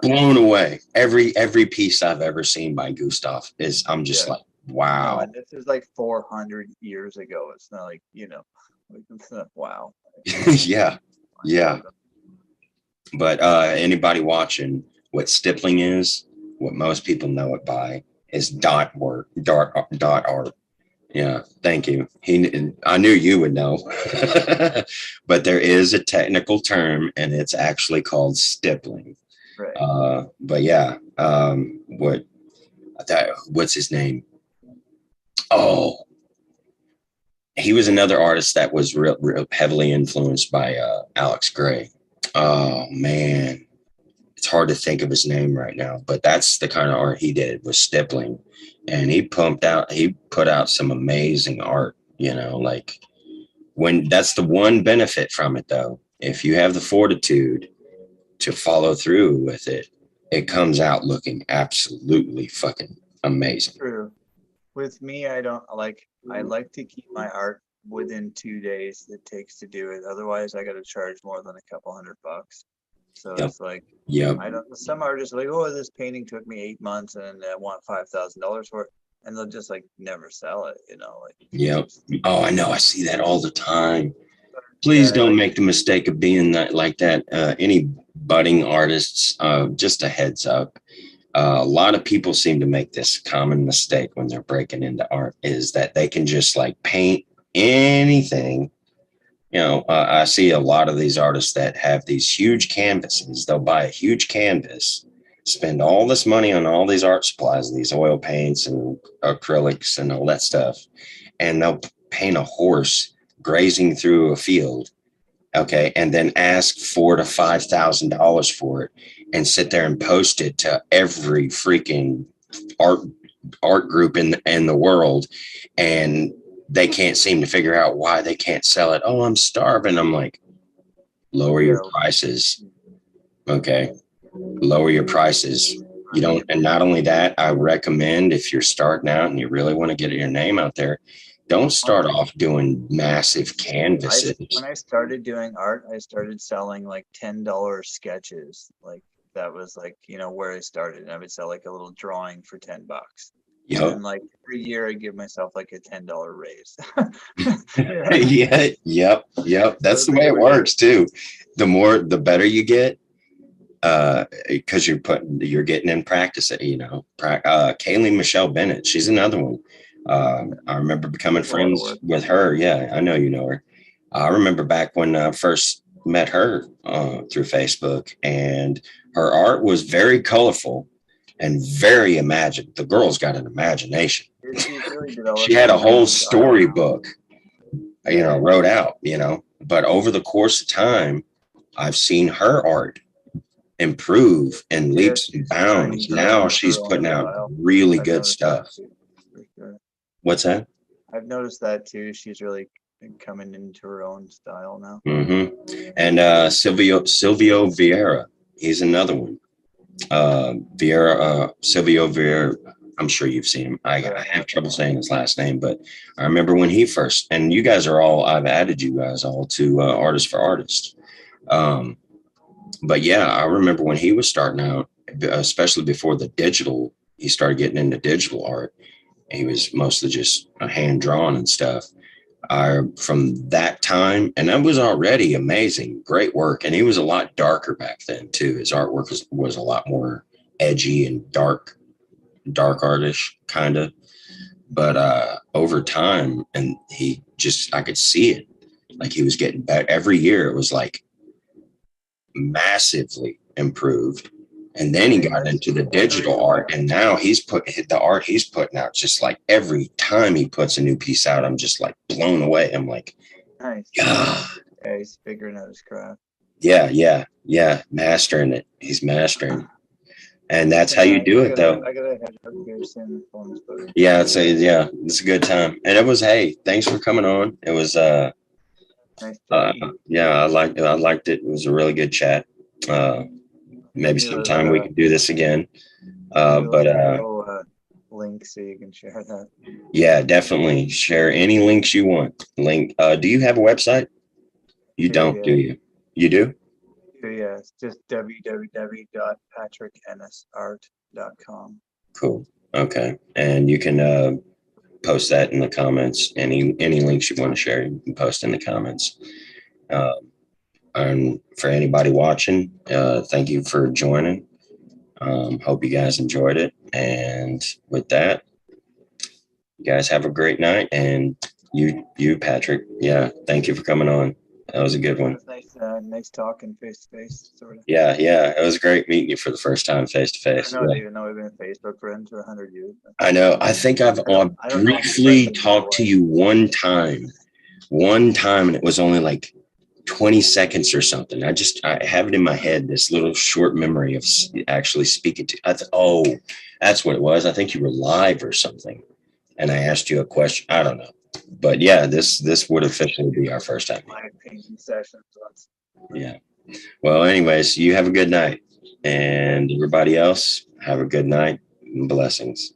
blown away. Every piece I've ever seen by Gustav is, I'm just like, wow. No, and this is like 400 years ago. It's not like, it's not, wow. Yeah, yeah. But anybody watching, what stippling is, what most people know it by, is dot art. Yeah, thank you. I knew you would know, but there is a technical term, and it's actually called stippling. Right. But yeah, what's his name? Oh, he was another artist that was real heavily influenced by Alex Gray. Oh man, it's hard to think of his name right now, but that's the kind of art he did, was stippling. And he put out some amazing art, like, when that's the one benefit from it though. If you have the fortitude to follow through with it, it comes out looking absolutely fucking amazing. True. With me, I like to keep my art within 2 days it takes to do it. Otherwise I got to charge more than a couple $100. So It's like, I don't. Some artists are like, oh, this painting took me 8 months and I want $5,000 for it, and they'll just like never sell it. Oh, I know. I see that all the time. Please don't make the mistake of being like that. Any budding artists, just a heads up. A lot of people seem to make this common mistake when they're breaking into art, is that they can just like paint anything. I see a lot of these artists that have these huge canvases. They'll buy a huge canvas, spend all this money on all these art supplies, these oil paints and acrylics and all that stuff, and they'll paint a horse grazing through a field, okay, and then ask $4,000 to $5,000 for it, and sit there and post it to every freaking art group in the world, and they can't seem to figure out why they can't sell it. Oh, I'm starving. I'm like, lower your prices. Okay. Lower your prices. You don't, and not only that, I recommend, if you're starting out and you really want to get your name out there, don't start off doing massive canvases. When I started doing art, I started selling like $10 sketches. Like, that was like, where I started. And I would sell like a little drawing for $10. Yep. And like every year I give myself like a $10 raise. Yep. That's the way it works too. The better you get, because you're getting in practice. Kaylee Michelle Bennett, she's another one. I remember becoming friends with her. Yeah, I know you know her. I remember back when I first met her through Facebook, and her art was very colorful and very imaginative. The girl's got an imagination. She had a whole storybook, wrote out, but over the course of time, I've seen her art improve in leaps and bounds. Now she's putting out really good stuff. What's that? I've noticed that too. She's really coming into her own style now. Mm-hmm. And Silvio Vieira, he's another one. Silvio Vieira, I'm sure you've seen him. I have trouble saying his last name, but I remember when he first, and you guys I've added you guys all to Artists for Artists. But yeah, I remember when he was starting out, especially before he started getting into digital art. He was mostly just hand drawn and stuff. From that time, and that was already amazing, great work. And he was a lot darker back then too. His artwork was a lot more edgy and dark artish kind of. But over time, and I could see it, like he was getting better every year. It was like massively improved. And then he got into the digital art, and now the art he's putting out, just like every time he puts a new piece out, I'm just like blown away. I'm like, nice. Yeah, he's figuring out his craft. Yeah. Mastering it. He's mastering. And that's how you do it, though. I gotta head up here soon. Yeah, it's a good time. And it was, hey, thanks for coming on. It was nice. I liked it. It was a really good chat. Maybe sometime we could do this again. link so you can share that. Yeah, definitely share any links you want. Link. Do you have a website? You don't, do you? You do? Yeah, it's just www.patrickennisart.com. Cool. Okay. And you can post that in the comments. Any links you want to share, you can post in the comments. And for anybody watching, thank you for joining. Hope you guys enjoyed it. And with that, you guys have a great night. And you, Patrick, yeah, thank you for coming on. That was a good one. It was nice talking face to face, sort of. Yeah, it was great meeting you for the first time face to face. I don't even know we've been Facebook friends for 100 years. I know. I think I've briefly talked to you one time, and it was only like 20 seconds or something. I have it in my head, this little short memory of actually speaking to. Oh, that's what it was. I think you were live or something, and I asked you a question. I don't know, but yeah, this would officially be our first time. My painting sessions once. Yeah. Well, anyways, you have a good night, and everybody else have a good night. Blessings.